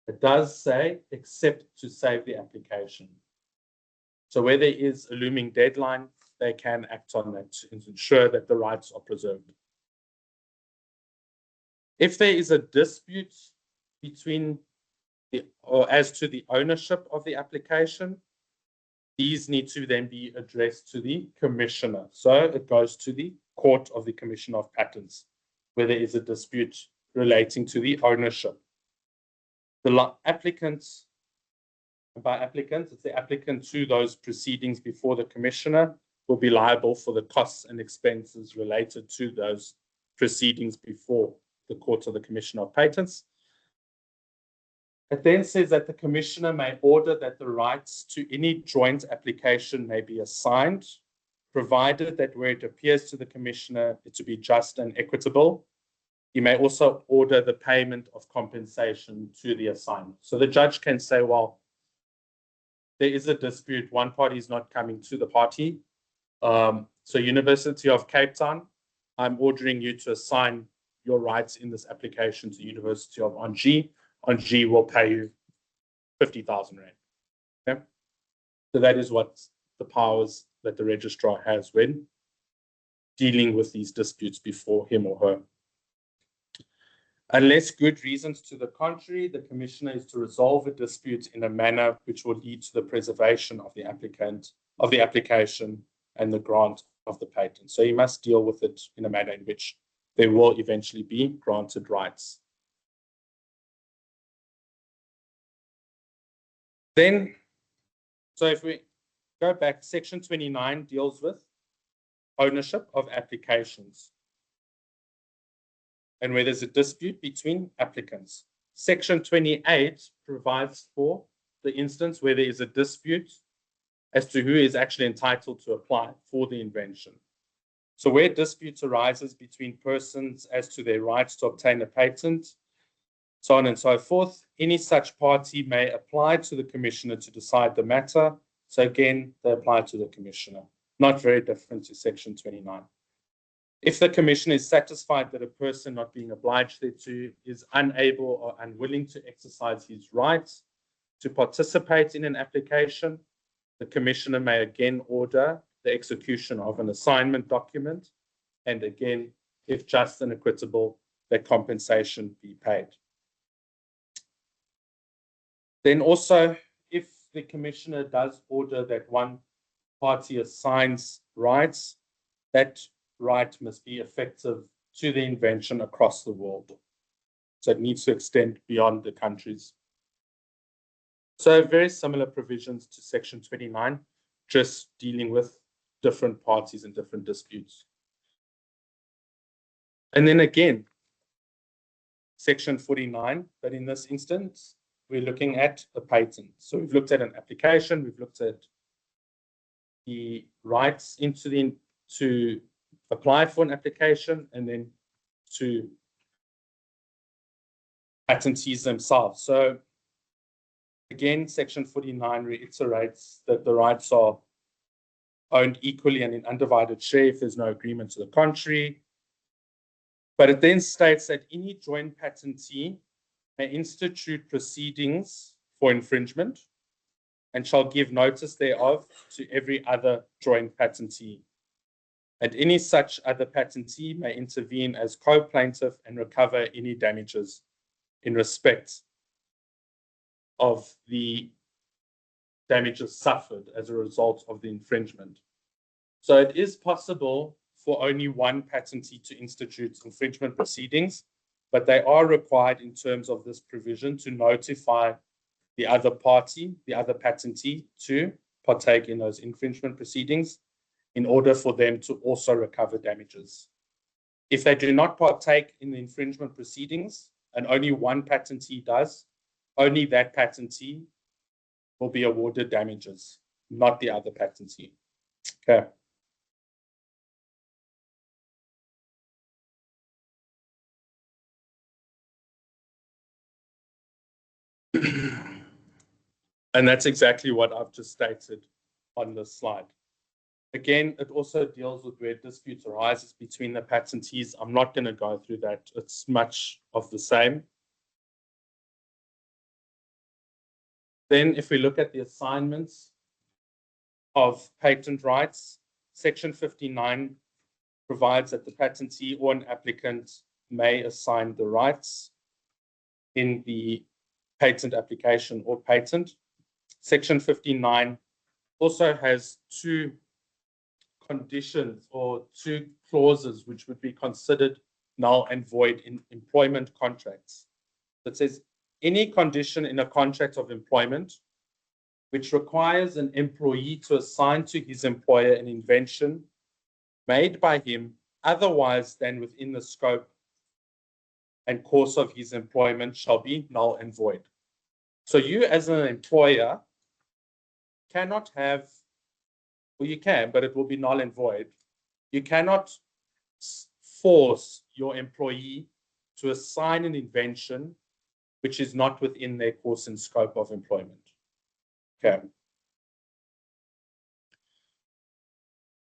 It does say, except to save the application. So where there is a looming deadline, they can act on that to ensure that the rights are preserved. If there is a dispute between or as to the ownership of the application, these need to then be addressed to the commissioner. So it goes to the Court of the Commissioner of Patents, where there is a dispute relating to the ownership. The applicants, by applicants, it's the applicant to those proceedings before the commissioner, will be liable for the costs and expenses related to those proceedings before the Court of the Commissioner of Patents. It then says that the commissioner may order that the rights to any joint application may be assigned, provided that where it appears to the commissioner it to be just and equitable. He may also order the payment of compensation to the assigned. So the judge can say, well, there is a dispute, one party is not coming to the party. So University of Cape Town, I'm ordering you to assign your rights in this application to University of Angers. Angers will pay you 50,000 Rand. Okay? So that is what the powers that the registrar has when dealing with these disputes before him or her. Unless good reasons to the contrary, the commissioner is to resolve a dispute in a manner which will lead to the preservation of the applicant, of the application and the grant of the patent. So he must deal with it in a manner in which there will eventually be granted rights. Then, so if we go back, section 29 deals with ownership of applications. and where there's a dispute between applicants. Section 28 provides for the instance where there is a dispute as to who is actually entitled to apply for the invention. So where disputes arises between persons as to their rights to obtain a patent, so on and so forth, any such party may apply to the commissioner to decide the matter. So again, they apply to the commissioner, not very different to section 29. If the commissioner is satisfied that a person not being obliged thereto is unable or unwilling to exercise his rights to participate in an application, the commissioner may again order the execution of an assignment document, and again, if just and equitable, that compensation be paid. Then also, if the commissioner does order that one party assigns rights, that right must be effective to the invention across the world. So it needs to extend beyond the countries. So very similar provisions to section 29, just dealing with different parties and different disputes. And then again, section 49, but in this instance, we're looking at a patent. So we've looked at an application, we've looked at the rights to apply for an application, and then to patentees themselves. So again, section 49 reiterates that the rights are owned equally and in undivided share if there's no agreement to the contrary. But it then states that any joint patentee may institute proceedings for infringement and shall give notice thereof to every other joint patentee. And any such other patentee may intervene as co-plaintiff and recover any damages in respect of the damages suffered as a result of the infringement. So it is possible for only one patentee to institute infringement proceedings, but they are required in terms of this provision to notify the other party, the other patentee, to partake in those infringement proceedings in order for them to also recover damages. If they do not partake in the infringement proceedings, and only one patentee does, only that patentee will be awarded damages, not the other patentee. Okay. And that's exactly what I've just stated on this slide. Again, it also deals with where disputes arises between the patentees. I'm not going to go through that. It's much of the same. Then if we look at the assignments of patent rights, section 59 provides that the patentee or an applicant may assign the rights in the patent application or patent. Section 59 also has two conditions or two clauses which would be considered null and void in employment contracts. It says any condition in a contract of employment which requires an employee to assign to his employer an invention made by him otherwise than within the scope and course of his employment shall be null and void. So you as an employer cannot have, well, you can, but it will be null and void. You cannot force your employee to assign an invention which is not within their course and scope of employment. Okay.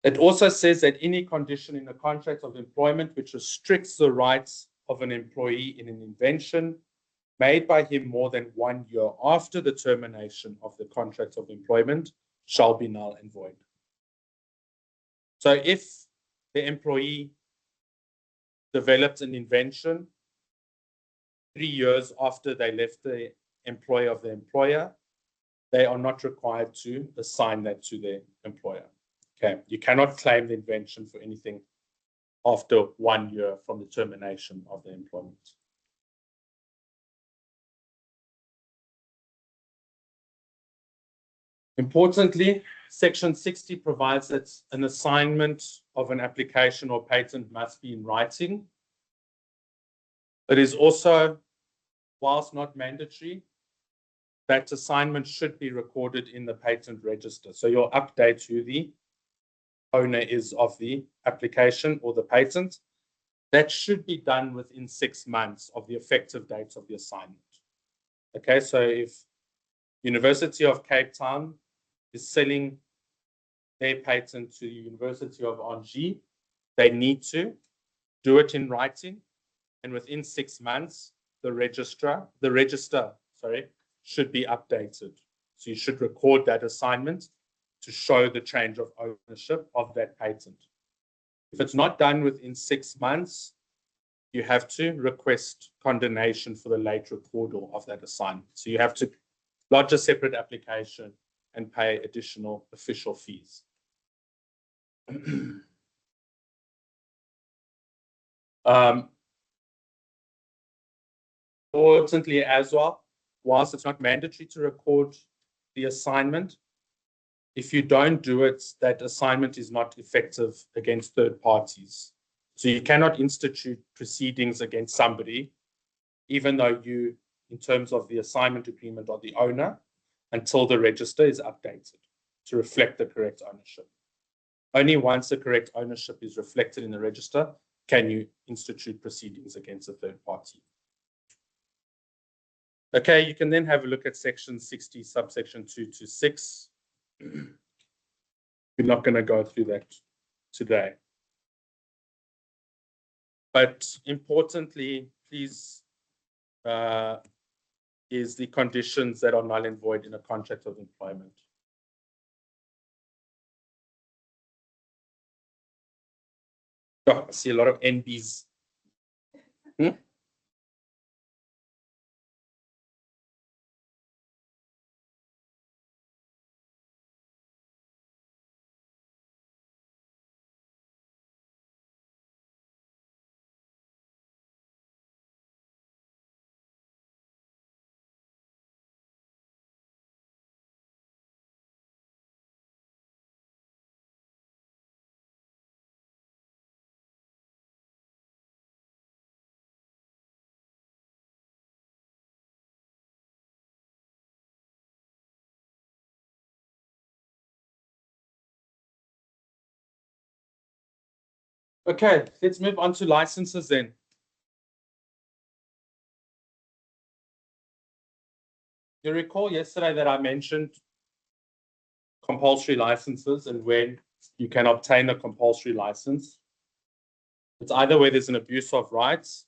It also says that any condition in a contract of employment which restricts the rights of an employee in an invention made by him more than 1 year after the termination of the contract of employment shall be null and void. So if the employee developed an invention 3 years after they left the employ of the employer, they are not required to assign that to their employer. Okay, you cannot claim the invention for anything after 1 year from the termination of the employment. Importantly, Section 60 provides that an assignment of an application or patent must be in writing. It is also, whilst not mandatory, that assignment should be recorded in the patent register. So your update who the owner is of the application or the patent, that should be done within 6 months of the effective date of the assignment. Okay, so if University of Cape Town is selling their patent to the University of Angers, they need to do it in writing, and within 6 months, the register, should be updated. So you should record that assignment to show the change of ownership of that patent. If it's not done within 6 months, you have to request condonation for the late recordal of that assignment. So you have to lodge a separate application and pay additional official fees. Importantly as well, whilst it's not mandatory to record the assignment, if you don't do it, that assignment is not effective against third parties. So you cannot institute proceedings against somebody, even though you, in terms of the assignment agreement, are the owner, until the register is updated to reflect the correct ownership. Only once the correct ownership is reflected in the register can you institute proceedings against a third party. Okay, you can then have a look at section 60, subsection 2 to 6. We're not going to go through that today. But importantly, please, is the conditions that are null and void in a contract of employment. Oh, I see a lot of NBs. Okay, let's move on to licenses then. You recall yesterday that I mentioned compulsory licenses and when you can obtain a compulsory license. It's either where there's an abuse of rights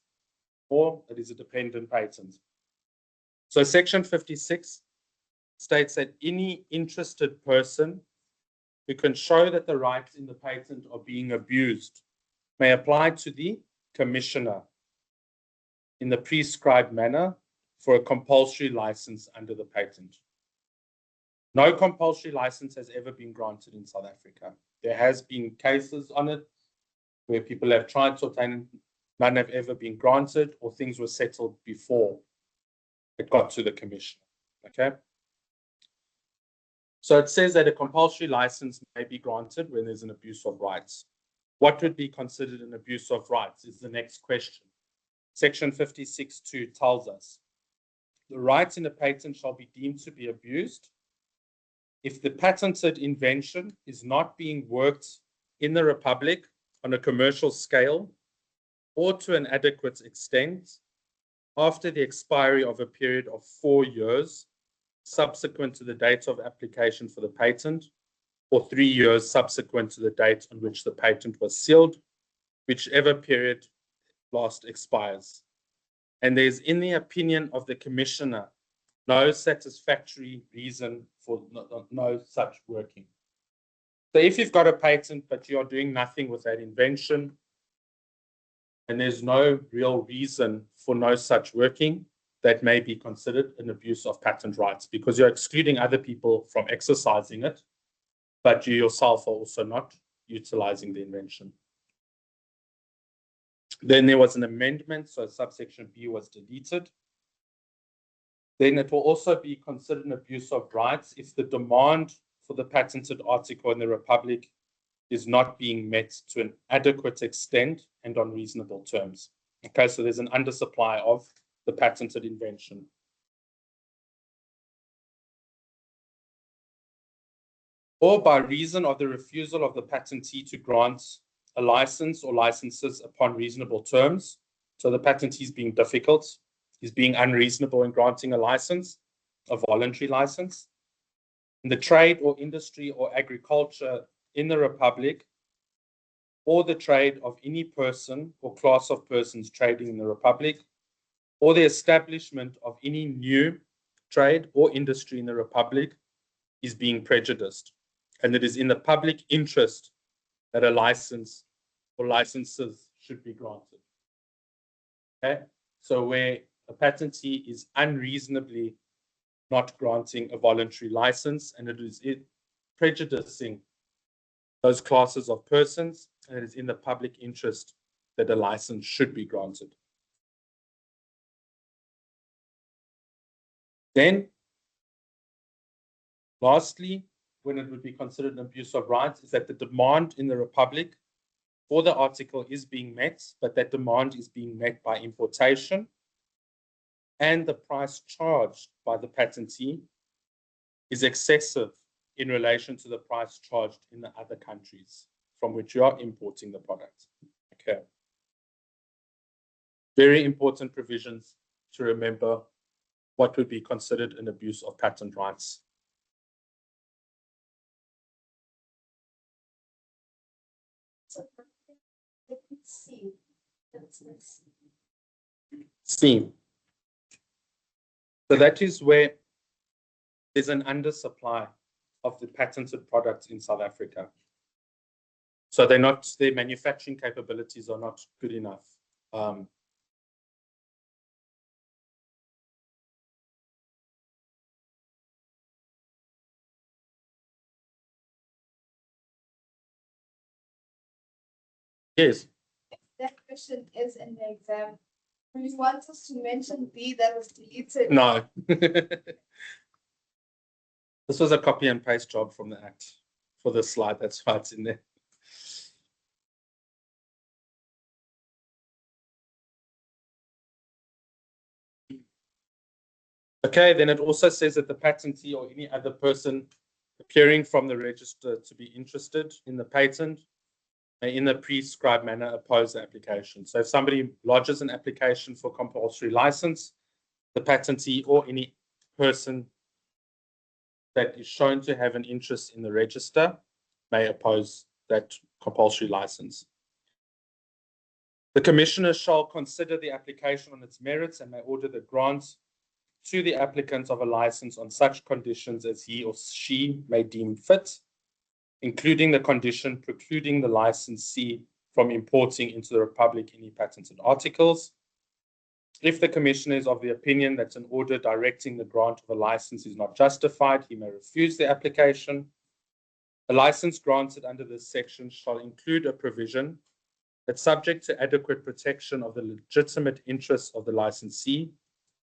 or it is a dependent patent. So section 56 states that any interested person who can show that the rights in the patent are being abused may apply to the commissioner in the prescribed manner for a compulsory license under the patent. No compulsory license has ever been granted in South Africa. There has been cases on it where people have tried to obtain, none have ever been granted, or things were settled before it got to the commissioner. Okay. So it says that a compulsory license may be granted when there's an abuse of rights. What would be considered an abuse of rights is the next question. Section 56(2) tells us, the rights in a patent shall be deemed to be abused if the patented invention is not being worked in the Republic on a commercial scale or to an adequate extent after the expiry of a period of 4 years subsequent to the date of application for the patent, or 3 years subsequent to the date on which the patent was sealed, whichever period last expires. And there's, in the opinion of the commissioner, no satisfactory reason for no such working. So if you've got a patent, but you are doing nothing with that invention, and there's no real reason for no such working, that may be considered an abuse of patent rights because you're excluding other people from exercising it, but you yourself are also not utilizing the invention. Then there was an amendment, so subsection B was deleted. Then it will also be considered an abuse of rights if the demand for the patented article in the Republic is not being met to an adequate extent and on reasonable terms. Okay, so there's an undersupply of the patented invention. Or by reason of the refusal of the patentee to grant a license or licenses upon reasonable terms. So the patentee is being difficult, is being unreasonable in granting a license, a voluntary license. In the trade or industry or agriculture in the Republic, or the trade of any person or class of persons trading in the Republic, or the establishment of any new trade or industry in the Republic is being prejudiced. And it is in the public interest that a license or licenses should be granted. Okay, so where a patentee is unreasonably not granting a voluntary license and it is prejudicing those classes of persons, and it is in the public interest that a license should be granted. Then, lastly, when it would be considered an abuse of rights, is that the demand in the Republic for the article is being met, but that demand is being met by importation, and the price charged by the patentee is excessive in relation to the price charged in the other countries from which you are importing the product. Okay. Very important provisions to remember what would be considered an abuse of patent rights. Steam. So that is where there's an undersupply of the patented products in South Africa. So their manufacturing capabilities are not good enough. Yes. That question is in the exam. You want us to mention B that was deleted? No. This was a copy and paste job from the Act for this slide. That's why it's in there. Okay, then it also says that the patentee or any other person appearing from the register to be interested in the patent may in the prescribed manner oppose the application. So if somebody lodges an application for compulsory license, the patentee or any person that is shown to have an interest in the register may oppose that compulsory license. The commissioner shall consider the application on its merits and may order the grant to the applicant of a license on such conditions as he or she may deem fit, including the condition precluding the licensee from importing into the Republic any patented articles. If the commissioner is of the opinion that an order directing the grant of a license is not justified, he may refuse the application. A license granted under this section shall include a provision that, subject to adequate protection of the legitimate interests of the licensee,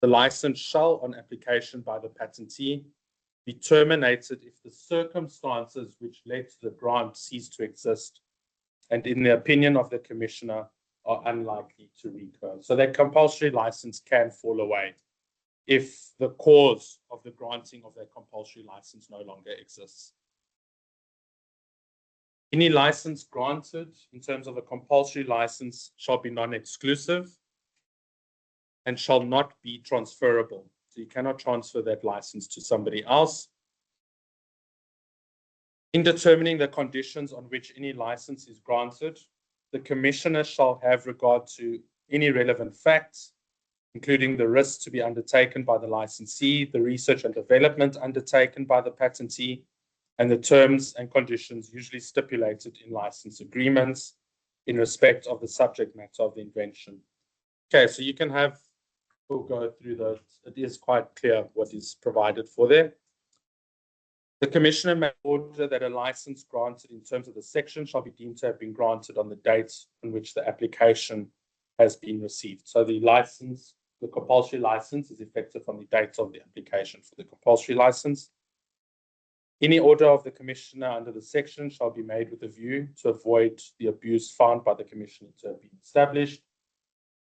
the license shall, on application by the patentee, be terminated if the circumstances which led to the grant cease to exist, and in the opinion of the commissioner, are unlikely to recur. So that compulsory license can fall away if the cause of the granting of that compulsory license no longer exists. Any license granted in terms of a compulsory license shall be non-exclusive and shall not be transferable. So you cannot transfer that license to somebody else. In determining the conditions on which any license is granted, the commissioner shall have regard to any relevant facts, including the risks to be undertaken by the licensee, the research and development undertaken by the patentee, and the terms and conditions usually stipulated in license agreements in respect of the subject matter of the invention. Okay, so you can have, we'll go through those. It is quite clear what is provided for there. The commissioner may order that a license granted in terms of the section shall be deemed to have been granted on the date on which the application has been received. So the license, the compulsory license, is effective from the date of the application for the compulsory license. Any order of the commissioner under the section shall be made with a view to avoid the abuse found by the commissioner to have been established.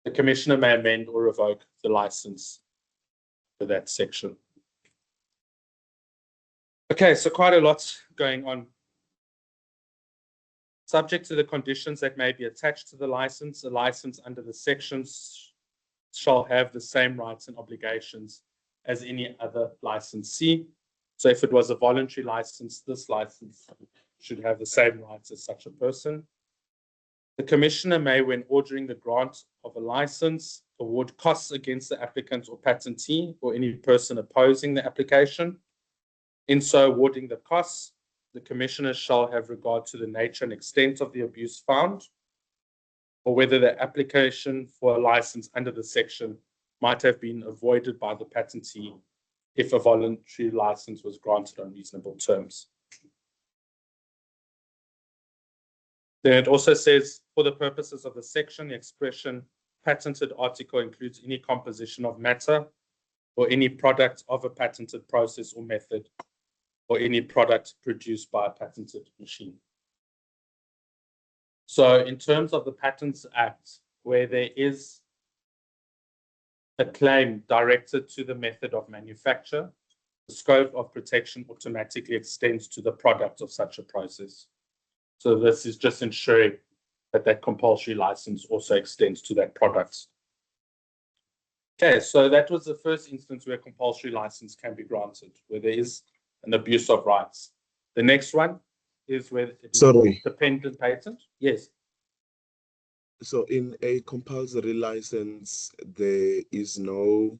The commissioner may amend or revoke the license for that section. Okay, so quite a lot going on. Subject to the conditions that may be attached to the license, a license under the sections shall have the same rights and obligations as any other licensee. So if it was a voluntary license, this license should have the same rights as such a person. The commissioner may, when ordering the grant of a license, award costs against the applicant or patentee or any person opposing the application. In so awarding the costs, the commissioner shall have regard to the nature and extent of the abuse found, or whether the application for a license under the section might have been avoided by the patentee if a voluntary license was granted on reasonable terms. Then it also says, for the purposes of the section, the expression patented article includes any composition of matter or any product of a patented process or method or any product produced by a patented machine. So in terms of the Patents Act, where there is a claim directed to the method of manufacture, the scope of protection automatically extends to the product of such a process. So this is just ensuring that that compulsory license also extends to that product. Okay, so that was the first instance where a compulsory license can be granted, where there is an abuse of rights. The next one is where it is Sorry. dependent patent. Yes. So in a compulsory license, there is no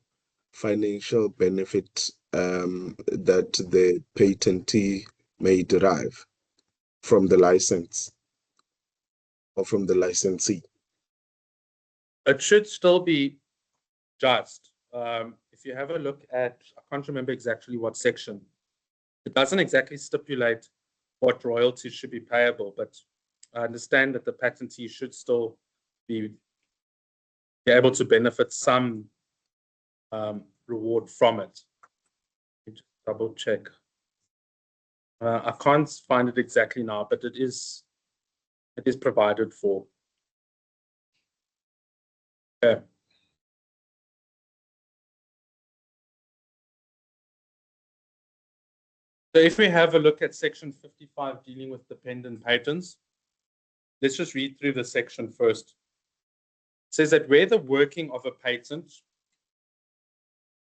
financial benefit that the patentee may derive from the license or from the licensee. It should still be just. If you have a look at, I can't remember exactly what section, it doesn't exactly stipulate what royalties should be payable, but I understand that the patentee should still be able to benefit some reward from it. Double check. I can't find it exactly now, but it is provided for. Okay. So if we have a look at section 55 dealing with dependent patents, let's just read through the section first. It says that where the working of a patent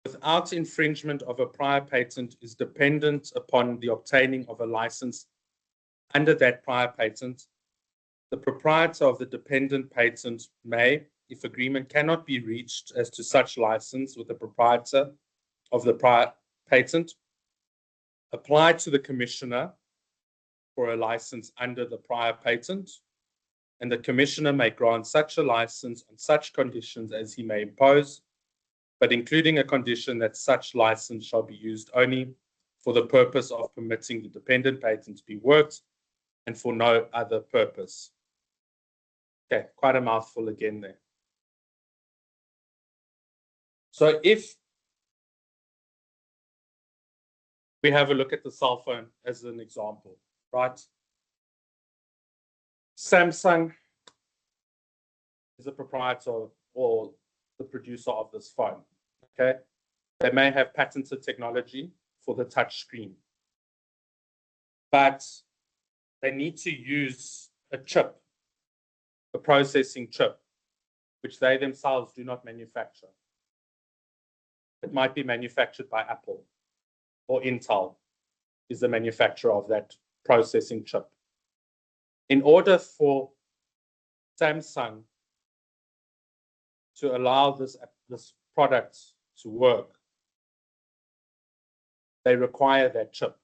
without infringement of a prior patent is dependent upon the obtaining of a license under that prior patent, the proprietor of the dependent patent may, if agreement cannot be reached as to such license with the proprietor of the prior patent, apply to the commissioner for a license under the prior patent, and the commissioner may grant such a license on such conditions as he may impose, but including a condition that such license shall be used only for the purpose of permitting the dependent patent to be worked and for no other purpose. Okay, quite a mouthful again there. So if we have a look at the cell phone as an example, right? Samsung is a proprietor or the producer of this phone, okay? They may have patented technology for the touch screen, but they need to use a chip, a processing chip, which they themselves do not manufacture. It might be manufactured by Apple, or Intel is the manufacturer of that processing chip. In order for Samsung to allow this product to work, they require that chip.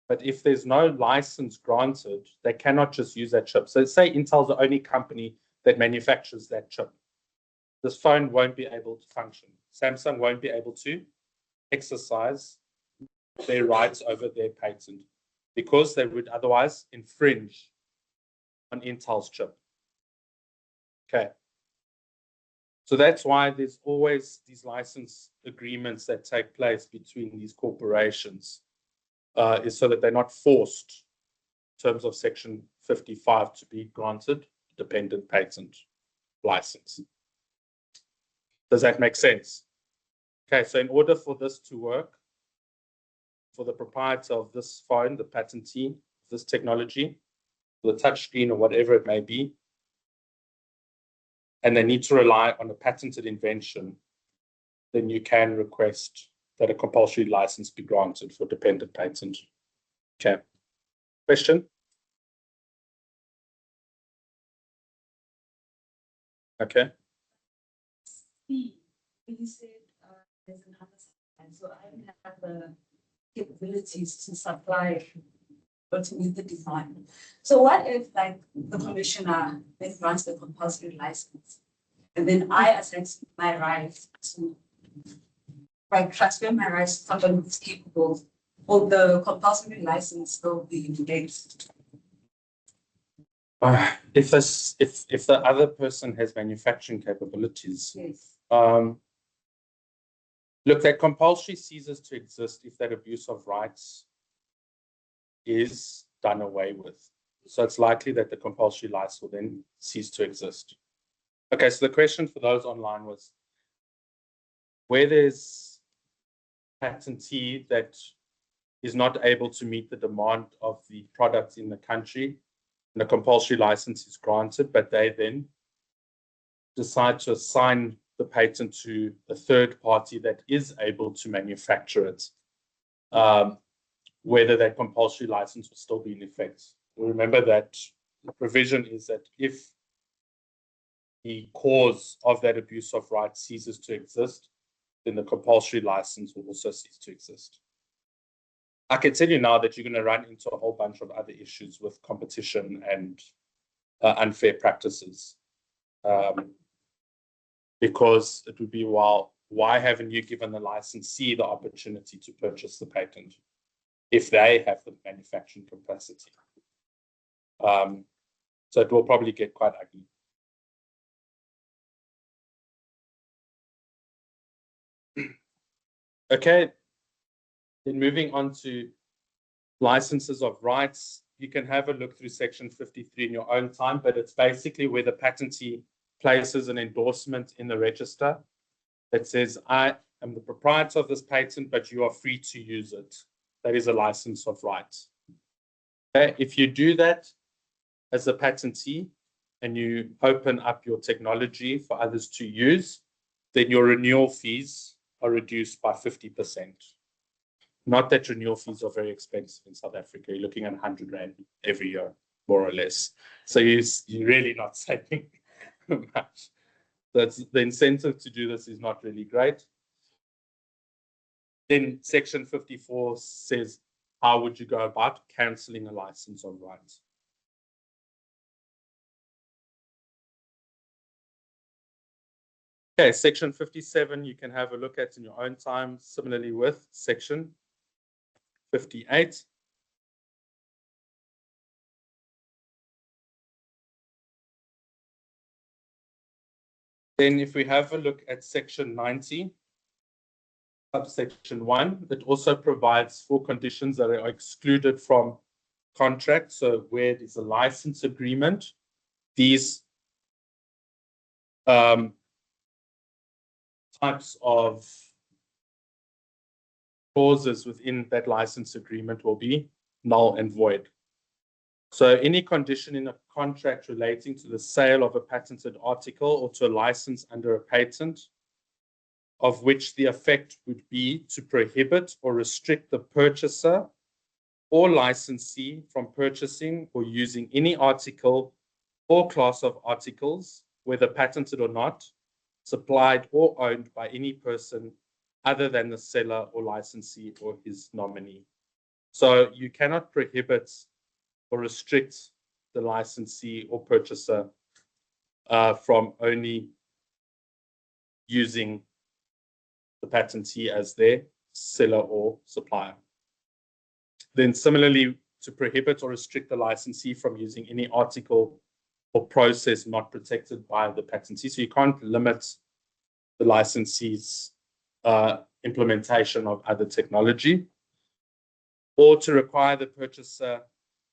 But if there's no license granted, they cannot just use that chip. So say Intel's the only company that manufactures that chip. This phone won't be able to function. Samsung won't be able to exercise their rights over their patent because they would otherwise infringe on Intel's chip. Okay. So that's why there's always these license agreements that take place between these corporations, is so that they're not forced, in terms of section 55, to be granted dependent patent. license. Does that make sense? Okay, so in order for this to work, for the proprietor of this phone, the patentee, this technology, the touchscreen or whatever it may be, and they need to rely on a patented invention, then you can request that a compulsory license be granted for dependent patent. Okay. Question? Okay. C, you said there's another side, so I don't have the capabilities to supply or to meet the design. So what if like the commissioner then grants the compulsory license and then I assess my rights to transfer my rights to somebody who's capable, or the compulsory license will be in date? If the other person has manufacturing capabilities, Yes. look, that compulsory ceases to exist if that abuse of rights is done away with. So it's likely that the compulsory license will then cease to exist. Okay, so the question for those online was, where there's patentee that is not able to meet the demand of the product in the country, and a compulsory license is granted, but they then decide to assign the patent to a third party that is able to manufacture it, whether that compulsory license will still be in effect. Remember that the provision is that if the cause of that abuse of rights ceases to exist, then the compulsory license will also cease to exist. I can tell you now that you're going to run into a whole bunch of other issues with competition and unfair practices. Because it would be, well, why haven't you given the licensee the opportunity to purchase the patent if they have the manufacturing capacity? So it will probably get quite ugly. Okay, then moving on to licenses of rights, you can have a look through section 53 in your own time, but it's basically where the patentee places an endorsement in the register that says, I am the proprietor of this patent, but you are free to use it. That is a license of rights. Okay, if you do that as a patentee and you open up your technology for others to use, then your renewal fees are reduced by 50%. Not that renewal fees are very expensive in South Africa. You're looking at 100 Rand every year, more or less. So you're really not saving much. That's the incentive to do this is not really great. Then section 54 says, how would you go about cancelling a license of rights? Okay, section 57, you can have a look at in your own time, similarly with section 58. Then if we have a look at section 90, subsection 1, it also provides for conditions that are excluded from contract. So where it is a license agreement, these types of clauses within that license agreement will be null and void. So any condition in a contract relating to the sale of a patented article or to a license under a patent, of which the effect would be to prohibit or restrict the purchaser or licensee from purchasing or using any article or class of articles, whether patented or not, supplied or owned by any person other than the seller or licensee or his nominee. So you cannot prohibit or restrict the licensee or purchaser from only using the patentee as their seller or supplier. Then similarly, to prohibit or restrict the licensee from using any article or process not protected by the patentee. So you can't limit the licensee's implementation of other technology, or to require the purchaser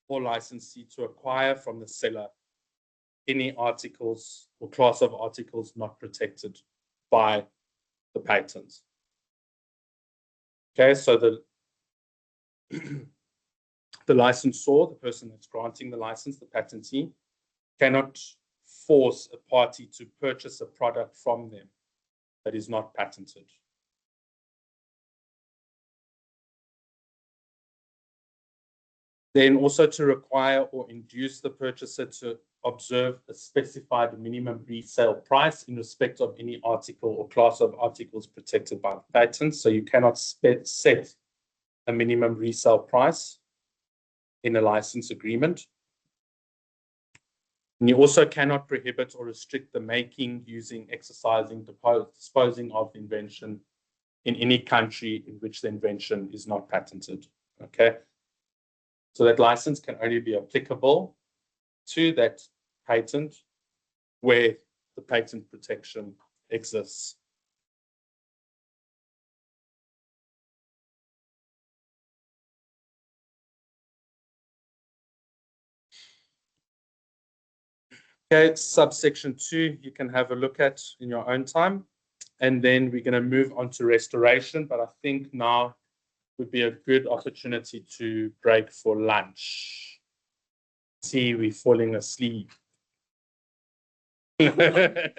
or licensee to acquire from the seller any articles or class of articles not protected by the patent. Okay, so the the licensor, the person that's granting the license, the patentee, cannot force a party to purchase a product from them that is not patented. Then also to require or induce the purchaser to observe a specified minimum resale price in respect of any article or class of articles protected by the patent. So you cannot set a minimum resale price in a license agreement. And you also cannot prohibit or restrict the making, using, exercising, disposing of the invention in any country in which the invention is not patented. Okay. So that license can only be applicable to that patent where the patent protection exists. Okay, subsection 2, you can have a look at in your own time. And then we're going to move on to restoration, but I think now would be a good opportunity to break for lunch. See, we're falling asleep. Okay,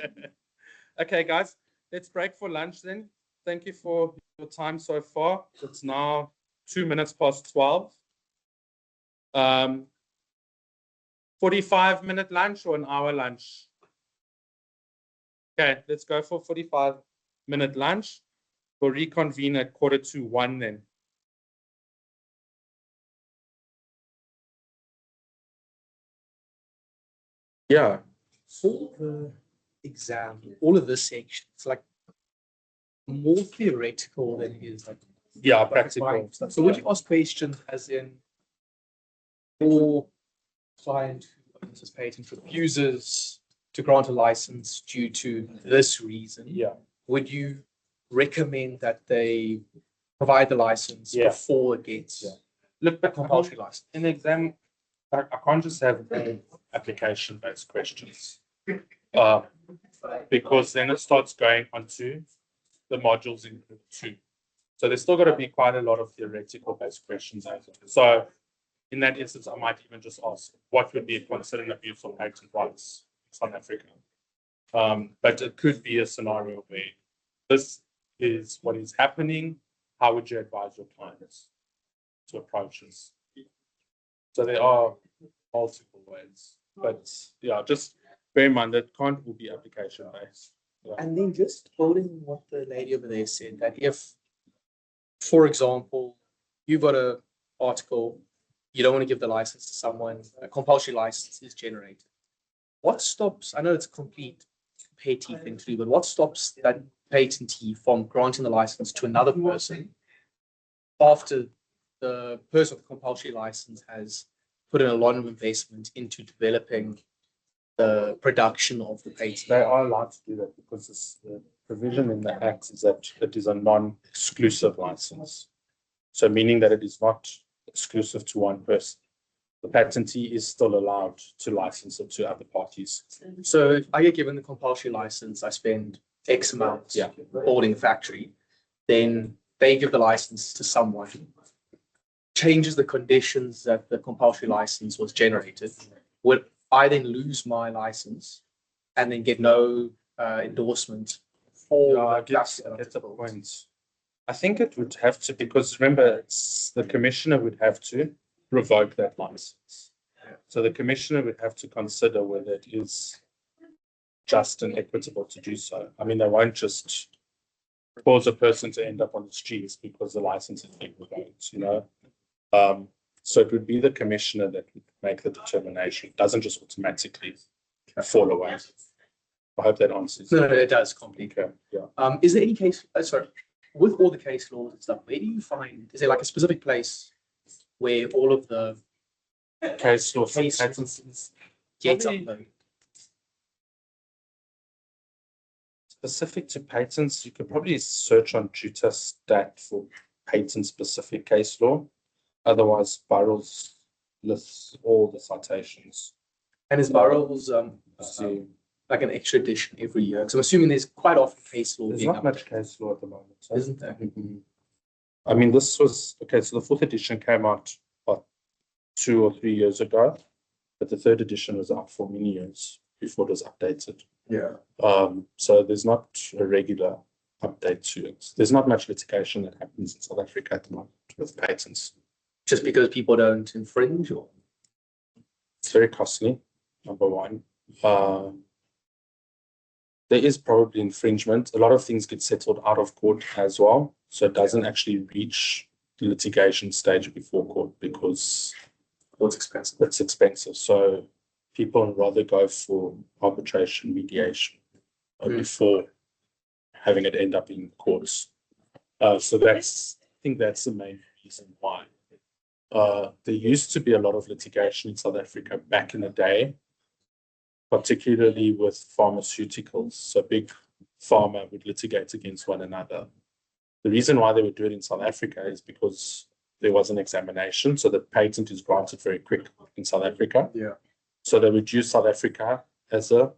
guys, let's break for lunch then. Thank you for your time so far. It's now 2 minutes past 12. 45-minute lunch or an hour lunch? Okay, let's go for 45-minute lunch. We'll reconvene at 1:45 then. Yeah. For the exam, all of this section, it's like more theoretical than it is like Yeah, practical stuff. So would you ask questions as in, for client who owns this patent refuses to grant a license due to this reason? Yeah. Would you recommend that they provide the license before it gets Look, a compulsory license? in the exam, I can't just have application-based questions. Because then it starts going onto the modules in group 2. So there's still got to be quite a lot of theoretical-based questions. So in that instance, I might even just ask, what would be considered an abuse of patent rights in South Africa? But it could be a scenario where this is what is happening. How would you advise your clients to approach this? So there are multiple ways, but yeah, just bear in mind that can't all be application based. Yeah. And then just building on what the lady over there said, that if, for example, you've got an article, you don't want to give the license to someone, a compulsory license is generated. What stops, I know it's a complete petty thing to do, but what stops that patentee from granting the license to another person after the person with the compulsory license has put in a lot of investment into developing the production of the patent? They are allowed to do that because the provision in the Act is that it is a non-exclusive license. So meaning that it is not exclusive to one person. The patentee is still allowed to license it to other parties. So if I get given the compulsory license, I spend X amount building a factory, then they give the license to someone, changes the conditions that the compulsory license was generated. Would I then lose my license and then get no endorsement for I get the point. I think it would have to, because remember, the commissioner would have to revoke that license. So the commissioner would have to consider whether it is just and equitable to do so. I mean, they won't just cause a person to end up on the streets because the license is being revoked, you know. So it would be the commissioner that would make the determination. It doesn't just automatically fall away. I hope that answers. No, it does completely. Okay. Yeah. Is there any case, sorry, with all the case laws and stuff, where do you find, is there like a specific place where all of the Case law Case law. patents gets Probably- uploaded? specific to patents, you could probably search on Tutorstat for patent-specific case law. Otherwise, Burrell's lists all the citations. And is Burrell's See, like an extra edition every year? Because I'm assuming there's quite often case law there's being not much updated, case law at the moment. So. isn't there? I mean, this was okay. So the fourth edition came out about 2 or 3 years ago, but the third edition was out for many years before it was updated. Yeah. So there's not a regular update to it. There's not much litigation that happens in South Africa at the moment with patents. Just because people don't infringe, or It's very costly, number one. There is probably infringement. A lot of things get settled out of court as well. So it doesn't actually reach the litigation stage before court because what's expensive? it's expensive. So people would rather go for arbitration mediation before having it end up in courts. So that's, I think that's the main reason why. There used to be a lot of litigation in South Africa back in the day, particularly with pharmaceuticals. So big pharma would litigate against one another. The reason why they would do it in South Africa is because there was an examination. So the patent is granted very quick in South Africa. Yeah. So they would use South Africa as a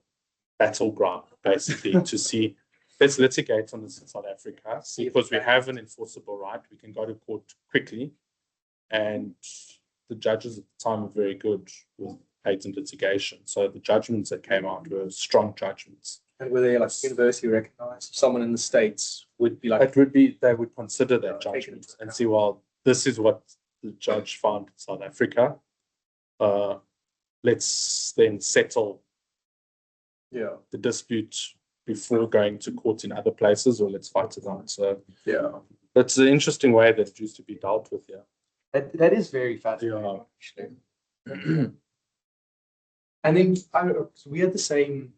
battleground, basically, to see, let's litigate on this in South Africa because we have an enforceable right. We can go to court quickly. And the judges at the time were very good with patent litigation. So the judgments that came out were strong judgments. And were they like university recognized? Someone in the States would be like, It would be, they would consider that take it judgment into and account. see, well, this is what the judge found in South Africa. Let's then settle yeah, the dispute before going to court in other places, or let's fight it out. So yeah. that's an interesting way that it used to be dealt with here. That is very fascinating, actually. And then so we had the same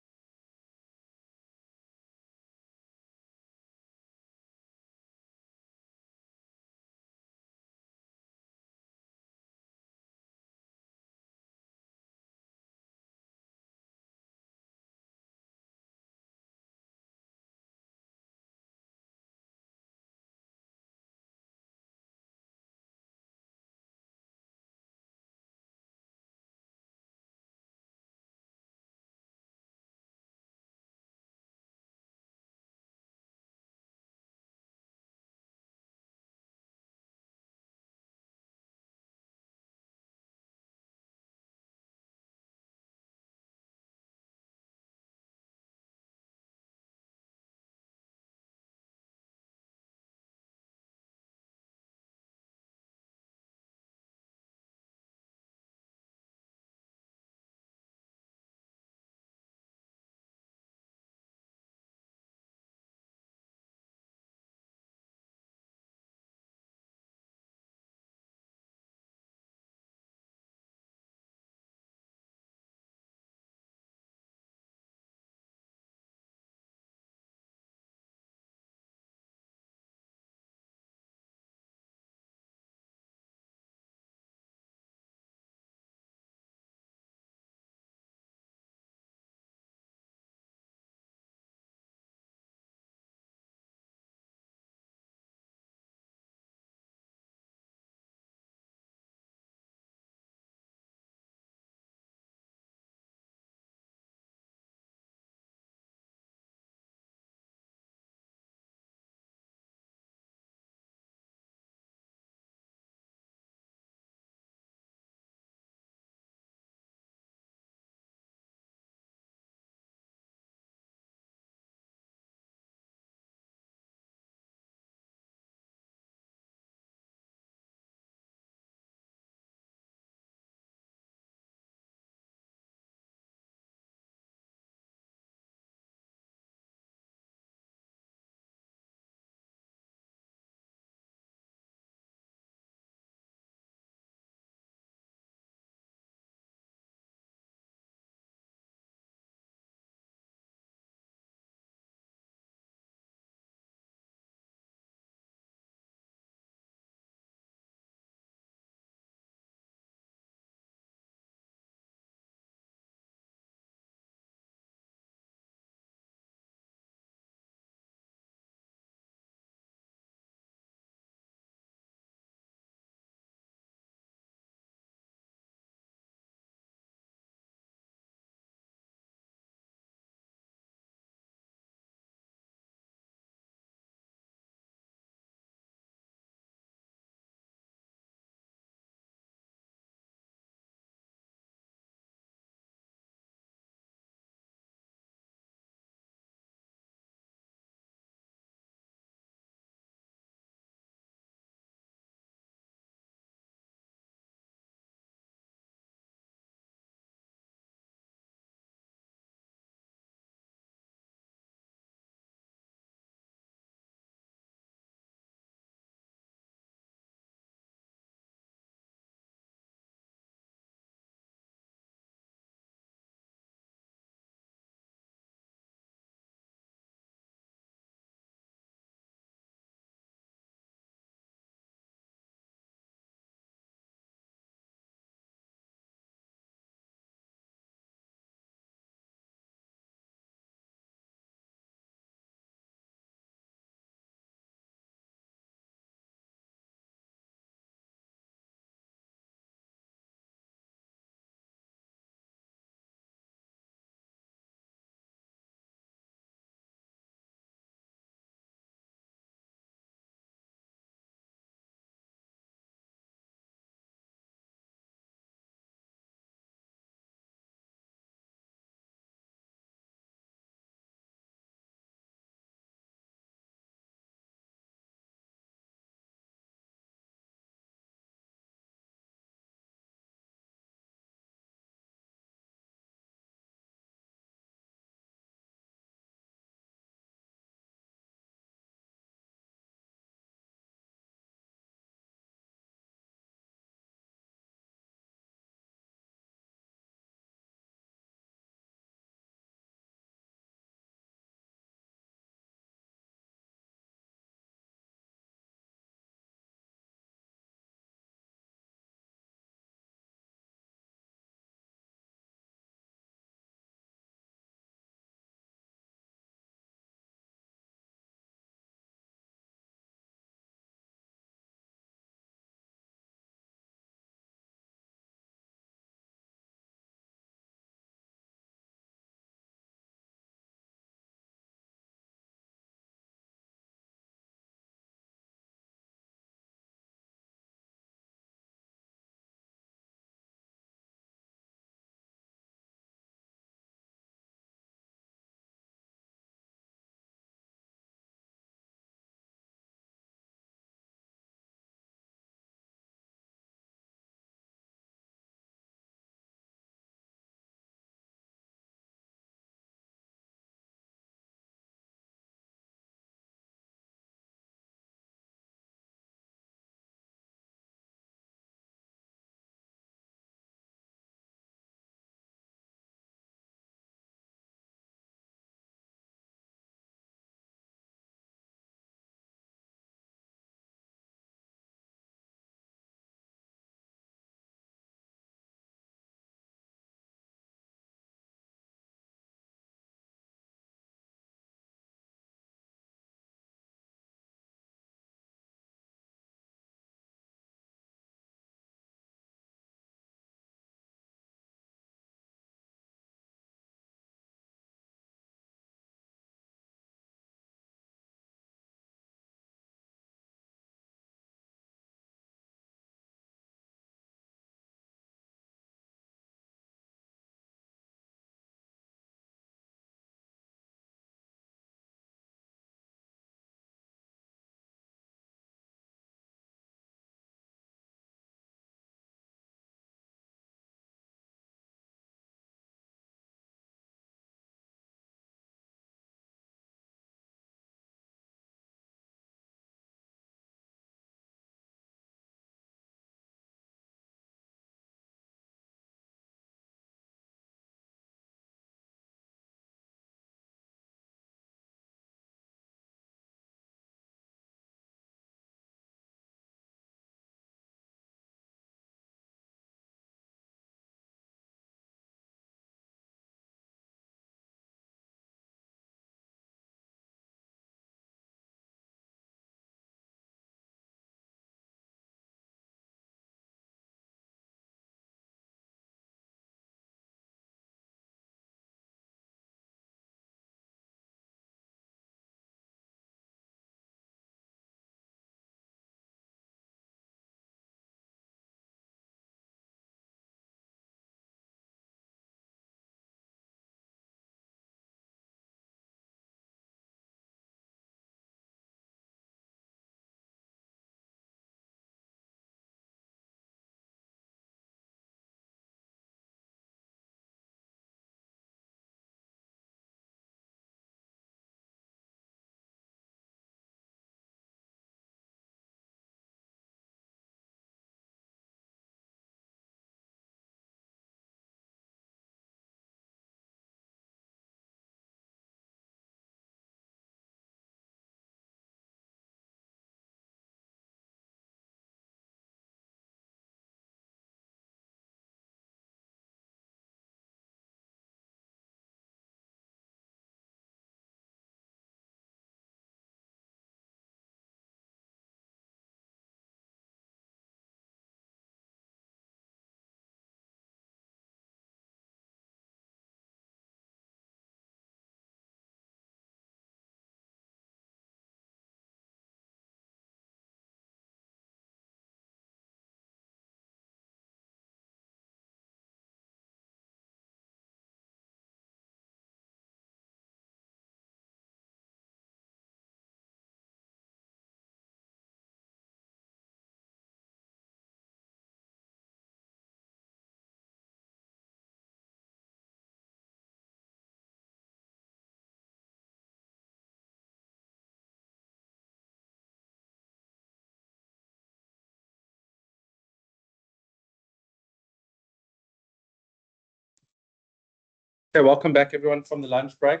Okay, welcome back everyone from the lunch break.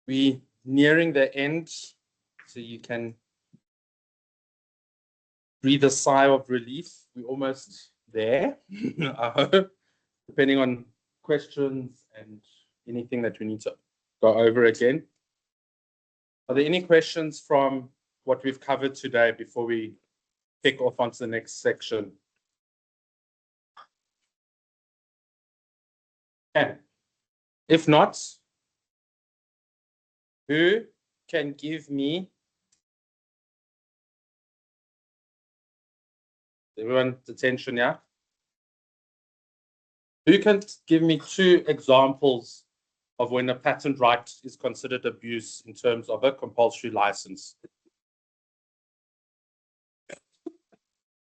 We're nearing the end, so you can breathe a sigh of relief. We're almost there, I hope, depending on questions and anything that we need to go over again. Are there any questions from what we've covered today before we kick off onto the next section? Okay. If not, who can give me, everyone's attention, yeah? Who can give me 2 examples of when a patent right is considered abuse in terms of a compulsory license?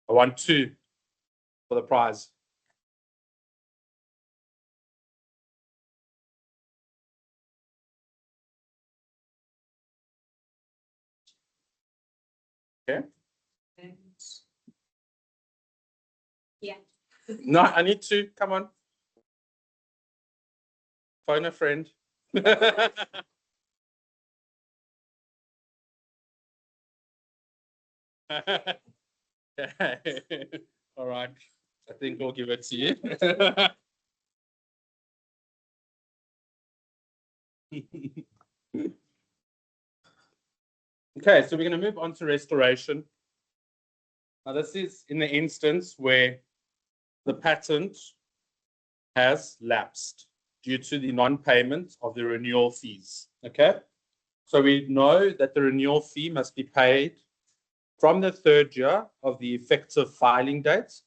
I want 2 for the prize. Okay. Yeah. No, I need 2. Come on. Phone a friend. All right. I think we'll give it to you. Okay, so we're going to move on to restoration. Now, this is in the instance where the patent has lapsed due to the non-payment of the renewal fees. Okay, so we know that the renewal fee must be paid from the 3rd year of the effective filing date.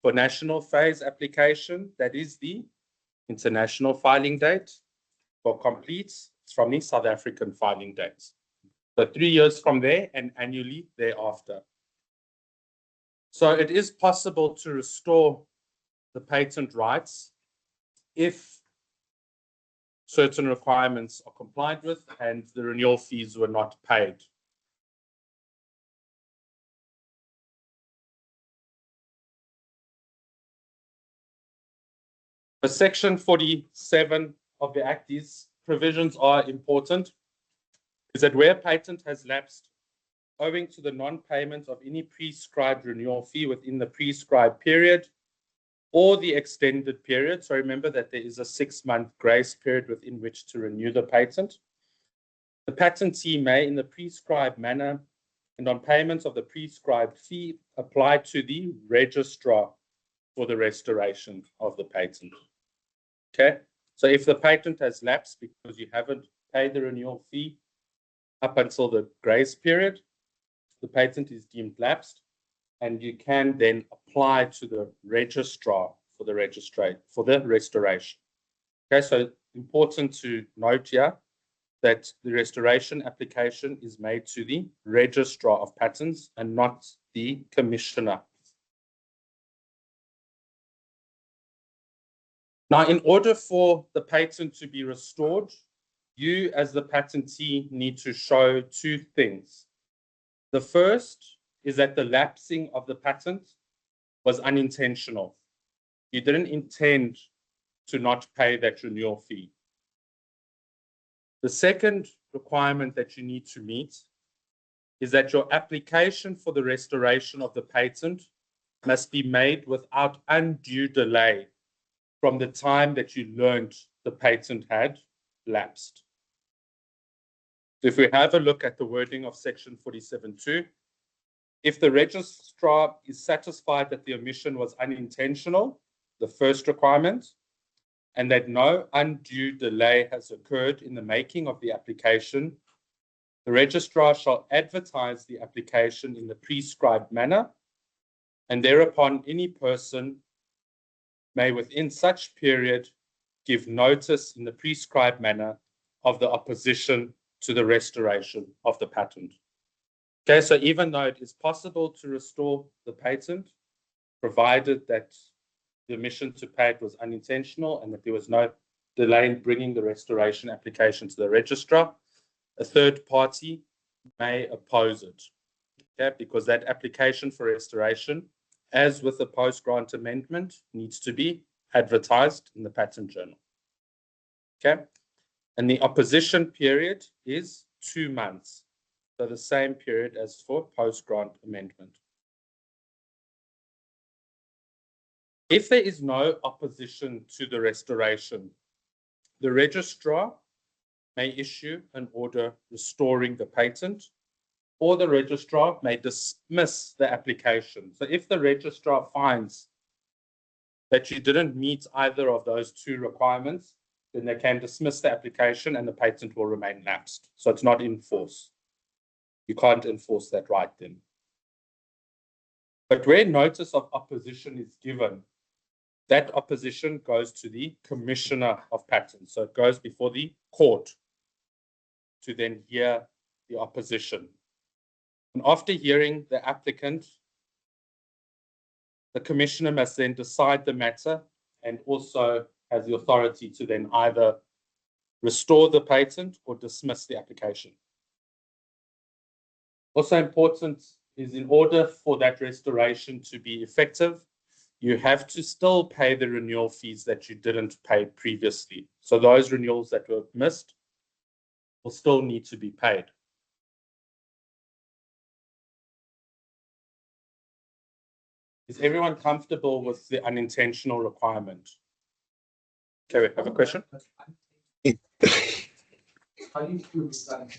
For national phase application, that is the international filing date. For complete, it's from the South African filing date. So 3 years from there and annually thereafter. So it is possible to restore the patent rights if certain requirements are complied with and the renewal fees were not paid. The Section 47 of the Act, these provisions are important, is that where a patent has lapsed owing to the non-payment of any prescribed renewal fee within the prescribed period or the extended period. So remember that there is a 6-month grace period within which to renew the patent. The patentee may, in the prescribed manner and on payment of the prescribed fee, apply to the registrar for the restoration of the patent. Okay, so if the patent has lapsed because you haven't paid the renewal fee up until the grace period, the patent is deemed lapsed, and you can then apply to the registrar for the restoration. Okay, so important to note here that the restoration application is made to the registrar of patents and not the commissioner. Now, in order for the patent to be restored, you as the patentee need to show 2 things. The first is that the lapsing of the patent was unintentional. You didn't intend to not pay that renewal fee. The second requirement that you need to meet is that your application for the restoration of the patent must be made without undue delay from the time that you learned the patent had lapsed. So if we have a look at the wording of Section 47(2), if the registrar is satisfied that the omission was unintentional, the first requirement, and that no undue delay has occurred in the making of the application, the registrar shall advertise the application in the prescribed manner, and thereupon any person may within such period give notice in the prescribed manner of the opposition to the restoration of the patent. Okay, so even though it is possible to restore the patent, provided that the omission to pay it was unintentional and that there was no delay in bringing the restoration application to the registrar, a third party may oppose it. Okay, because that application for restoration, as with the post-grant amendment, needs to be advertised in the patent journal. Okay, and the opposition period is 2 months, so the same period as for post-grant amendment. If there is no opposition to the restoration, the registrar may issue an order restoring the patent, or the registrar may dismiss the application. So if the registrar finds that you didn't meet either of those 2 requirements, then they can dismiss the application and the patent will remain lapsed. So it's not in force. You can't enforce that right then. But where notice of opposition is given, that opposition goes to the Commissioner of Patents. So it goes before the court to then hear the opposition. And after hearing the applicant, the Commissioner must then decide the matter and also has the authority to then either restore the patent or dismiss the application. Also important is, in order for that restoration to be effective, you have to still pay the renewal fees that you didn't pay previously. So those renewals that were missed will still need to be paid. Is everyone comfortable with the unintentional requirement? Okay, we have a question? How do you prove that?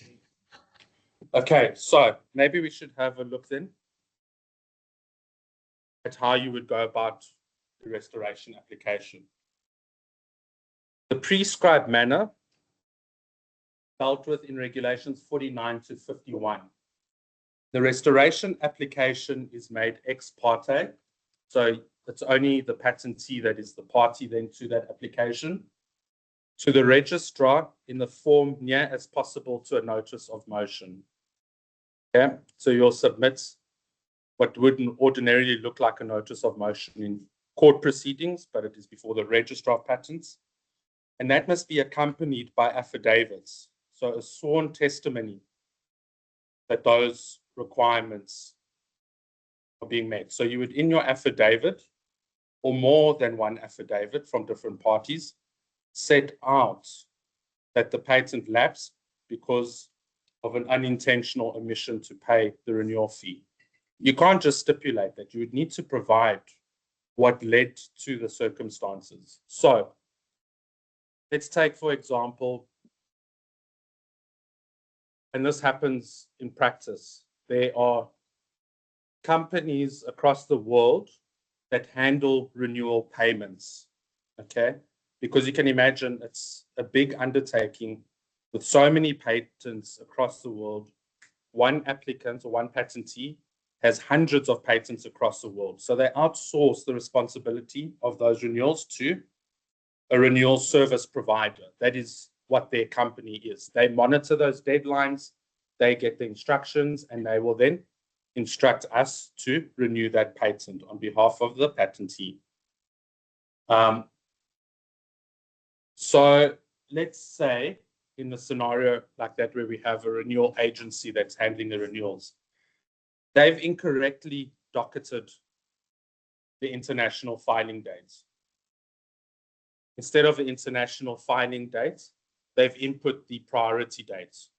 Okay, so maybe we should have a look then at how you would go about the restoration application. The prescribed manner dealt with in regulations 49 to 51. The restoration application is made ex parte, so it's only the patentee that is the party then to that application, to the registrar in the form near as possible to a notice of motion. Okay, so you'll submit what wouldn't ordinarily look like a notice of motion in court proceedings, but it is before the registrar of patents. And that must be accompanied by affidavits, so a sworn testimony that those requirements are being met. So you would, in your affidavit, or more than one affidavit from different parties, set out that the patent lapsed because of an unintentional omission to pay the renewal fee. You can't just stipulate that. You would need to provide what led to the circumstances. So let's take, for example, and this happens in practice, there are companies across the world that handle renewal payments, okay? Because you can imagine it's a big undertaking with so many patents across the world. One applicant or one patentee has hundreds of patents across the world. So they outsource the responsibility of those renewals to a renewal service provider. That is what their company is. They monitor those deadlines, they get the instructions, and they will then instruct us to renew that patent on behalf of the patentee. So let's say in a scenario like that where we have a renewal agency that's handling the renewals, they've incorrectly docketed the international filing dates. Instead of the international filing dates, they've input the priority dates.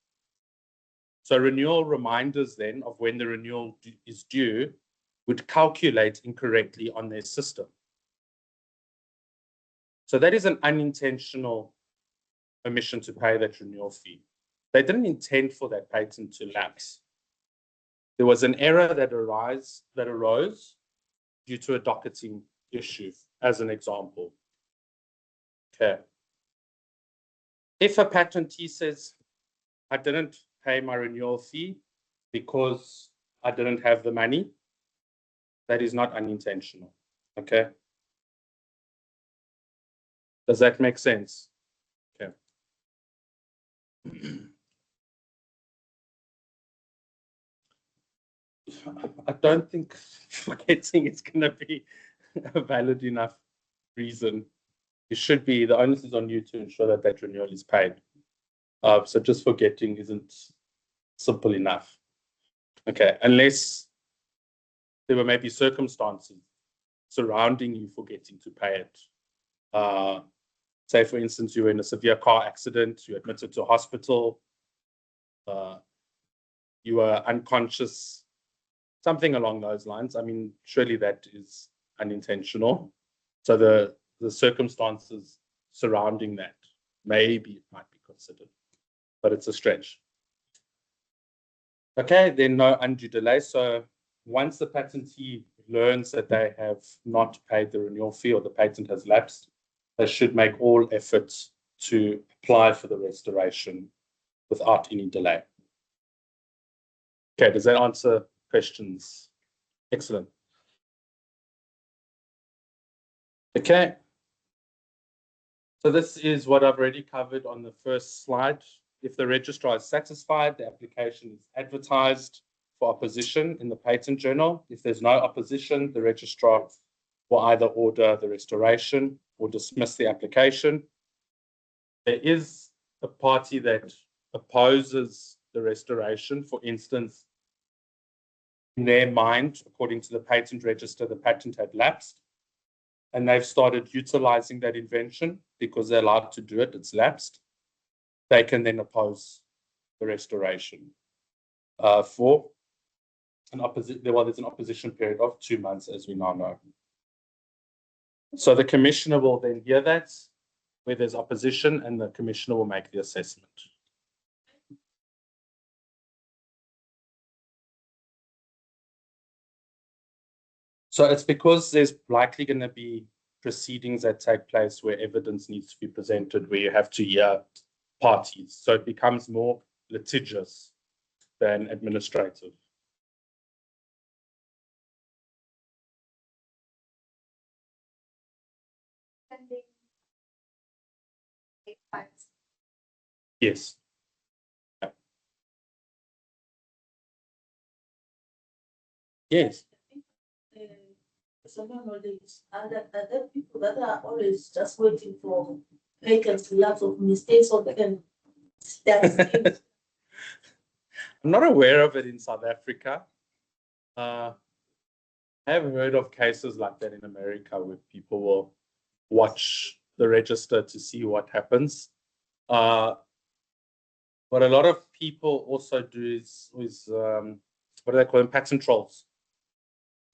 So renewal reminders then of when the renewal is due would calculate incorrectly on their system. So that is an unintentional omission to pay that renewal fee. They didn't intend for that patent to lapse. There was an error that arose due to a docketing issue, as an example. Okay. If a patentee says, I didn't pay my renewal fee because I didn't have the money, that is not unintentional. Okay. Does that make sense? Okay. I don't think forgetting is going to be a valid enough reason. It should be, the onus is on you to ensure that that renewal is paid. So just forgetting isn't simple enough. Okay, unless there were maybe circumstances surrounding you forgetting to pay it. Say, for instance, you were in a severe car accident, you admitted to hospital, you were unconscious, something along those lines. I mean, surely that is unintentional. So the circumstances surrounding that, maybe it might be considered, but it's a stretch. Okay, then no undue delay. So once the patentee learns that they have not paid the renewal fee or the patent has lapsed, they should make all efforts to apply for the restoration without any delay. Okay, does that answer questions? Excellent. Okay. So this is what I've already covered on the first slide. If the registrar is satisfied, the application is advertised for opposition in the patent journal. If there's no opposition, the registrar will either order the restoration or dismiss the application. There is a party that opposes the restoration. For instance, in their mind, according to the patent register, the patent had lapsed, and they've started utilizing that invention because they're allowed to do it, it's lapsed. They can then oppose the restoration for an there's an opposition period of 2 months, as we now know. So the commissioner will then hear that, where there's opposition, and the commissioner will make the assessment. So it's because there's likely going to be proceedings that take place where evidence needs to be presented, where you have to hear parties. So it becomes more litigious than administrative. Yes. Yeah. Yes. Someone knowledge, and that there are people that are always just waiting for vacants, lots of mistakes, or they can. I'm not aware of it in South Africa. I have heard of cases like that in America where people will watch the register to see what happens. What a lot of people also do is what do they call them? Patent trolls.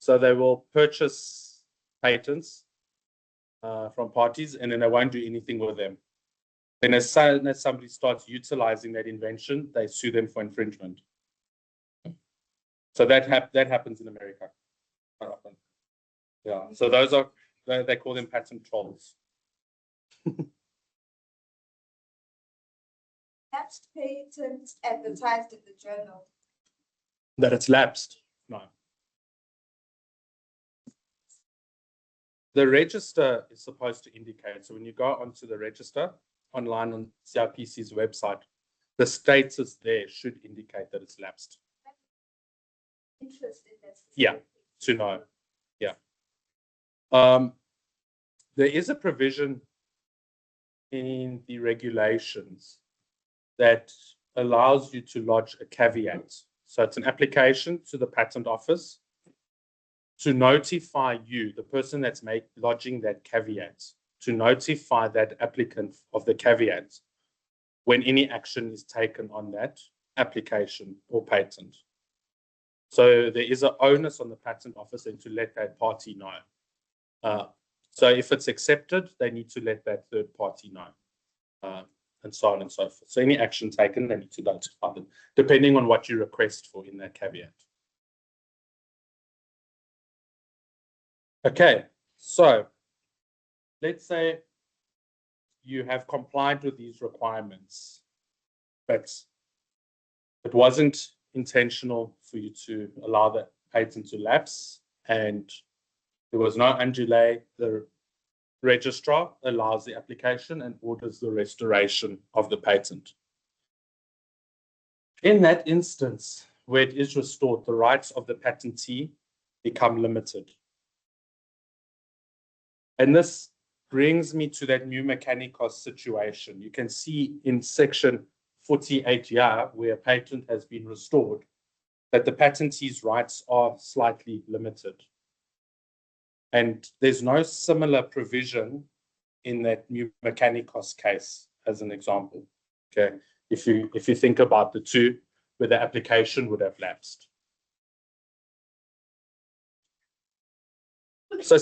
So they will purchase patents from parties, and then they won't do anything with them. Then as soon as somebody starts utilizing that invention, they sue them for infringement. So that happens in America quite often. Yeah. So those are, they call them patent trolls. Lapsed patents advertised in the journal. That it's lapsed? No. The register is supposed to indicate. So when you go onto the register online on CIPC's website, the status there should indicate that it's lapsed. Interest in this. Yeah, to know. Yeah. There is a provision in the regulations that allows you to lodge a caveat. So it's an application to the patent office to notify you, the person that's lodging that caveat, to notify that applicant of the caveat when any action is taken on that application or patent. So there is an onus on the patent office and to let that party know. So if it's accepted, they need to let that third party know, and so on and so forth. So any action taken, they need to notify them, depending on what you request for in that caveat. Okay, so let's say you have complied with these requirements, but it wasn't intentional for you to allow the patent to lapse, and there was no undue delay. The registrar allows the application and orders the restoration of the patent. In that instance, where it is restored, the rights of the patentee become limited. And this brings me to that new mechanicos situation. You can see in section 48 here, where a patent has been restored, that the patentee's rights are slightly limited. And there's no similar provision in that new Mechanicos case as an example. Okay, if you think about the two, where the application would have lapsed. So